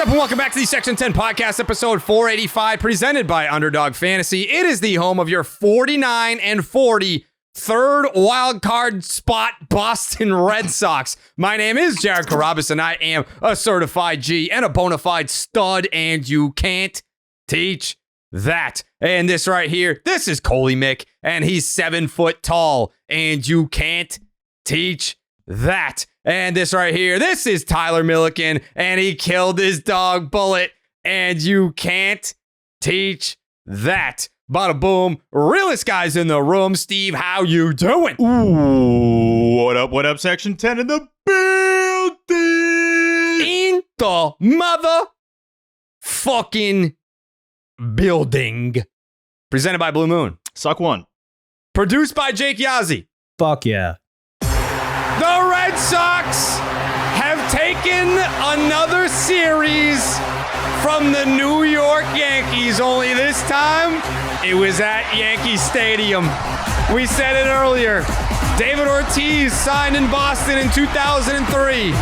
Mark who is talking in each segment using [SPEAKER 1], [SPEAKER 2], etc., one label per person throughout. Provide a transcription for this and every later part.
[SPEAKER 1] up, and welcome back to the Section 10 Podcast, episode 485, presented by Underdog Fantasy. It is the home of your 49-40 third wild card spot Boston Red Sox. My name is Jared Carabas, and I am a certified G and a bona fide stud, and you can't teach that. And this right here, this is Coley Mick, and he's 7 foot tall, and you can't teach that. And this right here, this is Tyler Milliken, and he killed his dog Bullet, and you can't teach that. Bada boom, realest guys in the room. Steve, how you doing?
[SPEAKER 2] Ooh, what up, Section 10 in the building?
[SPEAKER 1] In the mother fucking building. Presented by Blue Moon.
[SPEAKER 2] Suck one.
[SPEAKER 1] Produced by Jake Yazzie.
[SPEAKER 3] Fuck yeah.
[SPEAKER 1] The Red Sox have taken another series from the New York Yankees, only this time it was at Yankee Stadium. We said it earlier. David Ortiz signed in Boston in 2003,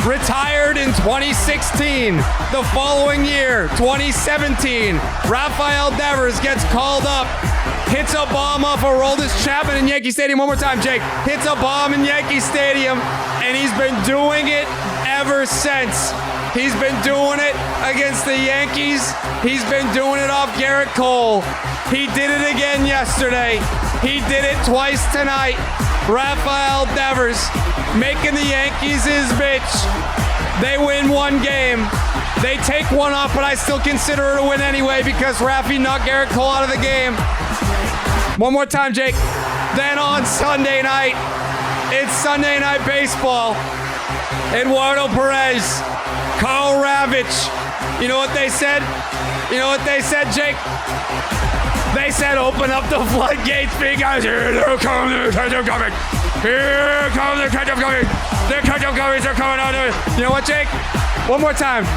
[SPEAKER 1] retired in 2016. The following year, 2017, Rafael Devers gets called up, hits a bomb off of Aroldis Chapman in Yankee Stadium. One more time, Jake. Hits a bomb in Yankee Stadium, and he's been doing it ever since. He's been doing it against the Yankees. He's been doing it off Garrett Cole. He did it again yesterday. He did it twice tonight. Rafael Devers making the Yankees his bitch. They win one game. They take one off, but I still consider it a win anyway because Raffy knocked Garrett Cole out of the game. One more time, Jake. Then on Sunday night, it's Sunday Night Baseball. Eduardo Perez, Carl Ravitch. You know what they said? You know what they said, Jake? They said, open up the floodgates because here come the Ketchup coming. Here come the Ketchup coming. The Ketchup gummies are coming out there. You know what, Jake? One more time, Jake.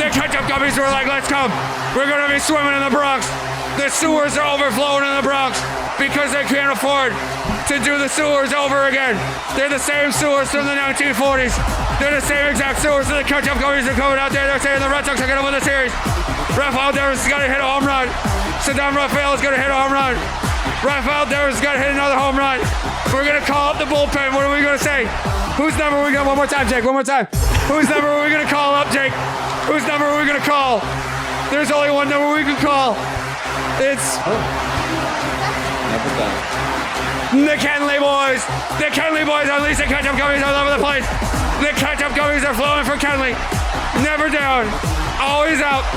[SPEAKER 1] The Ketchup gummies were like, let's come. We're going to be swimming in the Bronx. The sewers are overflowing in the Bronx because they can't afford to do the sewers over again. They're the same sewers from the 1940s. They're the same exact sewers that the Ketchup gummies are coming out there. They're saying the Red Sox are going to win the series. Rafael Devers is going to hit a home run. Rafael is going to hit a home run. Rafael Devers is going to hit another home run. We're going to call up the bullpen. What are we going to say? Whose number are we going to... One more time, Jake. One more time. Whose number are we going to call up, Jake? Whose number are we going to call? There's only one number we can call. It's...
[SPEAKER 4] Never done.
[SPEAKER 1] The Kenley Boys. The Kenley Boys unleash the Ketchup gummies all over the place. The Ketchup gummies are flowing for Kenley. Never down. Always up.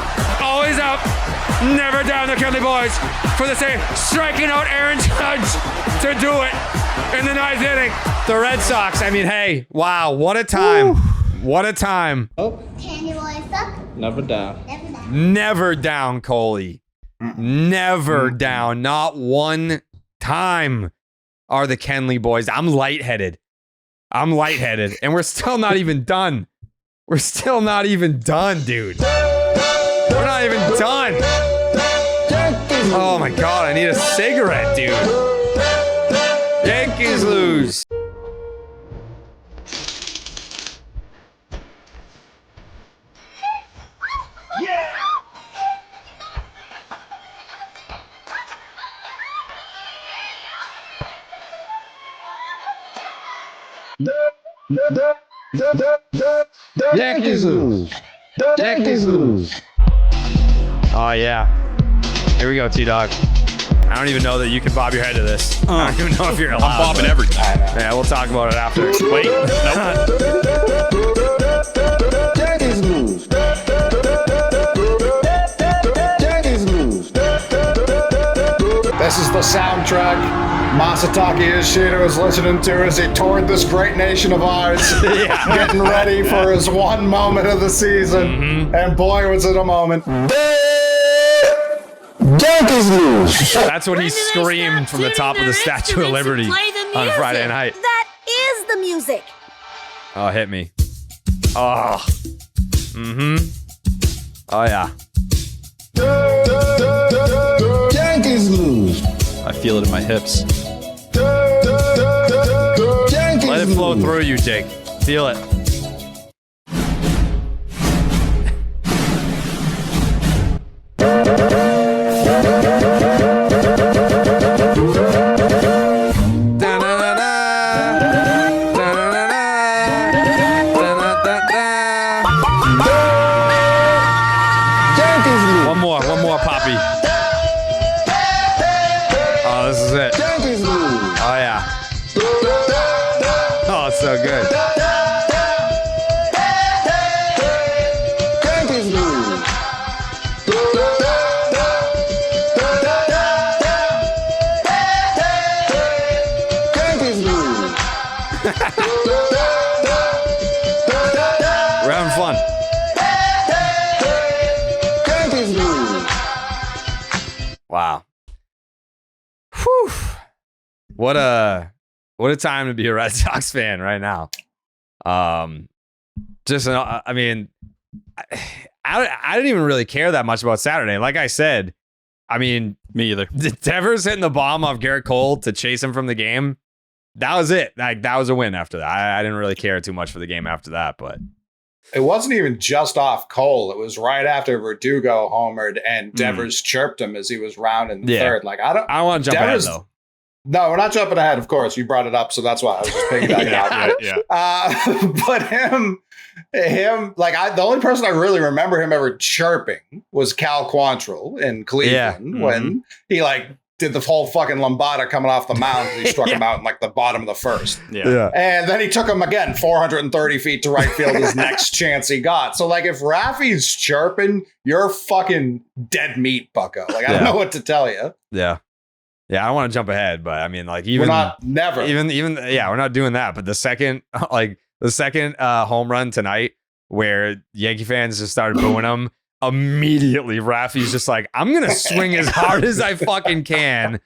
[SPEAKER 1] Always up. Never down, the Kenley Boys for the save. Striking out Aaron Judge to do it in the 9th inning. The Red Sox, I mean, hey, wow, what a time. Woo. What a time.
[SPEAKER 4] Oh.
[SPEAKER 5] Kenley Boys up.
[SPEAKER 4] Never down.
[SPEAKER 5] Never down.
[SPEAKER 1] Never down, Coley. Never down. Not one time are the Kenley Boys. I'm lightheaded. And we're still not even done. We're still not even done, dude. We're not even done. Oh my God, I need a cigarette, dude. Jankees lose.
[SPEAKER 5] Yeah.
[SPEAKER 4] Jankees lose. Jankees lose.
[SPEAKER 1] Oh yeah. Here we go, T-Dog. I don't even know that you can bob your head to this. I don't even know if you're allowed.
[SPEAKER 2] I'm bobbing everything.
[SPEAKER 1] Yeah, we'll talk about it after. Wait.
[SPEAKER 4] Jankees lose. Jankees lose.
[SPEAKER 6] This is the soundtrack Masataka Yoshida is listening to as he toured this great nation of ours, getting ready for his one moment of the season. And boy, was it a moment.
[SPEAKER 4] Jankees lose.
[SPEAKER 1] That's what he screamed from the top of the Statue of Liberty on Friday night.
[SPEAKER 5] That is the music.
[SPEAKER 1] Oh, hit me. Oh. Oh, yeah.
[SPEAKER 4] Jankees lose.
[SPEAKER 2] I feel it in my hips.
[SPEAKER 1] Let it flow through you, Jake. Feel it. good.
[SPEAKER 4] Yankees lose. Yankees lose.
[SPEAKER 1] We're having fun.
[SPEAKER 4] Yankees lose.
[SPEAKER 1] Wow. Whew. What a time to be a Red Sox fan right now. I mean, I didn't even really care that much about Saturday. Like I said, I mean,
[SPEAKER 3] Me either.
[SPEAKER 1] Devers hitting the bomb off Garrett Cole to chase him from the game. That was it. Like that was a win after that. I didn't really care too much for the game after that, but
[SPEAKER 6] It wasn't even just off Cole. It was right after Verdugo homered and Devers chirped him as he was rounding the third. Like I don't
[SPEAKER 1] want to jump
[SPEAKER 6] Devers,
[SPEAKER 1] ahead though.
[SPEAKER 6] No, we're not jumping ahead. Of course, you brought it up, so that's why I was just piggybacking off it. But him, like the only person I really remember him ever chirping was Cal Quantrill in Cleveland when he like did the whole fucking lambada coming off the mound. He struck him out in like the bottom of the first. And then he took him again 430 feet to right field his next chance he got. So like if Raffy's chirping, you're fucking dead meat, bucko. Like I don't know what to tell you.
[SPEAKER 1] Yeah, I don't want to jump ahead, but I mean, like
[SPEAKER 6] We're not
[SPEAKER 1] even we're not doing that. But the second home run tonight, where Yankee fans just started booing him, immediately Raffy's just like, I'm gonna swing as hard as I fucking can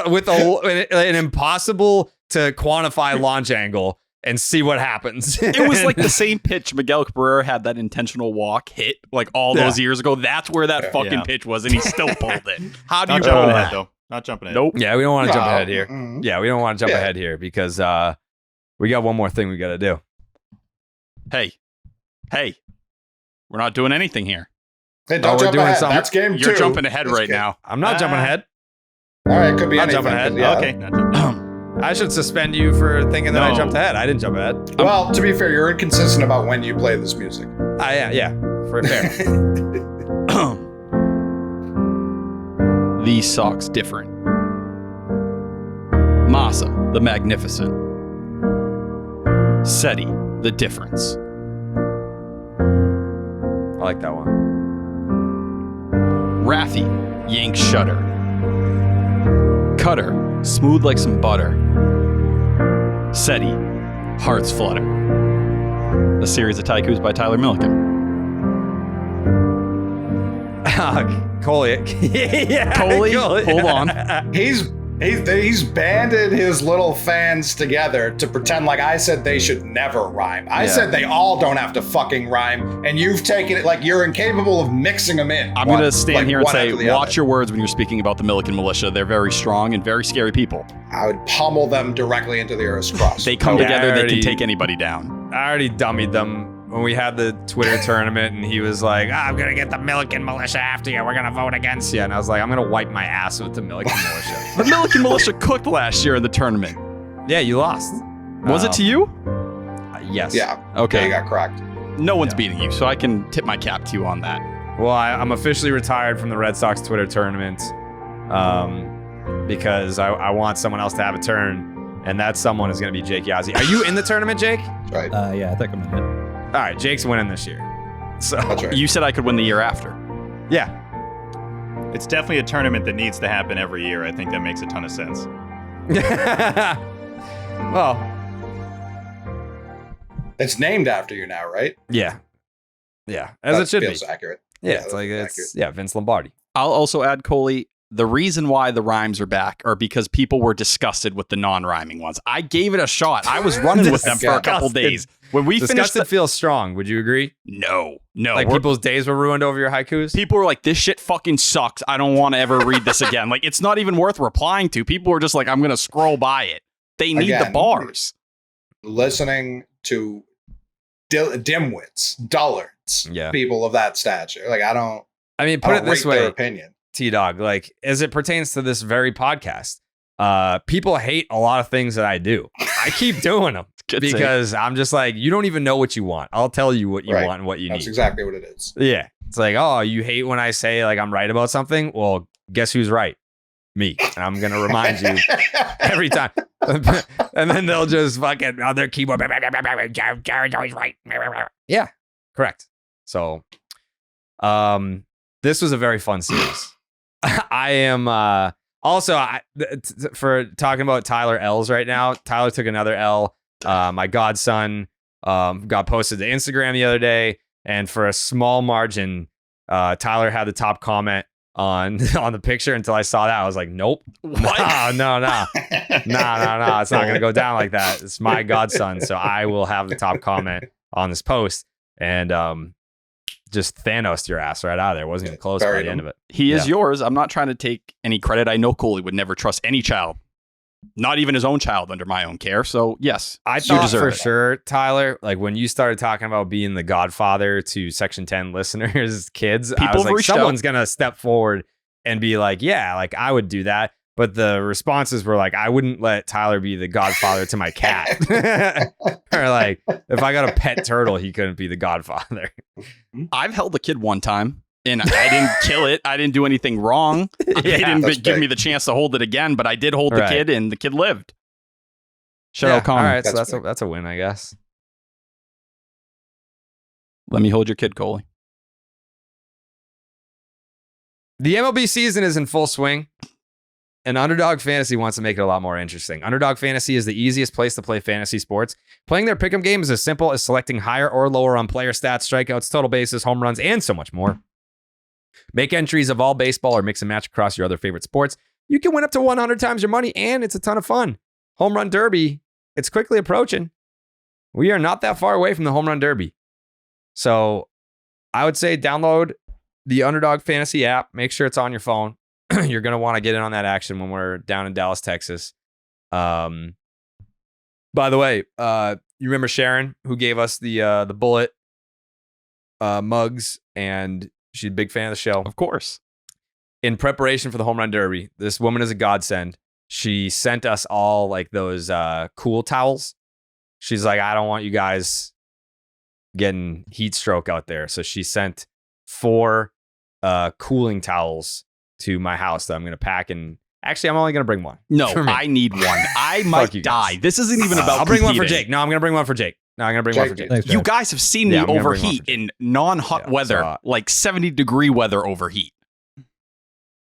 [SPEAKER 1] with an impossible to quantify launch angle and see what happens.
[SPEAKER 3] It was like the same pitch Miguel Cabrera had that intentional walk hit like all those years ago. That's where that fucking pitch was, and he still pulled it. How do you pull that?
[SPEAKER 2] Though. Not jumping ahead.
[SPEAKER 3] Nope.
[SPEAKER 1] Yeah, we don't want to jump ahead here.
[SPEAKER 6] Mm-mm.
[SPEAKER 1] Yeah, we don't want to jump ahead here because we got one more thing we got to do.
[SPEAKER 3] Hey, we're not doing anything here.
[SPEAKER 6] Hey, don't jump
[SPEAKER 1] doing
[SPEAKER 6] ahead.
[SPEAKER 1] something.
[SPEAKER 6] That's game 2.
[SPEAKER 3] You're jumping ahead right now.
[SPEAKER 1] I'm not jumping ahead.
[SPEAKER 6] All right, could be
[SPEAKER 1] I'm
[SPEAKER 6] anything.
[SPEAKER 1] jumping ahead.
[SPEAKER 6] Yeah.
[SPEAKER 2] Okay. Not jumping.
[SPEAKER 1] I should suspend you for thinking that I
[SPEAKER 3] No.
[SPEAKER 1] jumped ahead. I didn't jump ahead.
[SPEAKER 6] Well, to be fair, you're inconsistent about when you play this music.
[SPEAKER 1] Yeah, for fair.
[SPEAKER 3] These socks different. Masa, the magnificent. Seti, the difference.
[SPEAKER 1] I like that one.
[SPEAKER 3] Raffy, yank shutter. Kutter, smooth like some butter. Seti, hearts flutter. A series of haikus by Tyler Milliken.
[SPEAKER 1] Coley.
[SPEAKER 3] Coley, hold on.
[SPEAKER 6] He's banded his little fans together to pretend like I said they should never rhyme. I said they all don't have to fucking rhyme, and you've taken it like you're incapable of mixing them in.
[SPEAKER 3] I'm going to stand here and say, watch your words when you're speaking about the Milliken militia. They're very strong and very scary people.
[SPEAKER 6] I would pummel them directly into the Earth's crust.
[SPEAKER 3] They come together, they
[SPEAKER 1] already-
[SPEAKER 3] can take anybody down.
[SPEAKER 1] I already dummied them when we had the Twitter tournament, and he was like, I'm going to get the Milliken militia after you. We're going to vote against you. And I was like, I'm going to wipe my ass with the Milliken militia.
[SPEAKER 3] The Milliken militia cooked last year in the tournament.
[SPEAKER 1] Yeah, you lost.
[SPEAKER 3] Was it to you?
[SPEAKER 1] Yes.
[SPEAKER 6] Yeah.
[SPEAKER 3] Okay.
[SPEAKER 6] You got cracked.
[SPEAKER 3] No one's beating you, so I can tip my cap to you on that.
[SPEAKER 1] Well, I'm officially retired from the Red Sox Twitter tournament because I want someone else to have a turn, and that someone is going to be Jake Yazzie. Are you in the tournament, Jake?
[SPEAKER 6] That's right.
[SPEAKER 7] Yeah, I think I'm in it.
[SPEAKER 1] All right, Jake's winning this year. So
[SPEAKER 6] That's right.
[SPEAKER 3] You said I could win the year after.
[SPEAKER 1] yeah.
[SPEAKER 2] It's definitely a tournament that needs to happen every year. I think that makes a ton of sense.
[SPEAKER 1] Well,
[SPEAKER 6] It's named after you now, right?
[SPEAKER 1] yeah, as
[SPEAKER 6] That
[SPEAKER 1] it should be.
[SPEAKER 6] feels accurate.
[SPEAKER 1] Yeah, it's like Vince Lombardi.
[SPEAKER 3] I'll also add, Coley, the reason why the rhymes are back are because people were disgusted with the non-rhyming ones. I gave it a shot. I was running with them for a couple days. When we finished
[SPEAKER 1] Disgusted feels strong. Would you agree?
[SPEAKER 3] No.
[SPEAKER 1] Like people's days were ruined over your haikus?
[SPEAKER 3] People were like, this shit fucking sucks. I don't want to ever read this again. Like, it's not even worth replying to. People were just like, I'm going to scroll by it. They need the
[SPEAKER 6] Again,
[SPEAKER 3] bars.
[SPEAKER 6] Listening to dimwits, dullards,
[SPEAKER 1] Yeah.
[SPEAKER 6] people of that stature. Like I don't
[SPEAKER 1] Put it this
[SPEAKER 6] rate their
[SPEAKER 1] way,
[SPEAKER 6] opinion.
[SPEAKER 1] T-Dog, like as it pertains to this very podcast, people hate a lot of things that I do. I keep doing them because I'm just like, you don't even know what you want. I'll tell you what you
[SPEAKER 6] Right.
[SPEAKER 1] want and what you
[SPEAKER 6] That's
[SPEAKER 1] need.
[SPEAKER 6] exactly what it is.
[SPEAKER 1] Yeah. It's like, oh, you hate when I say like I'm right about something? Well, guess who's right? me. And I'm going to remind you every time. And then they'll just fucking on their keyboard. Jared's always right. Yeah, correct. So this was a very fun series. I am also for talking about Tyler L's right now. Tyler took another L. My godson got posted to Instagram the other day, and for a small margin, Tyler had the top comment on the picture. Until I saw that, I was like, nope. What? No. It's not gonna go down like that. It's my godson, so I will have the top comment on this post, and just Thanos your ass right out of there. Wasn't even close by the end of it.
[SPEAKER 3] He is yours. I'm not trying to take any credit. I know Coley would never trust any child, not even his own child, under my own care. So yes,
[SPEAKER 1] I thought for sure, Tyler, like when you started talking about being the godfather to Section 10 listeners' kids, I was like, someone's going to step forward and be like, yeah, like I would do that. But the responses were like, I wouldn't let Tyler be the godfather to my cat. Or like, if I got a pet turtle, he couldn't be the godfather.
[SPEAKER 3] I've held a kid one time, and I didn't kill it. I didn't do anything wrong. They didn't give me the chance to hold it again, but I did hold the kid, and the kid lived. Shout out Connor.
[SPEAKER 1] All right, so that's a win, I guess.
[SPEAKER 3] Let me hold your kid, Coley.
[SPEAKER 1] The MLB season is in full swing. And Underdog Fantasy wants to make it a lot more interesting. Underdog Fantasy is the easiest place to play fantasy sports. Playing their pick'em game is as simple as selecting higher or lower on player stats, strikeouts, total bases, home runs, and so much more. Make entries of all baseball or mix and match across your other favorite sports. You can win up to 100 times your money, and it's a ton of fun. Home Run Derby, it's quickly approaching. We are not that far away from the Home Run Derby. So I would say download the Underdog Fantasy app. Make sure it's on your phone. You're going to want to get in on that action when we're down in Dallas, Texas. By the way, you remember Sharon, who gave us the bullet mugs, and she's a big fan of the show.
[SPEAKER 3] Of course.
[SPEAKER 1] In preparation for the Home Run Derby, this woman is a godsend. She sent us all like those cool towels. She's like, I don't want you guys getting heat stroke out there. So she sent 4 cooling towels to my house that I'm going to pack. And actually, I'm only going to bring one.
[SPEAKER 3] No, I need one. I might die. This isn't even about
[SPEAKER 1] I'll bring one for Jake. No, I'm going to bring one for Jake. No, I'm going to bring one for Jake.
[SPEAKER 3] Thanks, you guys have seen me overheat in non-hot weather, like 70-degree weather overheat.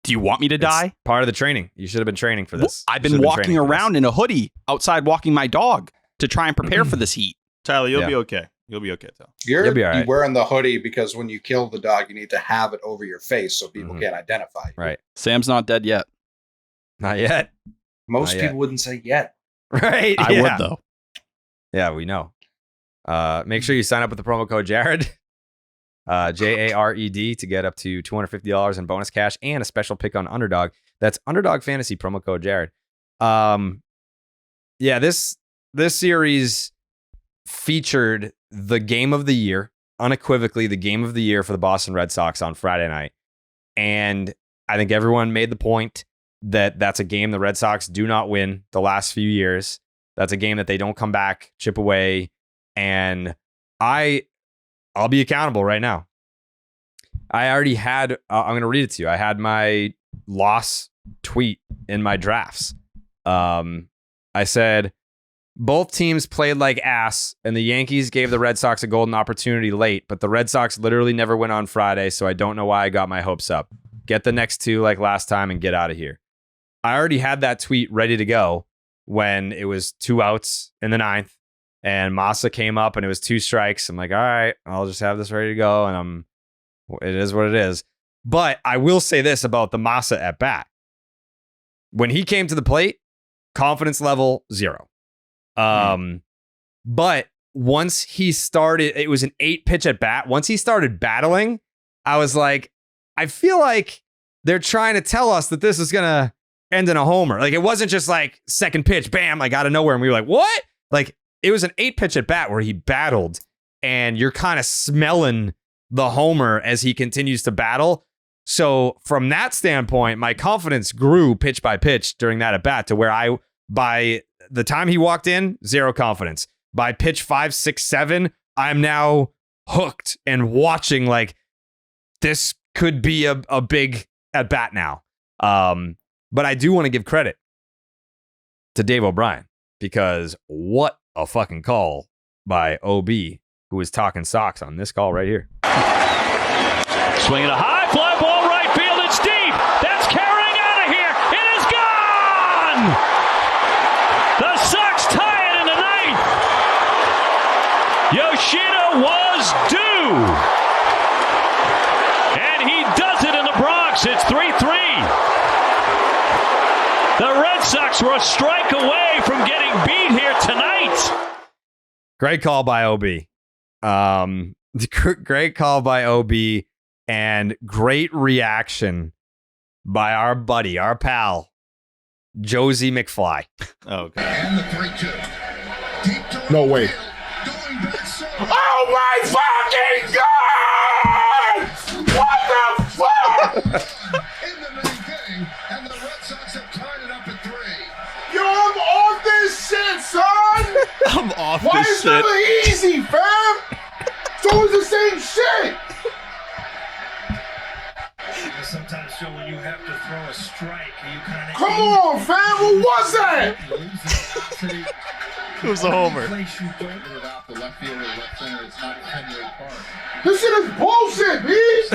[SPEAKER 3] Do you want me to die?
[SPEAKER 1] Part of the training. You should have been training for this.
[SPEAKER 3] I've been walking around in a hoodie outside walking my dog to try and prepare for this heat.
[SPEAKER 2] Tyler, you'll be okay. You'll be okay, Tyler.
[SPEAKER 6] You'll be all right. You're wearing the hoodie because when you kill the dog, you need to have it over your face so people can't identify you.
[SPEAKER 1] Right.
[SPEAKER 3] Sam's not dead yet.
[SPEAKER 1] Not yet.
[SPEAKER 6] Most people wouldn't say yet.
[SPEAKER 1] Right.
[SPEAKER 3] I would, though.
[SPEAKER 1] Yeah, we know. Make sure you sign up with the promo code Jared, JARED, to get up to $250 in bonus cash and a special pick on Underdog. That's Underdog Fantasy, promo code Jared. Yeah, this series featured the game of the year, unequivocally the game of the year for the Boston Red Sox on Friday night. And I think everyone made the point that that's a game the Red Sox do not win the last few years. That's a game that they don't come back, chip away. And I'll be accountable right now. I already had, I'm going to read it to you. I had my loss tweet in my drafts. I said, both teams played like ass, and the Yankees gave the Red Sox a golden opportunity late, but the Red Sox literally never win on Friday, so I don't know why I got my hopes up. Get the next 2 like last time and get out of here. I already had that tweet ready to go when it was 2 outs in the 9th, and Massa came up and it was 2 strikes. I'm like, all right, I'll just have this ready to go, and it is what it is. But I will say this about the Massa at bat. When he came to the plate, confidence level 0. But once he started, it was an 8-pitch at bat. Once he started battling, I was like, I feel like they're trying to tell us that this is going to end in a homer. Like, it wasn't just like second pitch, bam, like out of nowhere. And we were like, what? Like, it was an 8-pitch at bat where he battled, and you're kind of smelling the homer as he continues to battle. So from that standpoint, my confidence grew pitch by pitch during that at bat to where by the time he walked in, 0 confidence. By pitch 5, 6, 7, I'm now hooked and watching like this could be a big at bat now. But I do want to give credit to Dave O'Brien because what a fucking call by OB, who was talking socks on this call right here.
[SPEAKER 7] Swinging a high fly ball right field. It's deep. That's carrying out of here. It is gone. The Sox tie it in the ninth. Yoshida was due. And he does it in the Bronx. It's 3-3. The Red Sox were a strike away from getting beat here tonight.
[SPEAKER 1] Great call by OB. Great call by OB, and great reaction by our buddy, our pal, Josie McFly.
[SPEAKER 2] Oh, God.
[SPEAKER 8] And the 3-2. Deep to
[SPEAKER 6] No way.
[SPEAKER 8] going back so
[SPEAKER 6] Oh my fucking God! What the fuck?
[SPEAKER 8] in the ninth inning, and the Red Sox have tied it up at 3.
[SPEAKER 6] Yo, I'm off this shit, son!
[SPEAKER 2] I'm off
[SPEAKER 6] Why
[SPEAKER 2] this
[SPEAKER 6] is
[SPEAKER 2] shit.
[SPEAKER 6] it easy, fam? It's always the same shit!
[SPEAKER 7] Sometimes, Joe, when you have to throw a strike, you kind of
[SPEAKER 6] Come on, fam! What was that?
[SPEAKER 2] Who's the homer?
[SPEAKER 8] Without the left field or left center, it's not Fenway Park.
[SPEAKER 6] This shit is bullshit, bees!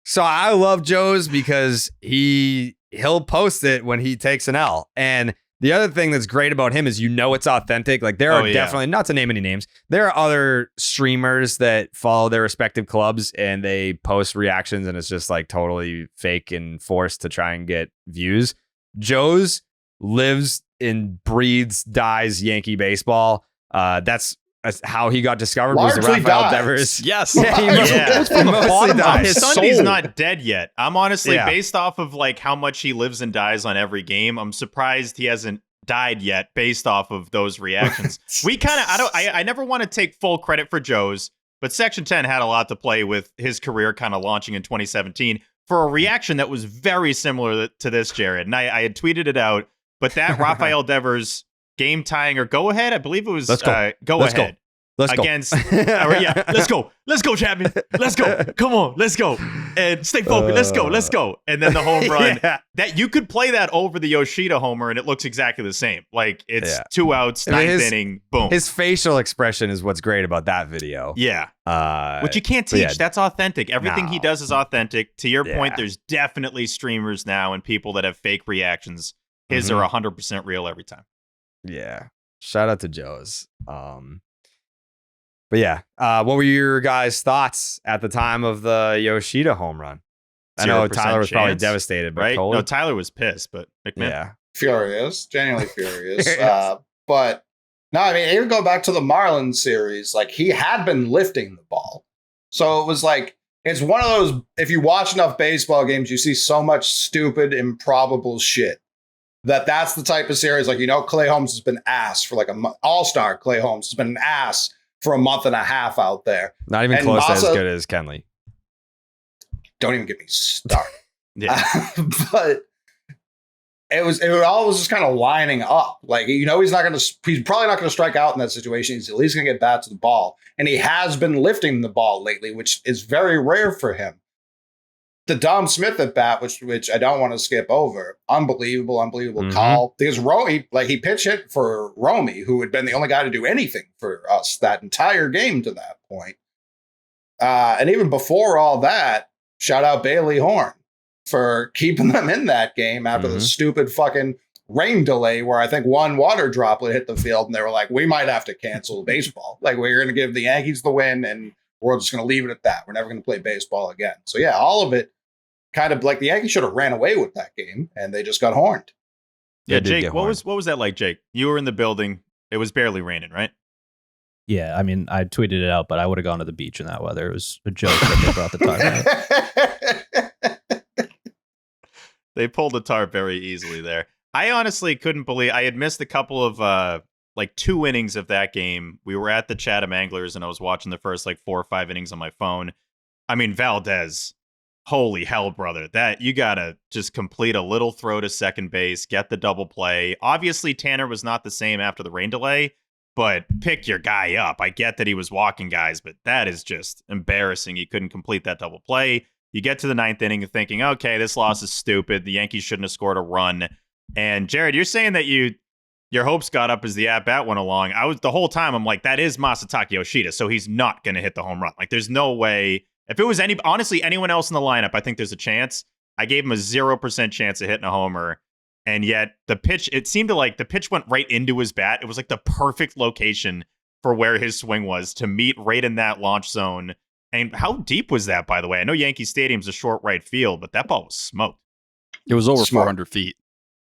[SPEAKER 1] So I love Joe's because he'll post it when he takes an L. And the other thing that's great about him is it's authentic. Like there are definitely, not to name any names, there are other streamers that follow their respective clubs and they post reactions and it's just like totally fake and forced to try and get views. Joe's lives and breathes, dies Yankee baseball. That's how he got discovered was the
[SPEAKER 6] Largely
[SPEAKER 1] Rafael
[SPEAKER 6] dies.
[SPEAKER 1] Devers.
[SPEAKER 3] Yes.
[SPEAKER 1] He
[SPEAKER 2] Yeah.
[SPEAKER 1] mostly dies.
[SPEAKER 2] Sunday's
[SPEAKER 3] soul.
[SPEAKER 2] not dead yet. I'm honestly,
[SPEAKER 1] Yeah.
[SPEAKER 2] based off of like how much he lives and dies on every game, I'm surprised he hasn't died yet based off of those reactions. We kind of, I never want to take full credit for Joe's, but Section 10 had a lot to play with his career kind of launching in 2017 for a reaction that was very similar to this, Jared. And I had tweeted it out, but that Rafael Devers game tying or go ahead, I believe it was
[SPEAKER 1] Let's go.
[SPEAKER 2] go
[SPEAKER 1] Let's go.
[SPEAKER 2] ahead.
[SPEAKER 1] Let's go.
[SPEAKER 2] Against, yeah, let's go, Chapman. Let's go. Come on, let's go. And stay focused. Let's go. And then the home run.
[SPEAKER 1] Yeah.
[SPEAKER 2] That you could play that over the Yoshida homer, and it looks exactly the same. Like it's 2 outs,
[SPEAKER 1] I mean,
[SPEAKER 2] ninth inning, boom.
[SPEAKER 1] His facial expression is what's great about that video.
[SPEAKER 2] Yeah, which you can't
[SPEAKER 1] but
[SPEAKER 2] teach.
[SPEAKER 1] yeah.
[SPEAKER 2] That's authentic. Everything he
[SPEAKER 1] No.
[SPEAKER 2] does is authentic. To your
[SPEAKER 1] Yeah.
[SPEAKER 2] point, there's definitely streamers now and people that have fake reactions. His are 100% real every time.
[SPEAKER 1] Yeah. Shout out to Joe's. But yeah, what were your guys' thoughts at the time of the Yoshida home run? I know
[SPEAKER 2] 0%
[SPEAKER 1] Tyler was probably
[SPEAKER 2] chance,
[SPEAKER 1] devastated, but
[SPEAKER 2] right?
[SPEAKER 1] Cole,
[SPEAKER 2] No, Tyler was pissed, but McMahon.
[SPEAKER 1] yeah.
[SPEAKER 6] Furious, genuinely furious.
[SPEAKER 1] Yes.
[SPEAKER 6] But no, I mean, even go back to the Marlins series, like he had been lifting the ball. So it was like, it's one of those, if you watch enough baseball games, you see so much stupid, improbable shit. That's the type of series, like, Clay Holmes has been ass for like a month. All-star Clay Holmes has been an ass for a month and a half out there.
[SPEAKER 1] Not even
[SPEAKER 6] And
[SPEAKER 1] close to as
[SPEAKER 6] Masa-
[SPEAKER 1] good as Kenley.
[SPEAKER 6] Don't even get me started.
[SPEAKER 2] Yeah.
[SPEAKER 6] But it all was just kind of lining up. Like, he's probably not going to strike out in that situation. He's at least going to get back to the ball. And he has been lifting the ball lately, which is very rare for him. The Dom Smith at bat, which I don't want to skip over. Unbelievable call. Because he pitch hit for Romy, who had been the only guy to do anything for us that entire game to that point. And even before all that, shout out Bailey Horn for keeping them in that game after the stupid fucking rain delay where I think one water droplet hit the field and they were like, we might have to cancel baseball. Like, we're going to give the Yankees the win and we're just going to leave it at that. We're never going to play baseball again. So yeah, all of it kind of like the Yankees should have ran away with that game and they just got horned.
[SPEAKER 2] Yeah,
[SPEAKER 1] They did
[SPEAKER 2] Jake,
[SPEAKER 1] get
[SPEAKER 2] what
[SPEAKER 1] horned.
[SPEAKER 2] was that like, Jake? You were in the building. It was barely raining, right?
[SPEAKER 9] Yeah, I mean, I tweeted it out, but I would have gone to the beach in that weather. It was a joke that they brought the time out.
[SPEAKER 2] They pulled the tarp very easily there. I honestly couldn't believe I had missed a couple of like 2 innings of that game. We were at the Chatham Anglers and I was watching the first like 4 or 5 innings on my phone. I mean, Valdez, holy hell, brother. That you gotta just complete a little throw to second base, get the double play. Obviously, Tanner was not the same after the rain delay, but pick your guy up. I get that he was walking guys, but that is just embarrassing. He couldn't complete that double play. You get to the ninth inning and thinking, okay, this loss is stupid. The Yankees shouldn't have scored a run. And Jared, you're saying that your hopes got up as the at-bat went along. The whole time, I'm like, that is Masataka Yoshida, so he's not going to hit the home run. Like, there's no way. If it was honestly anyone else in the lineup, I think there's a chance. I gave him a 0% chance of hitting a homer. And yet the pitch, it seemed to like the pitch went right into his bat. It was like the perfect location for where his swing was to meet right in that launch zone. And how deep was that, by the way? I know Yankee Stadium's a short right field, but that ball was smoked.
[SPEAKER 3] It was over 400 feet.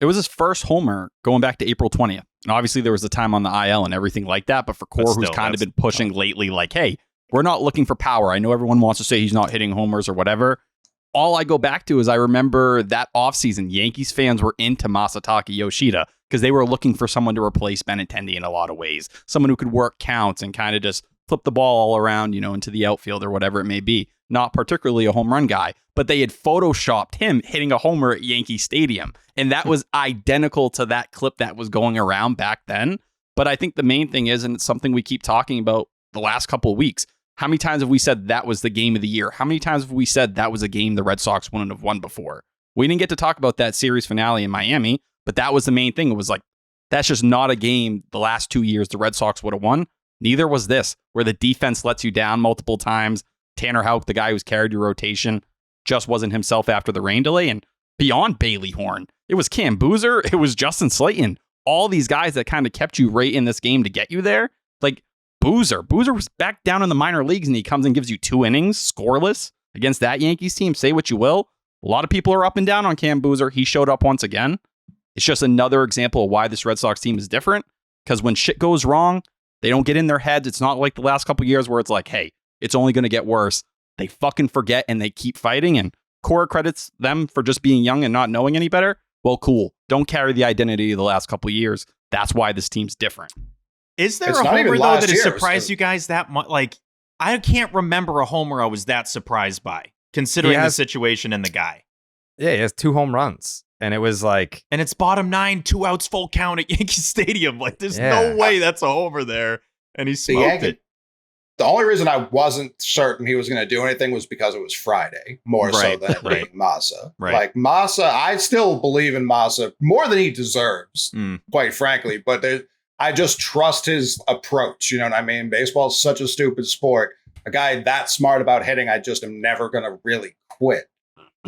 [SPEAKER 3] It was his first homer going back to April 20th. And obviously there was a time on the IL and everything like that. But for Core, who's kind of been pushing lately, like, hey, we're not looking for power. I know everyone wants to say he's not hitting homers or whatever. All I go back to is I remember that offseason, Yankees fans were into Masataka Yoshida because they were looking for someone to replace Benintendi in a lot of ways. Someone who could work counts and kind of just flip the ball all around, into the outfield or whatever it may be. Not particularly a home run guy, but they had photoshopped him hitting a homer at Yankee Stadium. And that was identical to that clip that was going around back then. But I think the main thing is, and it's something we keep talking about the last couple of weeks, how many times have we said that was the game of the year? How many times have we said that was a game the Red Sox wouldn't have won before? We didn't get to talk about that series finale in Miami, but that was the main thing. It was like, that's just not a game the last 2 years the Red Sox would have won. Neither was this, where the defense lets you down multiple times. Tanner Houck, the guy who's carried your rotation, just wasn't himself after the rain delay. And beyond Bailey Horn, it was Cam Boozer, it was Justin Slayton. All these guys that kind of kept you right in this game to get you there. Like Boozer was back down in the minor leagues and he comes and gives you 2 innings, scoreless against that Yankees team. Say what you will. A lot of people are up and down on Cam Boozer. He showed up once again. It's just another example of why this Red Sox team is different. Because when shit goes wrong, they don't get in their heads. It's not like the last couple of years where it's like, hey, it's only going to get worse. They fucking forget and they keep fighting. And Cora credits them for just being young and not knowing any better. Well, cool. Don't carry the identity of the last couple of years. That's why this team's different.
[SPEAKER 2] Is there a homer, though, that has surprised you guys that much? Like, I can't remember a homer I was that surprised by, considering the situation and the guy.
[SPEAKER 1] Yeah, he has 2 home runs. And it was like...
[SPEAKER 2] And it's bottom 9, 2 outs, full count at Yankee Stadium. Like, there's no way that's a homer there. And he smoked it.
[SPEAKER 6] The only reason I wasn't certain he was going to do anything was because it was Friday, more so than it being Masa.
[SPEAKER 2] Right.
[SPEAKER 6] Like, Masa, I still believe in Masa more than he deserves, quite frankly. But I just trust his approach. You know what I mean? Baseball is such a stupid sport. A guy that smart about hitting, I just am never going to really quit,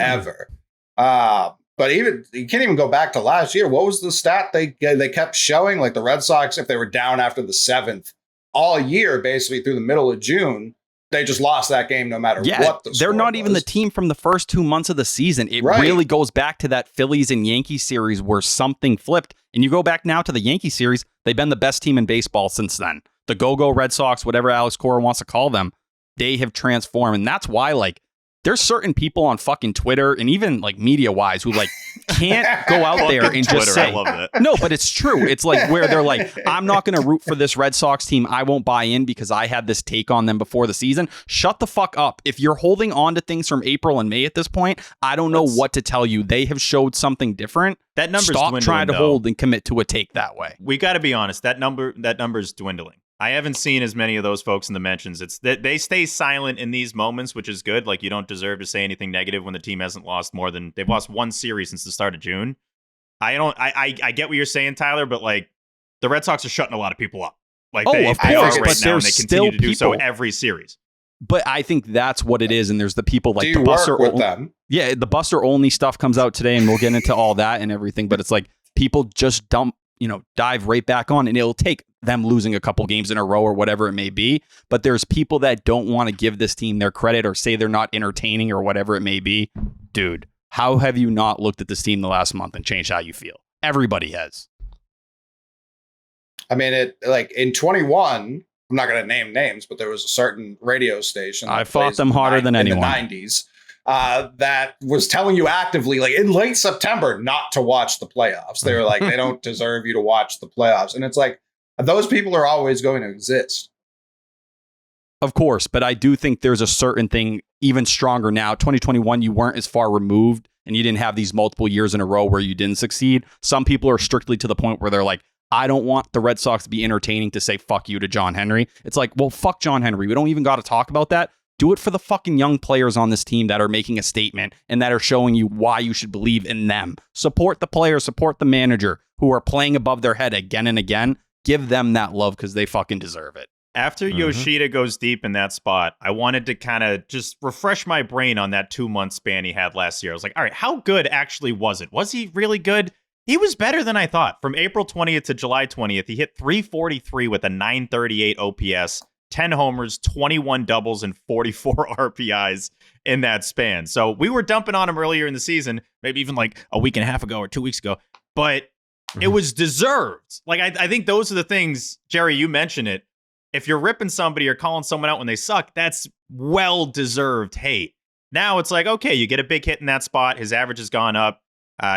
[SPEAKER 6] ever. But even you can't even go back to last year. What was the stat they kept showing? Like the Red Sox, if they were down after the 7th all year, basically through the middle of June, they just lost that game no matter what the score
[SPEAKER 3] they're not
[SPEAKER 6] was.
[SPEAKER 3] even the team from the first 2 months of the season. It really goes back to that Phillies and Yankees series where something flipped. And you go back now to the Yankee series, they've been the best team in baseball since then. The go-go Red Sox, whatever Alex Cora wants to call them, they have transformed. And that's why, like, there's certain people on fucking Twitter and even like media wise who like can't go out there and just say,
[SPEAKER 2] I love that.
[SPEAKER 3] No, but it's true. It's like where they're like, I'm not going to root for this Red Sox team. I won't buy in because I had this take on them before the season. Shut the fuck up. If you're holding on to things from April and May at this point, I don't know what to tell you. They have showed something different.
[SPEAKER 2] That number's
[SPEAKER 3] Stop
[SPEAKER 2] dwindling,
[SPEAKER 3] trying to
[SPEAKER 2] though.
[SPEAKER 3] hold and commit to a take that way.
[SPEAKER 2] We got to be honest. That number's dwindling. I haven't seen as many of those folks in the mentions. It's that they stay silent in these moments, which is good. Like, you don't deserve to say anything negative when the team hasn't lost they've lost 1 series since the start of June. I get what you're saying, Tyler, but like the Red Sox are shutting a lot of people up. Like
[SPEAKER 3] of
[SPEAKER 2] they
[SPEAKER 3] course,
[SPEAKER 2] are right
[SPEAKER 3] but
[SPEAKER 2] now, and they continue to do so
[SPEAKER 3] people.
[SPEAKER 2] every series.
[SPEAKER 3] But I think that's what it is. And there's the people like
[SPEAKER 6] Do
[SPEAKER 3] the
[SPEAKER 6] you
[SPEAKER 3] Buster.
[SPEAKER 6] work with them?
[SPEAKER 3] Yeah, the Buster only stuff comes out today, and we'll get into all that and everything. But it's like people just dive right back on, and it'll take them losing a couple games in a row or whatever it may be. But there's people that don't want to give this team their credit or say they're not entertaining or whatever it may be. Dude, how have you not looked at this team the last month and changed how you feel? Everybody has.
[SPEAKER 6] I mean, it like in 21, I'm not going to name names, but there was a certain radio station.
[SPEAKER 3] I fought them harder than anyone.
[SPEAKER 6] In the 90s. That was telling you actively, like in late September, not to watch the playoffs. They were like, they don't deserve you to watch the playoffs. And it's like, those people are always going to exist.
[SPEAKER 3] Of course, but I do think there's a certain thing even stronger now. 2021, you weren't as far removed and you didn't have these multiple years in a row where you didn't succeed. Some people are strictly to the point where they're like, I don't want the Red Sox to be entertaining to say fuck you to John Henry. It's like, well, fuck John Henry. We don't even got to talk about that. Do it for the fucking young players on this team that are making a statement and that are showing you why you should believe in them. Support the players, support the manager who are playing above their head again and again. Give them that love because they fucking deserve it.
[SPEAKER 2] After Yoshida goes deep in that spot, I wanted to kind of just refresh my brain on that 2-month span he had last year. I was like, all right, how good actually was it? Was he really good? He was better than I thought. From April 20th to July 20th, he hit 343 with a 938 OPS, 10 homers, 21 doubles, and 44 RPIs in that span. So we were dumping on him earlier in the season, maybe even like a week and a half ago or 2 weeks ago, but it was deserved. Like, I think those are the things, Jerry, you mentioned it. If you're ripping somebody or calling someone out when they suck, that's well-deserved hate. Now it's like, okay, you get a big hit in that spot. His average has gone up.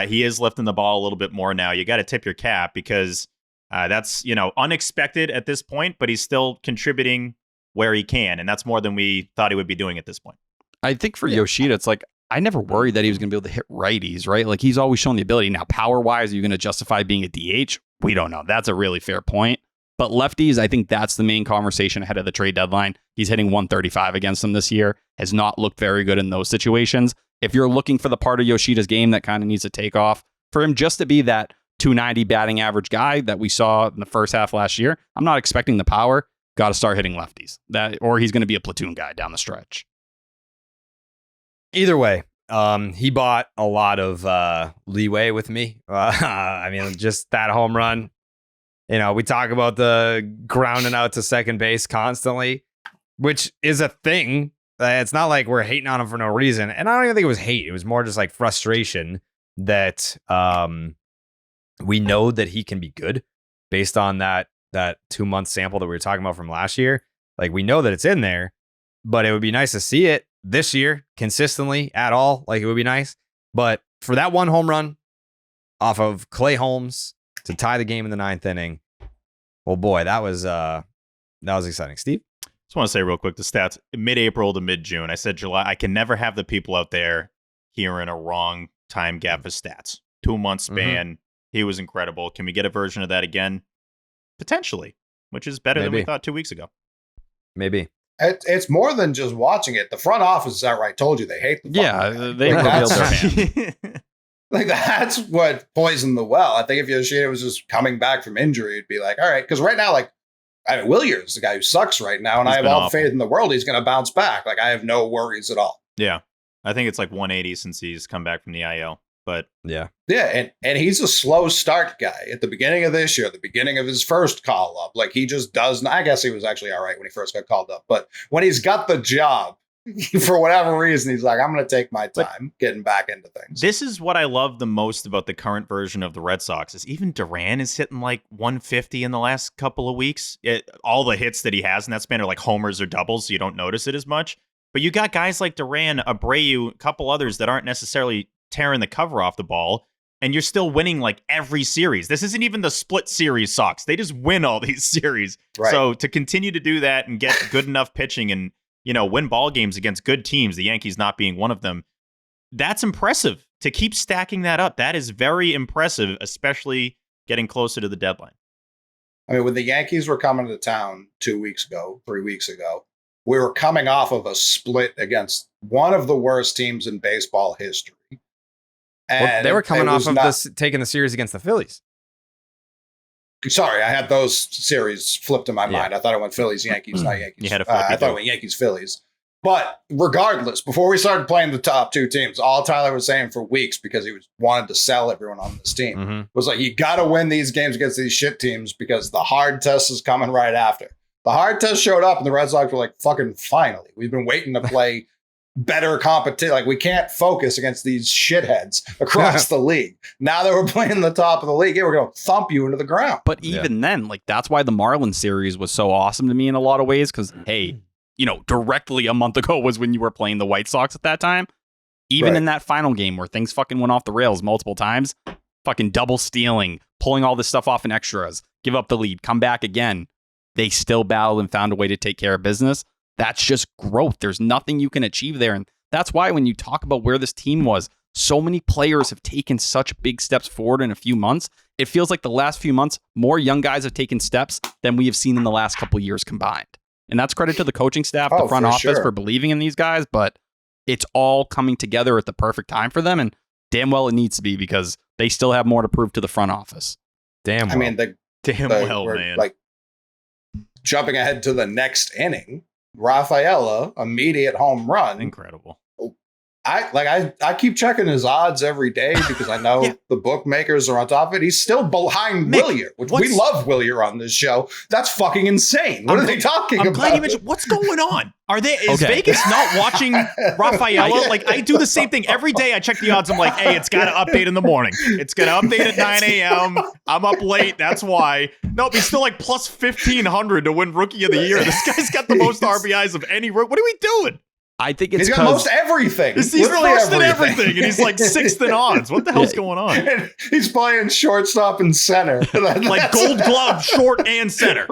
[SPEAKER 2] He is lifting the ball a little bit more now. You got to tip your cap because that's, unexpected at this point, but he's still contributing where he can. And that's more than we thought he would be doing at this point.
[SPEAKER 3] I think for Yoshida, it's like, I never worried that he was going to be able to hit righties, right? Like, he's always shown the ability. Now, power-wise, are you going to justify being a DH? We don't know. That's a really fair point. But lefties, I think that's the main conversation ahead of the trade deadline. He's hitting 135 against them this year. Has not looked very good in those situations. If you're looking for the part of Yoshida's game that kind of needs to take off, for him just to be that 290 batting average guy that we saw in the first half last year, I'm not expecting the power. Got to start hitting lefties. Or he's going to be a platoon guy down the stretch.
[SPEAKER 10] Either way, he bought a lot of leeway with me. I mean, just that home run. We talk about the grounding out to second base constantly, which is a thing. It's not like we're hating on him for no reason. And I don't even think it was hate. It was more just like frustration that we know that he can be good based on that 2-month sample that we were talking about from last year. Like, we know that it's in there, but it would be nice to see it this year consistently at all. Like, it would be nice. But for that one home run off of Clay Holmes to tie the game in the 9th inning, well, boy, that was exciting. Steve?
[SPEAKER 2] Just want to say real quick, the stats, mid-April to mid-June. I said July. I can never have the people out there hearing a wrong time gap for stats. 2-month span. He was incredible. Can we get a version of that again? Potentially, which is better than we thought 2 weeks ago.
[SPEAKER 10] Maybe.
[SPEAKER 6] It's more than just watching it. The front office is outright told you they hate the
[SPEAKER 3] they revealed their hand.
[SPEAKER 6] Like, that's what poisoned the well. I think if Yoshida was just coming back from injury, it'd be like, all right. Because right now, like, Williams, the guy who sucks right now, and I have all the faith in the world he's going to bounce back. Like, I have no worries at all.
[SPEAKER 2] Yeah. I think it's like 180 since he's come back from the IL. But
[SPEAKER 6] yeah, and he's a slow start guy at the beginning of this year, the beginning of his first call up. Like, he just does. I guess he was actually all right when he first got called up, but when he's got the job, for whatever reason, he's like, I'm going to take my time getting back into things.
[SPEAKER 2] This is what I love the most about the current version of the Red Sox is even Duran is hitting like 150 in the last couple of weeks. All the hits that he has in that span are like homers or doubles, so you don't notice it as much. But you got guys like Duran, Abreu, a couple others that aren't necessarily tearing the cover off the ball, and you're still winning like every series. This isn't even the split series Sox. They just win all these series. Right. So to continue to do that and get good enough pitching and, win ball games against good teams, the Yankees not being one of them, that's impressive. To keep stacking that up, that is very impressive, especially getting closer to the deadline.
[SPEAKER 6] I mean, when the Yankees were coming to town 3 weeks ago, we were coming off of a split against one of the worst teams in baseball history.
[SPEAKER 10] And they were coming off of taking the series against the Phillies.
[SPEAKER 6] Sorry, I had those series flipped in my mind. I thought it went Phillies, Yankees, not Yankees. I thought it went Yankees, Phillies. But regardless, before we started playing the top two teams, all Tyler was saying for weeks, because he wanted to sell everyone on this team, was like, you got to win these games against these shit teams because the hard test is coming right after. The hard test showed up and the Red Sox were like, fucking finally. We've been waiting to play better competition. Like, we can't focus against these shitheads across the league. Now that we're playing the top of the league, we're going to thump you into the ground.
[SPEAKER 3] But even then, like, that's why the Marlins series was so awesome to me in a lot of ways. Because, hey, directly a month ago was when you were playing the White Sox at that time. Even in that final game where things fucking went off the rails multiple times, fucking double stealing, pulling all this stuff off in extras, give up the lead, come back again. They still battled and found a way to take care of business. That's just growth. There's nothing you can achieve there. And that's why when you talk about where this team was, so many players have taken such big steps forward in a few months. It feels like the last few months, more young guys have taken steps than we have seen in the last couple years combined. And that's credit to the coaching staff, the front office for believing in these guys, but it's all coming together at the perfect time for them. And damn well it needs to be because they still have more to prove to the front office.
[SPEAKER 10] Damn well.
[SPEAKER 6] I mean, man. Like, jumping ahead to the next inning, Rafael, immediate home run.
[SPEAKER 2] Incredible.
[SPEAKER 6] I keep checking his odds every day because I know the bookmakers are on top of it. He's still behind Willier, which we love Willier on this show. That's fucking insane. What are they talking about?
[SPEAKER 2] I'm glad you mentioned what's going on. Is Vegas not watching Rafael? Like, I do the same thing every day. I check the odds. I'm like, hey, it's got to update in the morning. It's going to update at 9 a.m. I'm up late. That's why. Nope, he's still like plus 1,500 to win Rookie of the Year. This guy's got the most RBIs of any rookie. What are we doing?
[SPEAKER 3] I think it's
[SPEAKER 6] he's got most everything.
[SPEAKER 2] He's first in everything, and he's like sixth in odds. What the hell's going on?
[SPEAKER 6] And he's playing shortstop and center.
[SPEAKER 2] Like Gold Glove, short and center.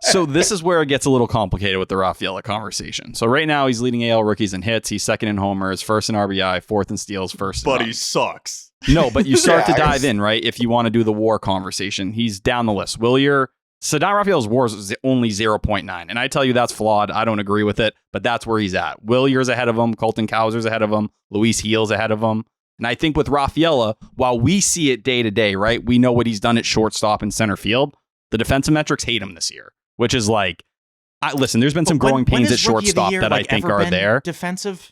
[SPEAKER 3] So this is where it gets a little complicated with the Rafael conversation. So right now he's leading AL rookies in hits. He's second in homers, first in RBI, fourth in steals, first in
[SPEAKER 2] But
[SPEAKER 3] runs.
[SPEAKER 2] he sucks.
[SPEAKER 3] No, but you start to dive in, right? If you want to do the WAR conversation, he's down the list. Cedar Rafael's WAR is only 0.9, and I tell you that's flawed. I don't agree with it, but that's where he's at. Willier's ahead of him, Colton Cowser's ahead of him, Luis Heal's ahead of him, and I think with Rafael, while we see it day to day, right, we know what he's done at shortstop and center field. The defensive metrics hate him this year, which is like, listen, there's been some growing pains at shortstop that I think are there.
[SPEAKER 2] Defensive.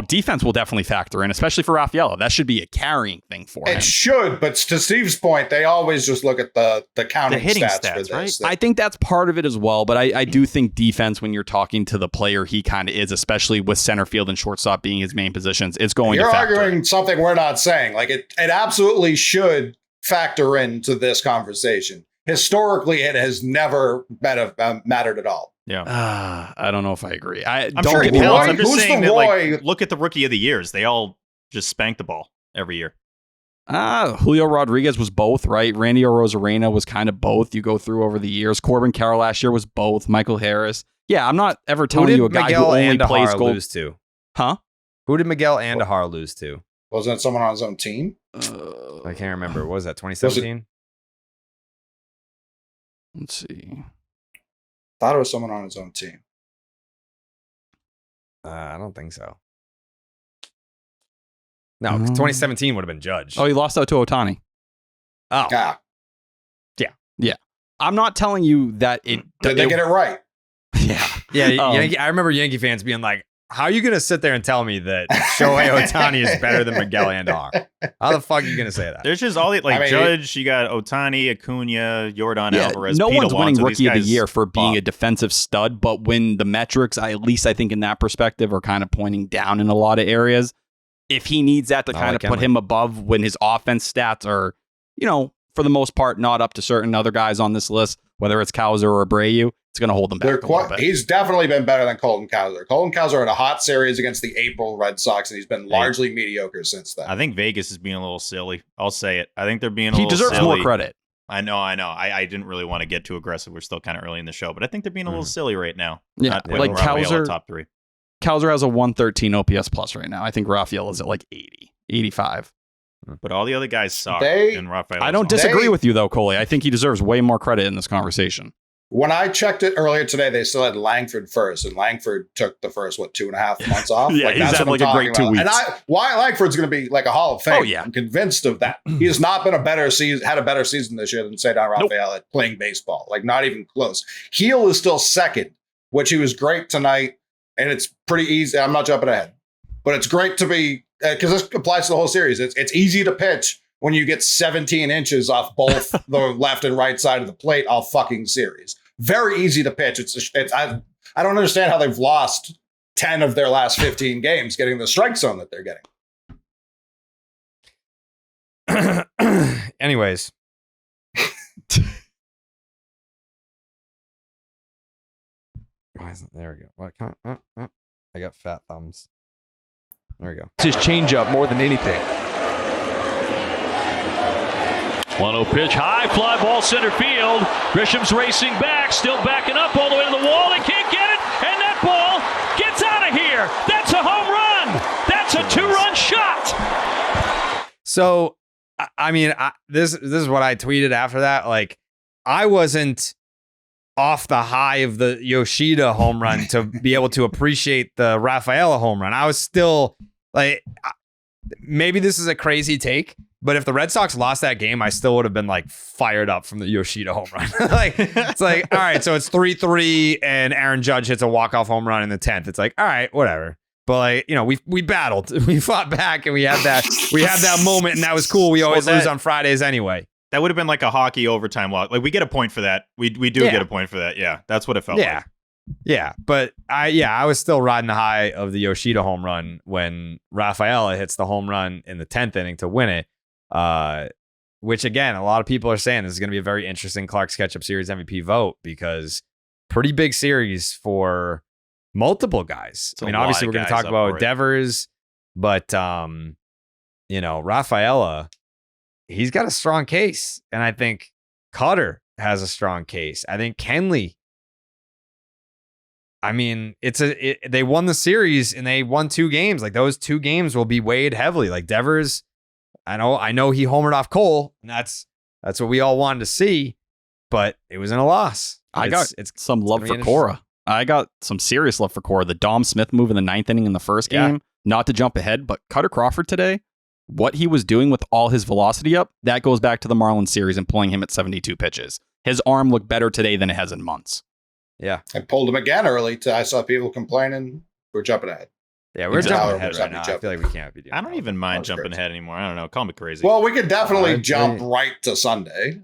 [SPEAKER 3] Defense will definitely factor in, especially for Rafael. That should be a carrying thing for him.
[SPEAKER 6] It should, but to Steve's point, they always just look at the counting stats for this.
[SPEAKER 3] Right? I think that's part of it as well, but I do think defense, when you're talking to the player he kind of is, especially with center field and shortstop being his main positions, it's going to factor.
[SPEAKER 6] You're arguing something we're not saying. Like it absolutely should factor into this conversation. Historically, it has never mattered at all.
[SPEAKER 2] Yeah.
[SPEAKER 3] I don't know if I agree.
[SPEAKER 2] I'm sure it counts. I'm just saying that, like, look at the Rookie of the Years. They all just spank the ball every year.
[SPEAKER 3] Julio Rodriguez was both, right? Randy Arozarena was kind of both. You go through over the years. Corbin Carroll last year was both. Michael Harris. Yeah, I'm not ever telling you a guy who only plays gold.
[SPEAKER 10] Lose to?
[SPEAKER 3] Huh?
[SPEAKER 10] Who did Miguel Andahar lose to?
[SPEAKER 6] Wasn't it someone on his own team?
[SPEAKER 10] I can't remember. What was that, 2017?
[SPEAKER 3] Let's see.
[SPEAKER 6] Thought it was someone on his own team.
[SPEAKER 10] I don't think so. No, 2017 would have been Judge.
[SPEAKER 3] Oh, he lost out to Ohtani.
[SPEAKER 10] Oh.
[SPEAKER 6] Yeah.
[SPEAKER 3] Yeah. I'm not telling you that it...
[SPEAKER 6] Did they get it right?
[SPEAKER 3] Yeah.
[SPEAKER 10] Yeah, I remember Yankee fans being like, how are you going to sit there and tell me that Shohei Ohtani is better than Miguel Andahar? How the fuck are you going to say that?
[SPEAKER 2] There's just all the, Judge, you got Ohtani, Acuna, Jordan Alvarez,
[SPEAKER 3] no
[SPEAKER 2] Pete
[SPEAKER 3] one's
[SPEAKER 2] Alonso,
[SPEAKER 3] winning Rookie of the Year for being a defensive stud, but when the metrics, at least I think in that perspective, are kind of pointing down in a lot of areas, if he needs that to kind of put him above when his offense stats are, for the most part, not up to certain other guys on this list, whether it's Cowser or Abreu, it's going to hold him back a little bit.
[SPEAKER 6] He's definitely been better than Colton Cowser. Colton Cowser had a hot series against the April Red Sox, and he's been largely mediocre since then.
[SPEAKER 2] I think Vegas is being a little silly. I'll say it. I think they're being a little silly.
[SPEAKER 3] He deserves more credit.
[SPEAKER 2] I know. I didn't really want to get too aggressive. We're still kind of early in the show, but I think they're being a little silly right now.
[SPEAKER 3] Yeah, like Cowser,
[SPEAKER 2] top three.
[SPEAKER 3] Cowser has a 113 OPS plus right now. I think Rafael is at like 80, 85.
[SPEAKER 2] But all the other guys suck. And Rafael.
[SPEAKER 3] I don't disagree with you though, Coley. I think he deserves way more credit in this conversation.
[SPEAKER 6] When I checked it earlier today, they still had Langford first, and Langford took the first 2.5 months off.
[SPEAKER 3] Yeah, he's had like a great 2 weeks.
[SPEAKER 6] And why Langford's going to be like a Hall of Fame?
[SPEAKER 3] Oh yeah,
[SPEAKER 6] I'm convinced of that. He has not been had a better season this year than Cedar Rafael at playing baseball. Like not even close. Heel is still second, which he was great tonight, and it's pretty easy. I'm not jumping ahead, but it's great to be because this applies to the whole series. It's easy to pitch when you get 17 inches off both the left and right side of the plate all fucking series. Very easy to pitch. I don't understand how they've lost 10 of their last 15 games getting the strike zone that they're
[SPEAKER 10] getting. Anyways. There we go. What kind I got fat thumbs. There we go.
[SPEAKER 11] It's his changeup more than anything.
[SPEAKER 7] 1-0 pitch, high fly ball center field. Grisham's racing back, still backing up all the way to the wall. They can't get it, and that ball gets out of here. That's a home run. That's a 2-run shot.
[SPEAKER 10] So, I mean, this is what I tweeted after that. Like, I wasn't off the high of the Yoshida home run to be able to appreciate the Rafael home run. I was still like, maybe this is a crazy take, but if the Red Sox lost that game, I still would have been like fired up from the Yoshida home run. Like, it's like, all right, so it's 3-3 and Aaron Judge hits a walk-off home run in the 10th. It's like, all right, whatever. But like, you know, we battled, we fought back, and we had that moment, and that was cool. We always lose on Fridays anyway.
[SPEAKER 2] That would have been like a hockey overtime loss. Like, we get a point for that. We do get a point for that. Yeah, that's what it felt like.
[SPEAKER 10] Yeah, but I was still riding the high of the Yoshida home run when Rafael hits the home run in the 10th inning to win it. Which again, a lot of people are saying this is going to be a very interesting Clark's Ketchup Series MVP vote, because pretty big series for multiple guys. I mean, obviously we're going to talk about Devers, but you know, Rafaela, he's got a strong case, and I think Kutter has a strong case. I think Kenley. I mean, they won the series and they won 2 games. Like, those 2 games will be weighed heavily. Like, Devers, I know he homered off Cole, and that's what we all wanted to see, but it was in a loss.
[SPEAKER 3] I got some love for Cora. I got some serious love for Cora. The Dom Smith move in the 9th inning in the first game, not to jump ahead, but Kutter Crawford today, what he was doing with all his velocity up, that goes back to the Marlins series and pulling him at 72 pitches. His arm looked better today than it has in months.
[SPEAKER 10] Yeah.
[SPEAKER 6] I pulled him again early. I saw people complaining. We're jumping ahead.
[SPEAKER 10] Yeah, we're jumping ahead right now. I feel like we can't be doing
[SPEAKER 2] I don't even mind jumping ahead anymore. I don't know. Call me crazy.
[SPEAKER 6] Well, we could definitely jump right to Sunday.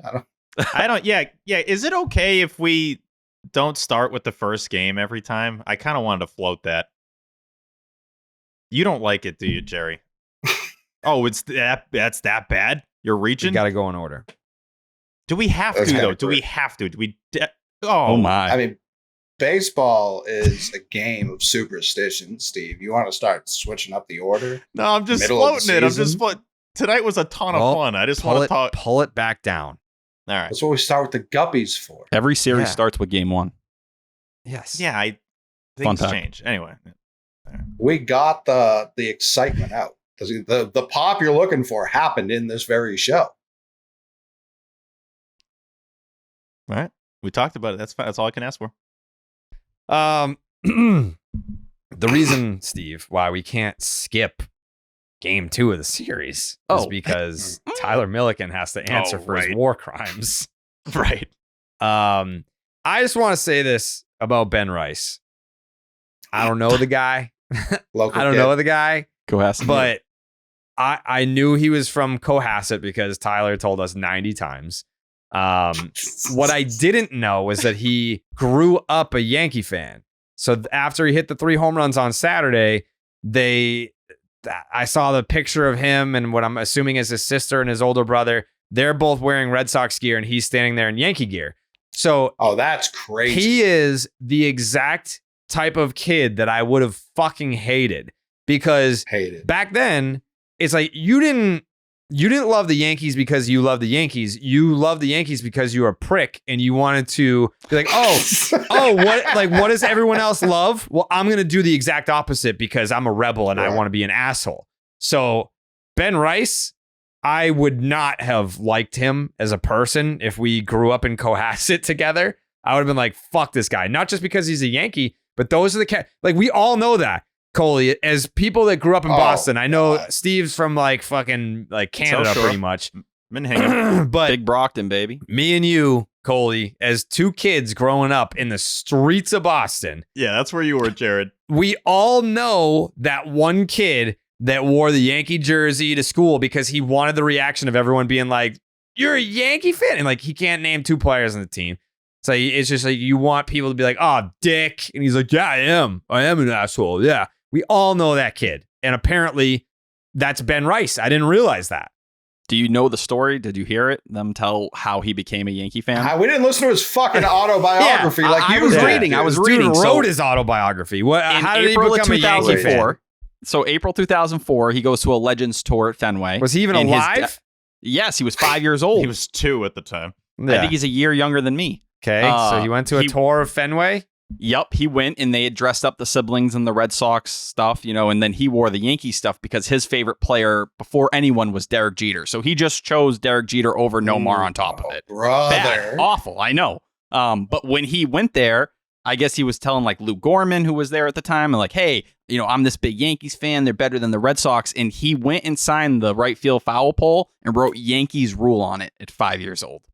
[SPEAKER 2] I don't. Yeah. Is it okay if we don't start with the first game every time? I kind of wanted to float that. You don't like it, do you, Jerry? Oh, that's that bad? You're reaching?
[SPEAKER 10] We got to go in order.
[SPEAKER 2] Do we have to, though? Do we have to? Do we?
[SPEAKER 3] Oh, my.
[SPEAKER 6] I mean, baseball is a game of superstition, Steve. You want to start switching up the order?
[SPEAKER 2] No, I'm just floating it. I'm just floating. Tonight was a ton of fun. I just want to talk.
[SPEAKER 10] Pull it back down.
[SPEAKER 2] All right.
[SPEAKER 6] That's what we start with the guppies for.
[SPEAKER 3] Every series starts with game 1.
[SPEAKER 10] Yes.
[SPEAKER 2] Yeah, I think things change. Anyway.
[SPEAKER 6] We got the excitement out. The pop you're looking for happened in this very show.
[SPEAKER 2] All right. We talked about it. That's fine. That's all I can ask for.
[SPEAKER 10] The reason, Steve, why we can't skip game 2 of the series is because Tyler Milliken has to answer for his war crimes.
[SPEAKER 2] Right.
[SPEAKER 10] I just want to say this about Ben Rice. I don't know the guy. I don't know the guy.
[SPEAKER 3] Cohasset.
[SPEAKER 10] But I knew he was from Cohasset because Tyler told us 90 times. What I didn't know was that he grew up a Yankee fan. So after he hit the 3 home runs on Saturday, I saw the picture of him and what I'm assuming is his sister and his older brother. They're both wearing Red Sox gear and he's standing there in Yankee gear. So,
[SPEAKER 6] that's crazy.
[SPEAKER 10] He is the exact type of kid that I would have fucking hated, because back then it's like you didn't love the Yankees because you love the Yankees. You love the Yankees because you're a prick and you wanted to be like, what does everyone else love? Well, I'm going to do the exact opposite because I'm a rebel and I want to be an asshole. So Ben Rice, I would not have liked him as a person if we grew up in Cohasset together. I would have been like, fuck this guy. Not just because he's a Yankee, but those are like, we all know that. Coley, as people that grew up in Boston, I know Steve's from like fucking like Canada pretty much.
[SPEAKER 2] Been hanging.
[SPEAKER 10] But
[SPEAKER 3] Big Brockton, baby.
[SPEAKER 10] Me and you, Coley, as 2 kids growing up in the streets of Boston.
[SPEAKER 2] Yeah, that's where you were, Jared.
[SPEAKER 10] We all know that one kid that wore the Yankee jersey to school because he wanted the reaction of everyone being like, you're a Yankee fan? And like, he can't name 2 players on the team. So it's just like, you want people to be like, oh, dick. And he's like, yeah, I am an asshole. Yeah. We all know that kid. And apparently that's Ben Rice. I didn't realize that.
[SPEAKER 3] Do you know the story? Did you hear it? Them tell how he became a Yankee fan?
[SPEAKER 6] We didn't listen to his fucking autobiography.
[SPEAKER 3] I was reading.
[SPEAKER 10] Dude wrote his autobiography. How did
[SPEAKER 3] April
[SPEAKER 10] he become
[SPEAKER 3] of 2004,
[SPEAKER 10] a Yankee fan?
[SPEAKER 3] So April 2004, he goes to a Legends tour at Fenway.
[SPEAKER 10] Was he even alive?
[SPEAKER 3] Yes, he was 5 years old.
[SPEAKER 2] He was 2 at the time.
[SPEAKER 3] Yeah. I think he's a year younger than me.
[SPEAKER 10] Okay, so he went to a tour of Fenway?
[SPEAKER 3] Yep, he went and they had dressed up the siblings in the Red Sox stuff, and then he wore the Yankee stuff because his favorite player before anyone was Derek Jeter. So he just chose Derek Jeter over Nomar on top of it.
[SPEAKER 6] Brother.
[SPEAKER 3] Bad. Awful, I know. But when he went there, I guess he was telling like Lou Gorman, who was there at the time, and like, hey, I'm this big Yankees fan. They're better than the Red Sox. And he went and signed the right field foul pole and wrote Yankees rule on it at 5 years old.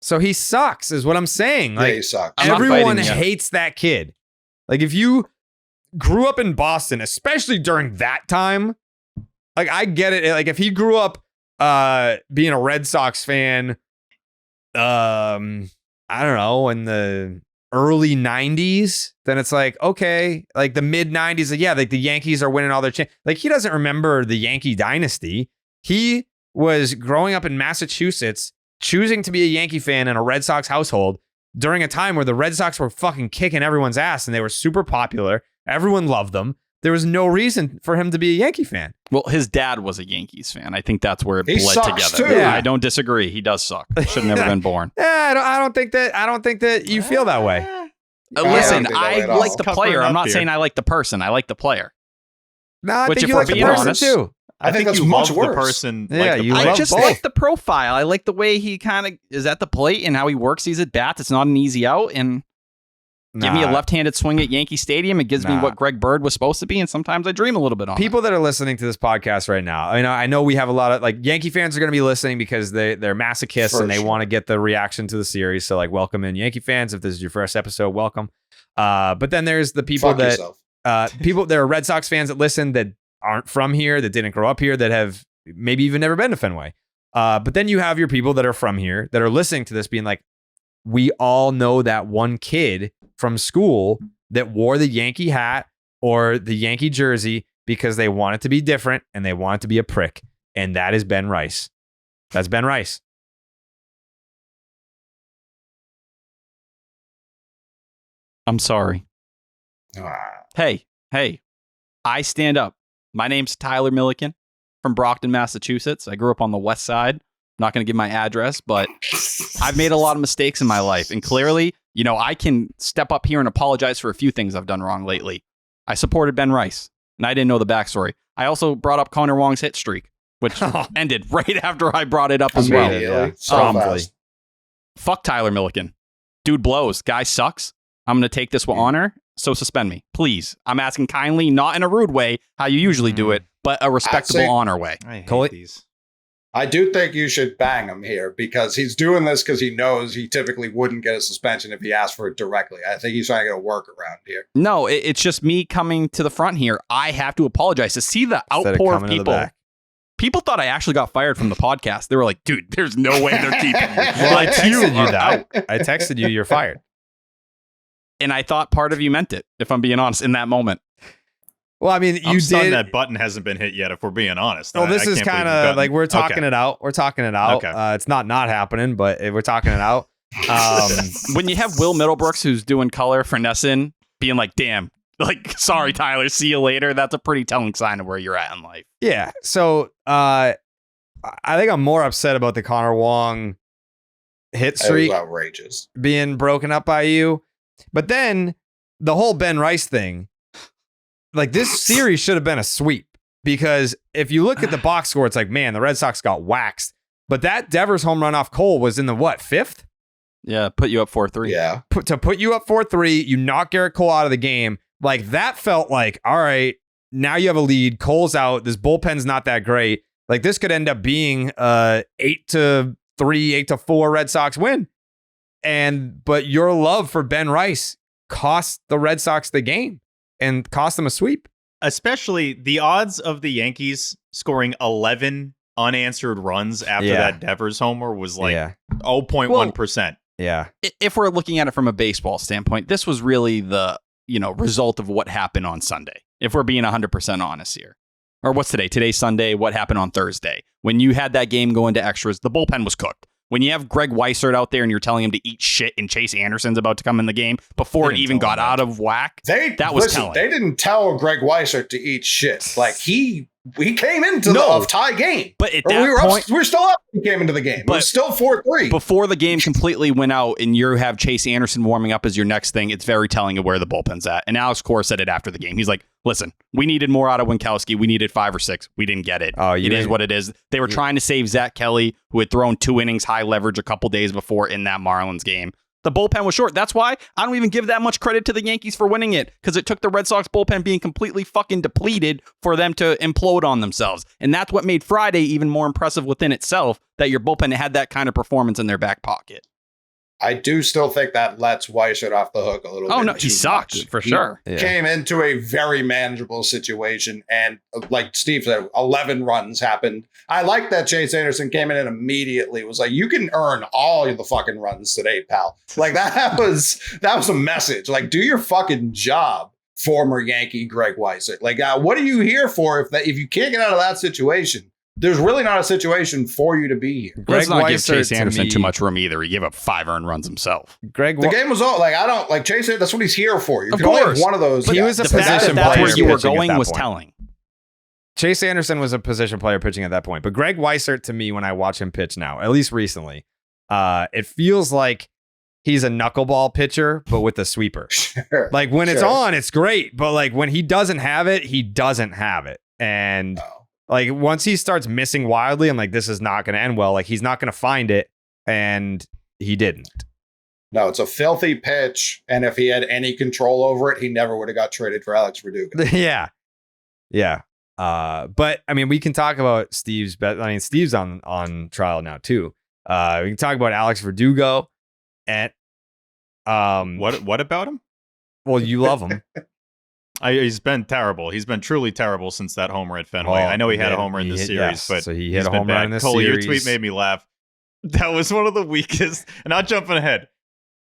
[SPEAKER 10] So he sucks, is what I'm saying. Like,
[SPEAKER 6] he sucks.
[SPEAKER 10] Everyone hates that kid. Like, if you grew up in Boston, especially during that time, like, I get it. Like, if he grew up being a Red Sox fan, I don't know, in the early 90s, then it's like, okay, like the mid 90s, like the Yankees are winning all their like, he doesn't remember the Yankee dynasty. He was growing up in Massachusetts, choosing to be a Yankee fan in a Red Sox household during a time where the Red Sox were fucking kicking everyone's ass and they were super popular. Everyone loved them. There was no reason for him to be a Yankee fan.
[SPEAKER 3] Well, his dad was a Yankees fan. I think that's where it bled
[SPEAKER 6] sucks
[SPEAKER 3] together.
[SPEAKER 6] too.
[SPEAKER 3] Yeah. I don't disagree. He does suck. Should have never been born.
[SPEAKER 10] Yeah, I don't think that you feel that way.
[SPEAKER 3] Listen,
[SPEAKER 6] don't think
[SPEAKER 3] I
[SPEAKER 6] that way at
[SPEAKER 3] like
[SPEAKER 6] all.
[SPEAKER 3] the player.
[SPEAKER 2] Covering
[SPEAKER 3] I'm
[SPEAKER 2] up
[SPEAKER 3] not
[SPEAKER 2] here.
[SPEAKER 3] saying I like the person. I like the player.
[SPEAKER 10] No, I
[SPEAKER 3] Which,
[SPEAKER 10] think
[SPEAKER 3] if
[SPEAKER 10] you
[SPEAKER 3] we're
[SPEAKER 10] like the
[SPEAKER 3] being
[SPEAKER 10] person
[SPEAKER 3] honest,
[SPEAKER 10] too.
[SPEAKER 6] I think that's
[SPEAKER 2] you
[SPEAKER 6] much
[SPEAKER 2] love
[SPEAKER 6] worse.
[SPEAKER 2] the person.
[SPEAKER 10] Yeah,
[SPEAKER 2] like the
[SPEAKER 10] you
[SPEAKER 2] player.
[SPEAKER 10] love
[SPEAKER 3] I just
[SPEAKER 10] both.
[SPEAKER 3] like the profile. I like the way he kind of is at the plate and how he works these at bats. It's not an easy out. And give me a left-handed swing at Yankee Stadium. It gives me what Greg Bird was supposed to be. And sometimes I dream a little bit on
[SPEAKER 10] People that are listening to this podcast right now, I know we have a lot of like Yankee fans are going to be listening because they're masochists and they want to get the reaction to the series. So like, welcome in Yankee fans. If this is your first episode, welcome. But then there's the people
[SPEAKER 6] Fuck
[SPEAKER 10] that
[SPEAKER 6] yourself.
[SPEAKER 10] there are Red Sox fans that listen that aren't from here, that didn't grow up here, that have maybe even never been to Fenway. But then you have your people that are from here that are listening to this being like, we all know that one kid from school that wore the Yankee hat or the Yankee jersey because they want it to be different and they want it to be a prick. And that is Ben Rice. That's Ben Rice.
[SPEAKER 3] I'm sorry. Hey, I stand up. My name's Tyler Milliken from Brockton, Massachusetts. I grew up on the west side. I'm not going to give my address, but I've made a lot of mistakes in my life. And clearly, I can step up here and apologize for a few things I've done wrong lately. I supported Ben Rice, and I didn't know the backstory. I also brought up Connor Wong's hit streak, which ended right after I brought it up as well.
[SPEAKER 6] Immediately. So
[SPEAKER 10] Promptly.
[SPEAKER 6] fast.
[SPEAKER 3] Fuck Tyler Milliken. Dude blows. Guy sucks. I'm going to take this with honor, so suspend me. Please. I'm asking kindly, not in a rude way, how you usually do it, but a respectable honor way.
[SPEAKER 2] I hate
[SPEAKER 10] Cole-
[SPEAKER 2] these.
[SPEAKER 6] I do think you should bang him here because he's doing this because he knows he typically wouldn't get a suspension if he asked for it directly. I think he's trying to get a workaround here.
[SPEAKER 3] No, it's just me coming to the front here. I have to apologize to see the
[SPEAKER 10] Instead of
[SPEAKER 3] outpour of
[SPEAKER 10] coming to the
[SPEAKER 3] people.
[SPEAKER 10] back.
[SPEAKER 3] People thought I actually got fired from the podcast. They were like, dude, there's no way they're keeping you.
[SPEAKER 10] Well, I
[SPEAKER 3] Like,
[SPEAKER 10] texted you
[SPEAKER 3] are
[SPEAKER 10] that.
[SPEAKER 3] out.
[SPEAKER 10] I texted you, you're fired.
[SPEAKER 3] And I thought part of you meant it, if I'm being honest, in that moment.
[SPEAKER 10] Well, I mean,
[SPEAKER 2] I'm
[SPEAKER 10] you
[SPEAKER 2] stunned
[SPEAKER 10] did.
[SPEAKER 2] that button hasn't been hit yet, if we're being honest.
[SPEAKER 10] Well, this
[SPEAKER 2] I
[SPEAKER 10] is
[SPEAKER 2] can't believe
[SPEAKER 10] kind
[SPEAKER 2] you've
[SPEAKER 10] of
[SPEAKER 2] gotten-
[SPEAKER 10] like we're talking
[SPEAKER 2] Okay.
[SPEAKER 10] it out. We're talking it out.
[SPEAKER 2] Okay.
[SPEAKER 10] It's not happening, but we're talking it out.
[SPEAKER 3] When you have Will Middlebrooks, who's doing color for Nesson, being like, damn, like, sorry, Tyler, see you later. That's a pretty telling sign of where you're at in life.
[SPEAKER 10] Yeah. So I think I'm more upset about the Connor Wong hit
[SPEAKER 6] That
[SPEAKER 10] streak
[SPEAKER 6] was outrageous.
[SPEAKER 10] being broken up by you. But then the whole Ben Rice thing, like this series should have been a sweep because if you look at the box score, it's like, man, the Red Sox got waxed. But that Devers home run off Cole was in the fifth?
[SPEAKER 3] Yeah, put you up 4-3.
[SPEAKER 6] Yeah.
[SPEAKER 10] To put you up 4-3, you knock Garrett Cole out of the game. Like that felt like, all right, now you have a lead. Cole's out. This bullpen's not that great. Like this could end up being 8-3, 8-4 Red Sox win. But your love for Ben Rice cost the Red Sox the game and cost them a sweep.
[SPEAKER 2] Especially the odds of the Yankees scoring 11 unanswered runs after
[SPEAKER 10] Yeah.
[SPEAKER 2] that Devers homer was like
[SPEAKER 10] Yeah.
[SPEAKER 2] 0.1%.
[SPEAKER 10] Yeah.
[SPEAKER 3] If we're looking at it from a baseball standpoint, this was really the result of what happened on Sunday. If we're being 100% honest here. Or what's today? Today's Sunday. What happened on Thursday? When you had that game go into extras, the bullpen was cooked. When you have Greg Weissert out there and you're telling him to eat shit and Chase Anderson's about to come in the game before it even got out of whack, that was telling.
[SPEAKER 6] They didn't tell Greg Weissert to eat shit. Like he came into the tie game.
[SPEAKER 3] But at
[SPEAKER 6] Or
[SPEAKER 3] that
[SPEAKER 6] we were
[SPEAKER 3] point,
[SPEAKER 6] we were still up when he came into the game. It was still 4-3.
[SPEAKER 3] before the game completely went out and you have Chase Anderson warming up as your next thing, it's very telling of where the bullpen's at. And Alex Cora said it after the game. He's like, listen, we needed more out of Winkowski. We needed 5 or 6. We didn't get it. It is what it is. They were trying to save Zach Kelly, who had thrown 2 innings high leverage a couple days before in that Marlins game. The bullpen was short. That's why I don't even give that much credit to the Yankees for winning it, because it took the Red Sox bullpen being completely fucking depleted for them to implode on themselves. And that's what made Friday even more impressive within itself, that your bullpen had that kind of performance in their back pocket.
[SPEAKER 6] I do still think that lets Weissert off the hook a little bit.
[SPEAKER 3] Oh, no, he sucked for sure.
[SPEAKER 6] He came into a very manageable situation, and like Steve said, 11 runs happened. I like that Chase Anderson came in and immediately was like, you can earn all of the fucking runs today, pal. Like that was a message. Like, do your fucking job, former Yankee Greg Weissert. Like, what are you here for if you can't get out of that situation? There's really not a situation for you to be here.
[SPEAKER 3] Let's not give Chase Anderson too much room either. He gave up 5 earned runs himself.
[SPEAKER 6] The game was all like, I don't like Chase. That's what he's here for. You can only have one of those.
[SPEAKER 10] But he was a position player.
[SPEAKER 3] That's where you were going was telling.
[SPEAKER 10] Chase Anderson was a position player pitching at that point. But Greg Weissert, to me, when I watch him pitch now, at least recently, it feels like he's a knuckleball pitcher, but with a sweeper.
[SPEAKER 6] Sure,
[SPEAKER 10] like when it's on, it's great. But like when he doesn't have it, he doesn't have it. And like once he starts missing wildly, I'm like, this is not going to end well. Like he's not going to find it. And he didn't.
[SPEAKER 6] No, it's a filthy pitch. And if he had any control over it, he never would have got traded for Alex Verdugo.
[SPEAKER 10] Yeah. Yeah. But I mean, we can talk about Steve's Steve's on trial now too. We can talk about Alex Verdugo and
[SPEAKER 2] what about him?
[SPEAKER 10] Well, you love him.
[SPEAKER 2] He's been terrible. He's been truly terrible since that homer at Fenway. I know he had a homer in this series, but
[SPEAKER 10] so he hit a home run in this
[SPEAKER 2] Cole,
[SPEAKER 10] series.
[SPEAKER 2] Your tweet made me laugh. That was one of the weakest, and not jumping ahead,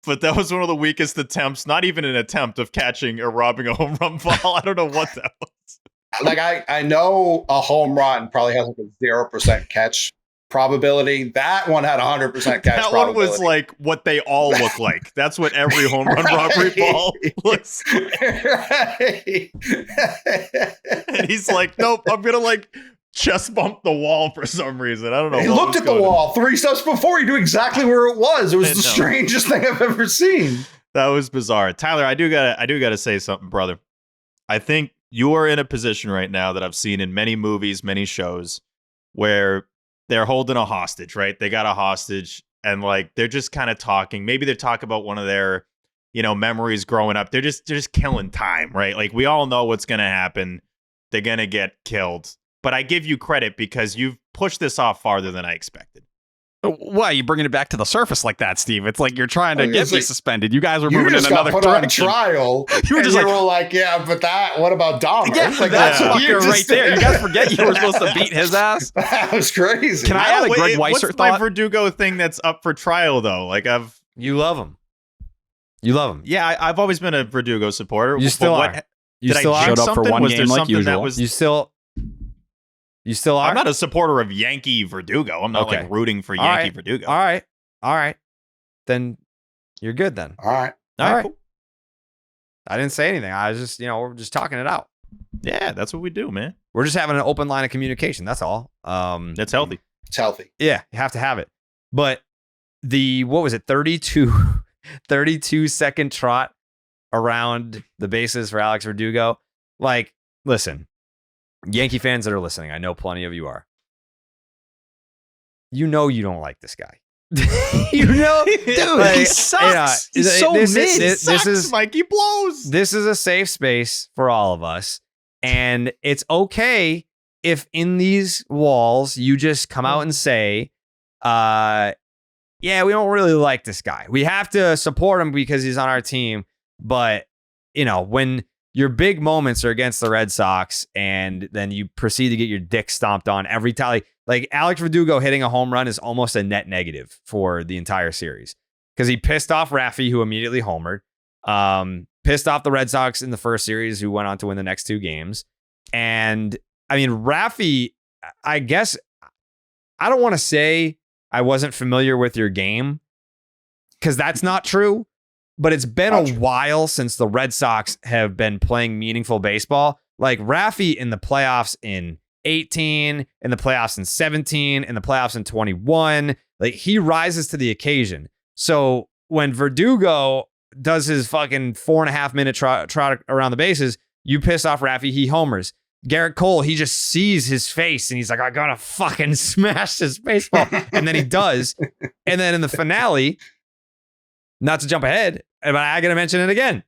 [SPEAKER 2] but that was one of the weakest attempts, not even an attempt of catching or robbing a home run ball. I don't know what that was.
[SPEAKER 6] Like I know a home run probably has like a 0% catch probability. That one had 100% catch
[SPEAKER 2] that
[SPEAKER 6] probability.
[SPEAKER 2] One was like what they all look like. That's what every home run robbery ball looks like. And he's like, nope, I'm gonna like chest bump the wall for some reason. I don't know.
[SPEAKER 6] He looked at the wall 3 steps before. He knew exactly where it was. It was the strangest thing I've ever seen.
[SPEAKER 2] That was bizarre. Tyler, I do gotta say something, brother. I think you are in a position right now that I've seen in many movies, many shows, where they're holding a hostage, right? They got a hostage and like they're just kind of talking. Maybe they're talking about one of their, memories growing up. They're just killing time, right? Like we all know what's gonna happen. They're gonna get killed. But I give you credit because you've pushed this off farther than I expected.
[SPEAKER 3] Why are you bringing it back to the surface like that, Steve? It's like you're trying to get me suspended. You guys were moving in another direction.
[SPEAKER 6] You just got put on trial. You were just like, yeah, but what about Dahmer?
[SPEAKER 3] Yeah,
[SPEAKER 6] like,
[SPEAKER 3] that's right there. You guys forget you were supposed to beat his ass?
[SPEAKER 6] That was crazy.
[SPEAKER 3] Can I add a Greg Weissert
[SPEAKER 2] thought? What's my Verdugo thing that's up for trial, though? Like
[SPEAKER 10] You love him. You love him.
[SPEAKER 2] Yeah, I've always been a Verdugo supporter.
[SPEAKER 10] You still are.
[SPEAKER 2] You still
[SPEAKER 3] showed up for one game like usual.
[SPEAKER 10] You still are?
[SPEAKER 2] I'm not a supporter of Yankee Verdugo. I'm not like rooting for Yankee Verdugo.
[SPEAKER 10] All right. Then you're good then.
[SPEAKER 6] All right.
[SPEAKER 10] Cool. I didn't say anything. I was just, we're just talking it out.
[SPEAKER 2] Yeah, that's what we do, man.
[SPEAKER 10] We're just having an open line of communication. That's all.
[SPEAKER 2] That's healthy.
[SPEAKER 6] It's healthy.
[SPEAKER 10] Yeah, you have to have it. But what was it? 32 second trot around the bases for Alex Verdugo. Like, listen. Yankee fans that are listening, I know plenty of you are. You don't like this guy.
[SPEAKER 3] Dude, he sucks. He's so mid.
[SPEAKER 10] This is
[SPEAKER 2] Mikey blows.
[SPEAKER 10] This is a safe space for all of us, and it's okay if in these walls you just come out and say, "Yeah, we don't really like this guy. We have to support him because he's on our team." But when your big moments are against the Red Sox, and then you proceed to get your dick stomped on every time. Like Alex Verdugo hitting a home run is almost a net negative for the entire series because he pissed off Raffy, who immediately homered, pissed off the Red Sox in the first series, who went on to win the next 2 games. And I mean, Raffy, I guess I don't want to say I wasn't familiar with your game because that's not true. But it's been a while since the Red Sox have been playing meaningful baseball. Like Raffy in the playoffs in 18, in the playoffs in 17, in the playoffs in 21, like he rises to the occasion. So when Verdugo does his fucking 4.5 minute trot around the bases, you piss off Raffy, he homers. Garrett Cole, he just sees his face and he's like, I gotta fucking smash this baseball. And then he does. And then in the finale, not to jump ahead, but I got to mention it again.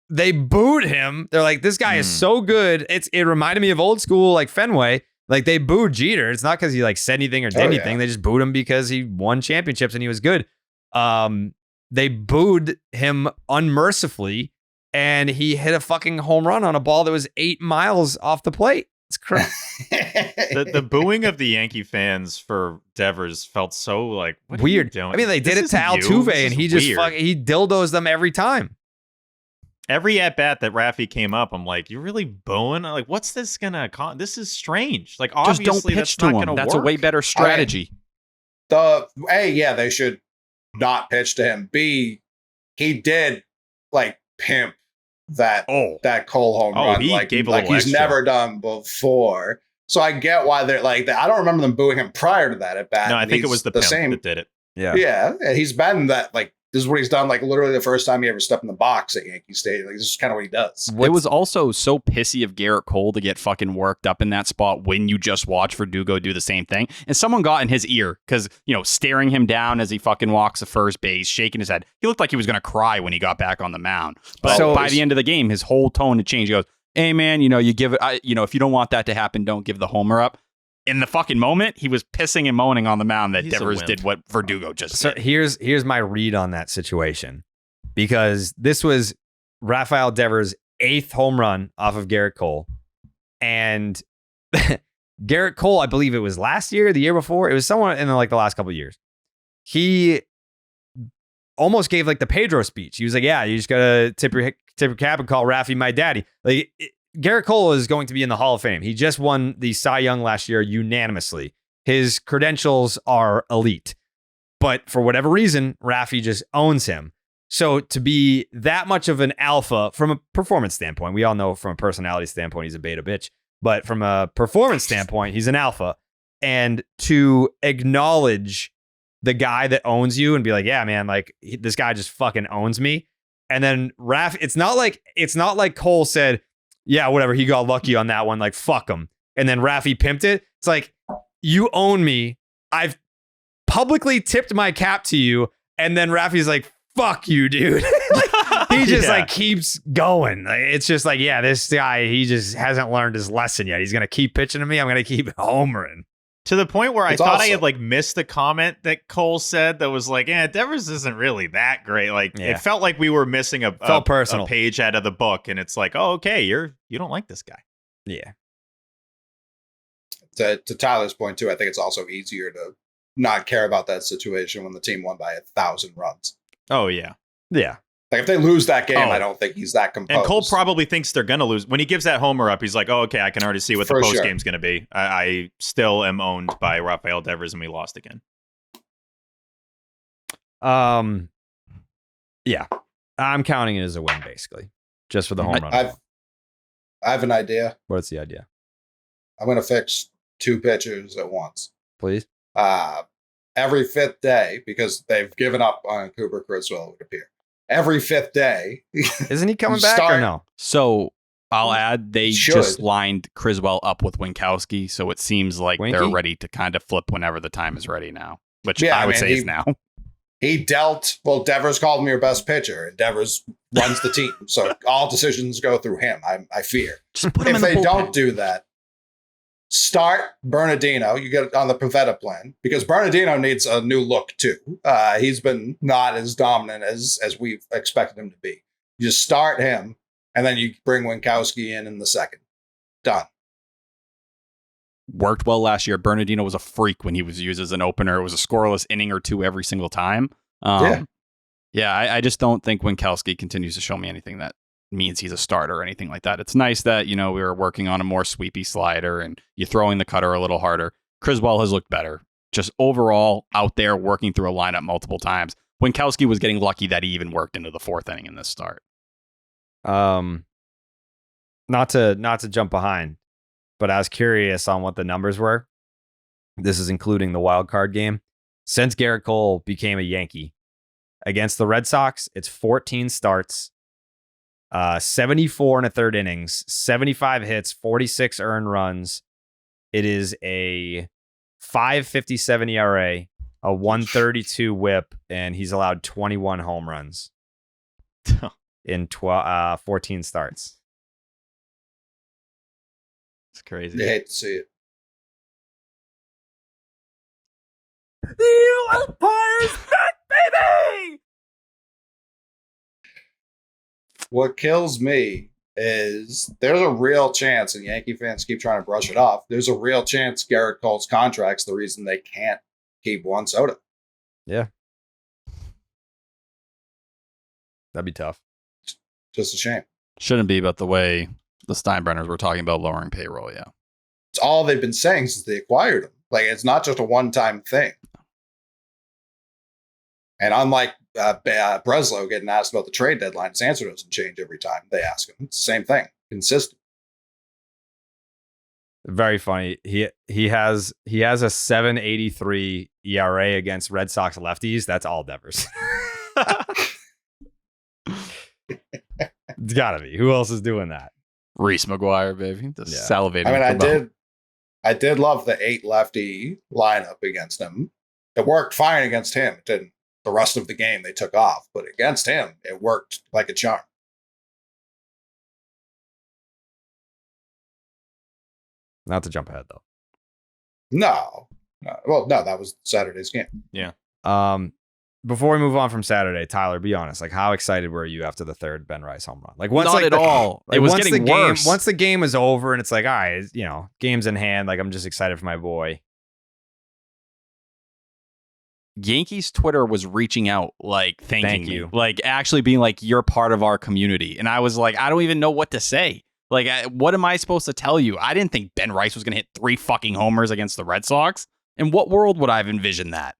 [SPEAKER 10] They booed him. They're like, this guy is so good. It reminded me of old school, like Fenway. Like they booed Jeter. It's not because he like said anything or did anything. They just booed him because he won championships and he was good. They booed him unmercifully, and he hit a fucking home run on a ball that was 8 miles off the plate. It's crazy.
[SPEAKER 2] The booing of the Yankee fans for Devers felt so like
[SPEAKER 10] weird.
[SPEAKER 2] Doing?
[SPEAKER 10] I mean, they did it to Altuve, and he just he dildos them every time.
[SPEAKER 2] Every at bat that Raffy came up, I'm like, you're really booing? Like, what's this gonna? This is strange. Like, obviously,
[SPEAKER 3] just don't pitch to him. That's a way better strategy.
[SPEAKER 6] They should not pitch to him. B, he did like pimp that Cole home run.
[SPEAKER 2] He
[SPEAKER 6] like
[SPEAKER 2] gave a
[SPEAKER 6] like
[SPEAKER 2] little
[SPEAKER 6] he's
[SPEAKER 2] extra.
[SPEAKER 6] never done before. So I get why they're like that. I don't remember them booing him prior to that at bat.
[SPEAKER 2] No, I think it was the same that did it.
[SPEAKER 6] Yeah, and he's been that like. This is what he's done, like literally the first time he ever stepped in the box at Yankee Stadium. Like, this is kind of what he does.
[SPEAKER 3] It was also so pissy of Garrett Cole to get fucking worked up in that spot when you just watch Verdugo do the same thing. And someone got in his ear because, staring him down as he fucking walks to first base, shaking his head. He looked like he was going to cry when he got back on the mound. But by the end of the game, his whole tone had changed. He goes, hey, man, you give it, if you don't want that to happen, don't give the homer up. In the fucking moment, he was pissing and moaning on the mound that Devers did what Verdugo just did.
[SPEAKER 10] Here's my read on that situation, because this was Rafael Devers' 8th home run off of Garrett Cole. And Garrett Cole, I believe it was last year, the year before, it was somewhere in the last couple of years. He almost gave like the Pedro speech. He was like, yeah, you just got to tip your cap and call Raffy my daddy. Garrett Cole is going to be in the Hall of Fame. He just won the Cy Young last year unanimously. His credentials are elite. But for whatever reason, Raffy just owns him. So to be that much of an alpha from a performance standpoint, we all know from a personality standpoint, he's a beta bitch. But from a performance standpoint, he's an alpha. And to acknowledge the guy that owns you and be like, yeah, man, like this guy just fucking owns me. And then Raffy, it's not like Cole said, yeah, whatever, he got lucky on that one, like fuck him. And then Raffy pimped it. It's like, you own me. I've publicly tipped my cap to you. And then Raffy's like, fuck you, dude. He just keeps going. It's just like, yeah, this guy, he just hasn't learned his lesson yet. He's going to keep pitching to me. I'm going to keep homering.
[SPEAKER 2] To the point where I thought I had missed the comment that Cole said that was like, Devers isn't really that great. It felt like we were missing a page out of the book. And it's like, oh, okay, you don't like this guy.
[SPEAKER 10] Yeah.
[SPEAKER 6] To Tyler's point too, I think it's also easier to not care about that situation when the team won by 1,000 runs.
[SPEAKER 2] Oh yeah.
[SPEAKER 10] Yeah.
[SPEAKER 6] Like if they lose that game, I don't think he's that composed.
[SPEAKER 2] And Cole probably thinks they're gonna lose. When he gives that homer up, he's like, "Oh, okay, I can already see what the post game's gonna be." I still am owned by Rafael Devers, and we lost again.
[SPEAKER 10] Yeah, I'm counting it as a win, basically, just for the home run.
[SPEAKER 6] I have an idea.
[SPEAKER 10] What's the idea?
[SPEAKER 6] I'm gonna fix 2 pitchers at once,
[SPEAKER 10] please.
[SPEAKER 6] Every 5th day, because they've given up on Cooper Criswell, it would appear. Every 5th day.
[SPEAKER 10] Isn't he coming back or no?
[SPEAKER 3] So I'll add they just lined Criswell up with Winkowski, so it seems like they're ready to kind of flip whenever the time is ready now, which I would say is now.
[SPEAKER 6] He dealt, Devers called me your best pitcher, and Devers runs the team, so all decisions go through him, I fear. If they don't do that, start Bernardino. You get on the Pavetta plan because Bernardino needs a new look too. He's been not as dominant as we've expected him to be. You just start him, and then you bring Winkowski in the second. Done.
[SPEAKER 3] Worked well last year. Bernardino was a freak when he was used as an opener. It was a scoreless inning or 2 every single time. I just don't think Winkowski continues to show me anything that means he's a starter or anything like that. It's nice that, we were working on a more sweepy slider and you're throwing the cutter a little harder. Criswell has looked better. Just overall out there working through a lineup multiple times. Winkowski was getting lucky that he even worked into the 4th inning in this start.
[SPEAKER 10] Not to jump behind, but I was curious on what the numbers were. This is including the wild card game. Since Garrett Cole became a Yankee against the Red Sox, it's 14 starts. 74 1/3 innings, 75 hits, 46 earned runs. It is a 5.57 ERA, a 132 whip, and he's allowed 21 home runs in 14 starts.
[SPEAKER 2] It's crazy.
[SPEAKER 6] You hate to see it.
[SPEAKER 3] The umpire's back, baby!
[SPEAKER 6] What kills me is there's a real chance, and Yankee fans keep trying to brush it off, there's a real chance Garrett Cole's contract's the reason they can't keep Juan Soto.
[SPEAKER 10] Yeah. That'd be tough.
[SPEAKER 6] Just a shame.
[SPEAKER 3] Shouldn't be, but the way the Steinbrenners were talking about lowering payroll, yeah.
[SPEAKER 6] It's all they've been saying since they acquired him. Like, it's not just a one-time thing. And unlike Breslow getting asked about the trade deadline, his answer doesn't change every time they ask him. It's the same thing. Consistent.
[SPEAKER 10] Very funny. He has a 7.83 ERA against Red Sox lefties. That's all Devers. It's gotta be. Who else is doing that?
[SPEAKER 3] Reese McGuire, baby. Just salivating.
[SPEAKER 6] I mean, I did love the 8 lefty lineup against him. It worked fine against him. It didn't. The rest of the game they took off, but against him, it worked like a charm.
[SPEAKER 10] Not to jump ahead though.
[SPEAKER 6] No. Well, no, that was Saturday's game.
[SPEAKER 2] Yeah.
[SPEAKER 10] Before we move on from Saturday, Tyler, be honest. Like, how excited were you after the third Ben Rice home run? Like, once
[SPEAKER 3] Not
[SPEAKER 10] like
[SPEAKER 3] at all. It was getting worse.
[SPEAKER 10] Once the game is over and it's like, all right, game's in hand. Like, I'm just excited for my boy.
[SPEAKER 3] Yankees Twitter was reaching out, like, thanking
[SPEAKER 10] you.
[SPEAKER 3] me. Like, actually being like, you're part of our community. And I was like, I don't even know what to say. Like, what am I supposed to tell you? I didn't think Ben Rice was going to hit 3 fucking homers against the Red Sox. In what world would I have envisioned that?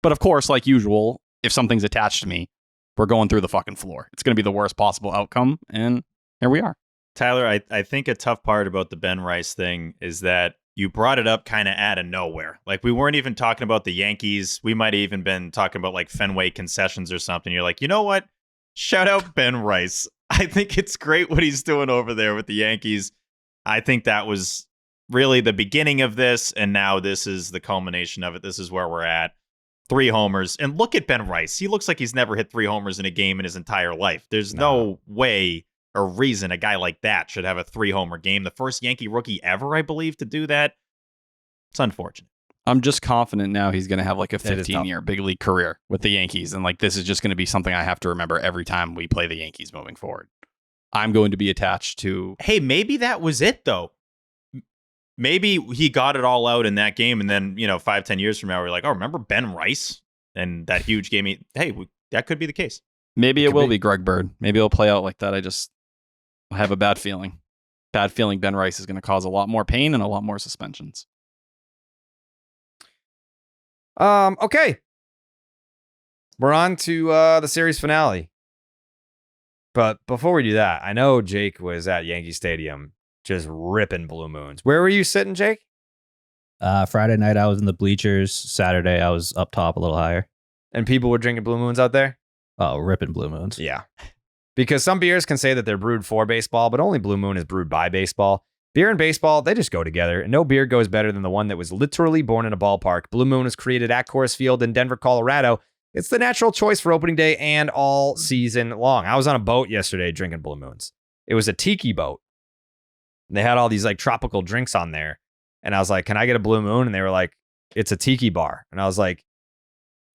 [SPEAKER 3] But of course, like usual, if something's attached to me, we're going through the fucking floor. It's going to be the worst possible outcome. And here we are.
[SPEAKER 2] Tyler, I think a tough part about the Ben Rice thing is that you brought it up kind of out of nowhere. Like, we weren't even talking about the Yankees. We might have even been talking about like Fenway concessions or something. You're like, you know what? Shout out Ben Rice. I think it's great what he's doing over there with the Yankees. I think that was really the beginning of this, and now this is the culmination of it. This is where we're at. 3 homers. And look at Ben Rice. He looks like he's never hit 3 homers in a game in his entire life. There's no way or reason a guy like that should have a 3-homer game. The first Yankee rookie ever, I believe, to do that. It's unfortunate.
[SPEAKER 3] I'm just confident now he's going to have like a 15-year big league career with the Yankees. And like, this is just going to be something I have to remember every time we play the Yankees moving forward. I'm going to be attached to...
[SPEAKER 2] Hey, maybe that was it, though. Maybe he got it all out in that game. And then, 5-10 years from now, we're like, oh, remember Ben Rice and that huge game? Hey, that could be the case.
[SPEAKER 3] Maybe it will be Greg Bird. Maybe it'll play out like that. I have a bad feeling. Bad feeling Ben Rice is going to cause a lot more pain and a lot more suspensions.
[SPEAKER 10] Okay. We're on to the series finale. But before we do that, I know Jake was at Yankee Stadium just ripping blue moons. Where were you sitting, Jake?
[SPEAKER 9] Friday night, I was in the bleachers. Saturday, I was up top a little higher.
[SPEAKER 10] And people were drinking blue moons out there?
[SPEAKER 9] Oh, ripping blue moons.
[SPEAKER 10] Yeah. Because some beers can say that they're brewed for baseball, but only Blue Moon is brewed by baseball. Beer and baseball, they just go together, and no beer goes better than the one that was literally born in a ballpark. Blue Moon was created at Coors Field in Denver, Colorado. It's the natural choice for opening day and all season long. I was on a boat yesterday drinking Blue Moons. It was a tiki boat. And they had all these like tropical drinks on there. And I was like, can I get a Blue Moon? And they were like, it's a tiki bar. And I was like,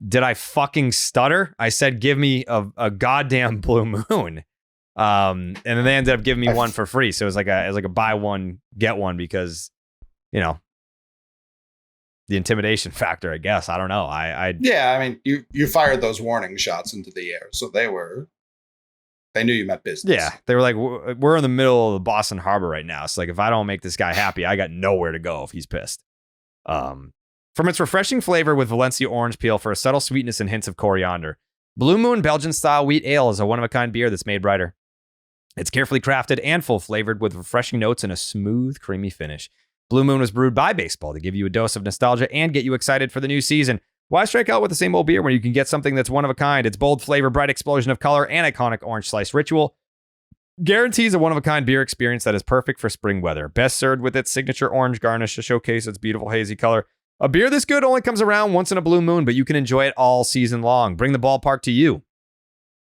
[SPEAKER 10] did I fucking stutter? I said, give me a goddamn Blue Moon. And then they ended up giving me one for free. So it was like a buy one, get one because, the intimidation factor, I guess. I don't know.
[SPEAKER 6] Yeah, I mean, you fired those warning shots into the air. So they knew you meant business.
[SPEAKER 10] Yeah. They were like, we're in the middle of the Boston Harbor right now. So like, if I don't make this guy happy, I got nowhere to go if he's pissed. From its refreshing flavor with Valencia orange peel for a subtle sweetness and hints of coriander, Blue Moon Belgian-style wheat ale is a one-of-a-kind beer that's made brighter. It's carefully crafted and full-flavored with refreshing notes and a smooth, creamy finish. Blue Moon was brewed by baseball to give you a dose of nostalgia and get you excited for the new season. Why strike out with the same old beer when you can get something that's one of a kind? Its bold flavor, bright explosion of color, and iconic orange slice ritual guarantees a one-of-a-kind beer experience that is perfect for spring weather. Best served with its signature orange garnish to showcase its beautiful hazy color. A beer this good only comes around once in a blue moon, but you can enjoy it all season long. Bring the ballpark to you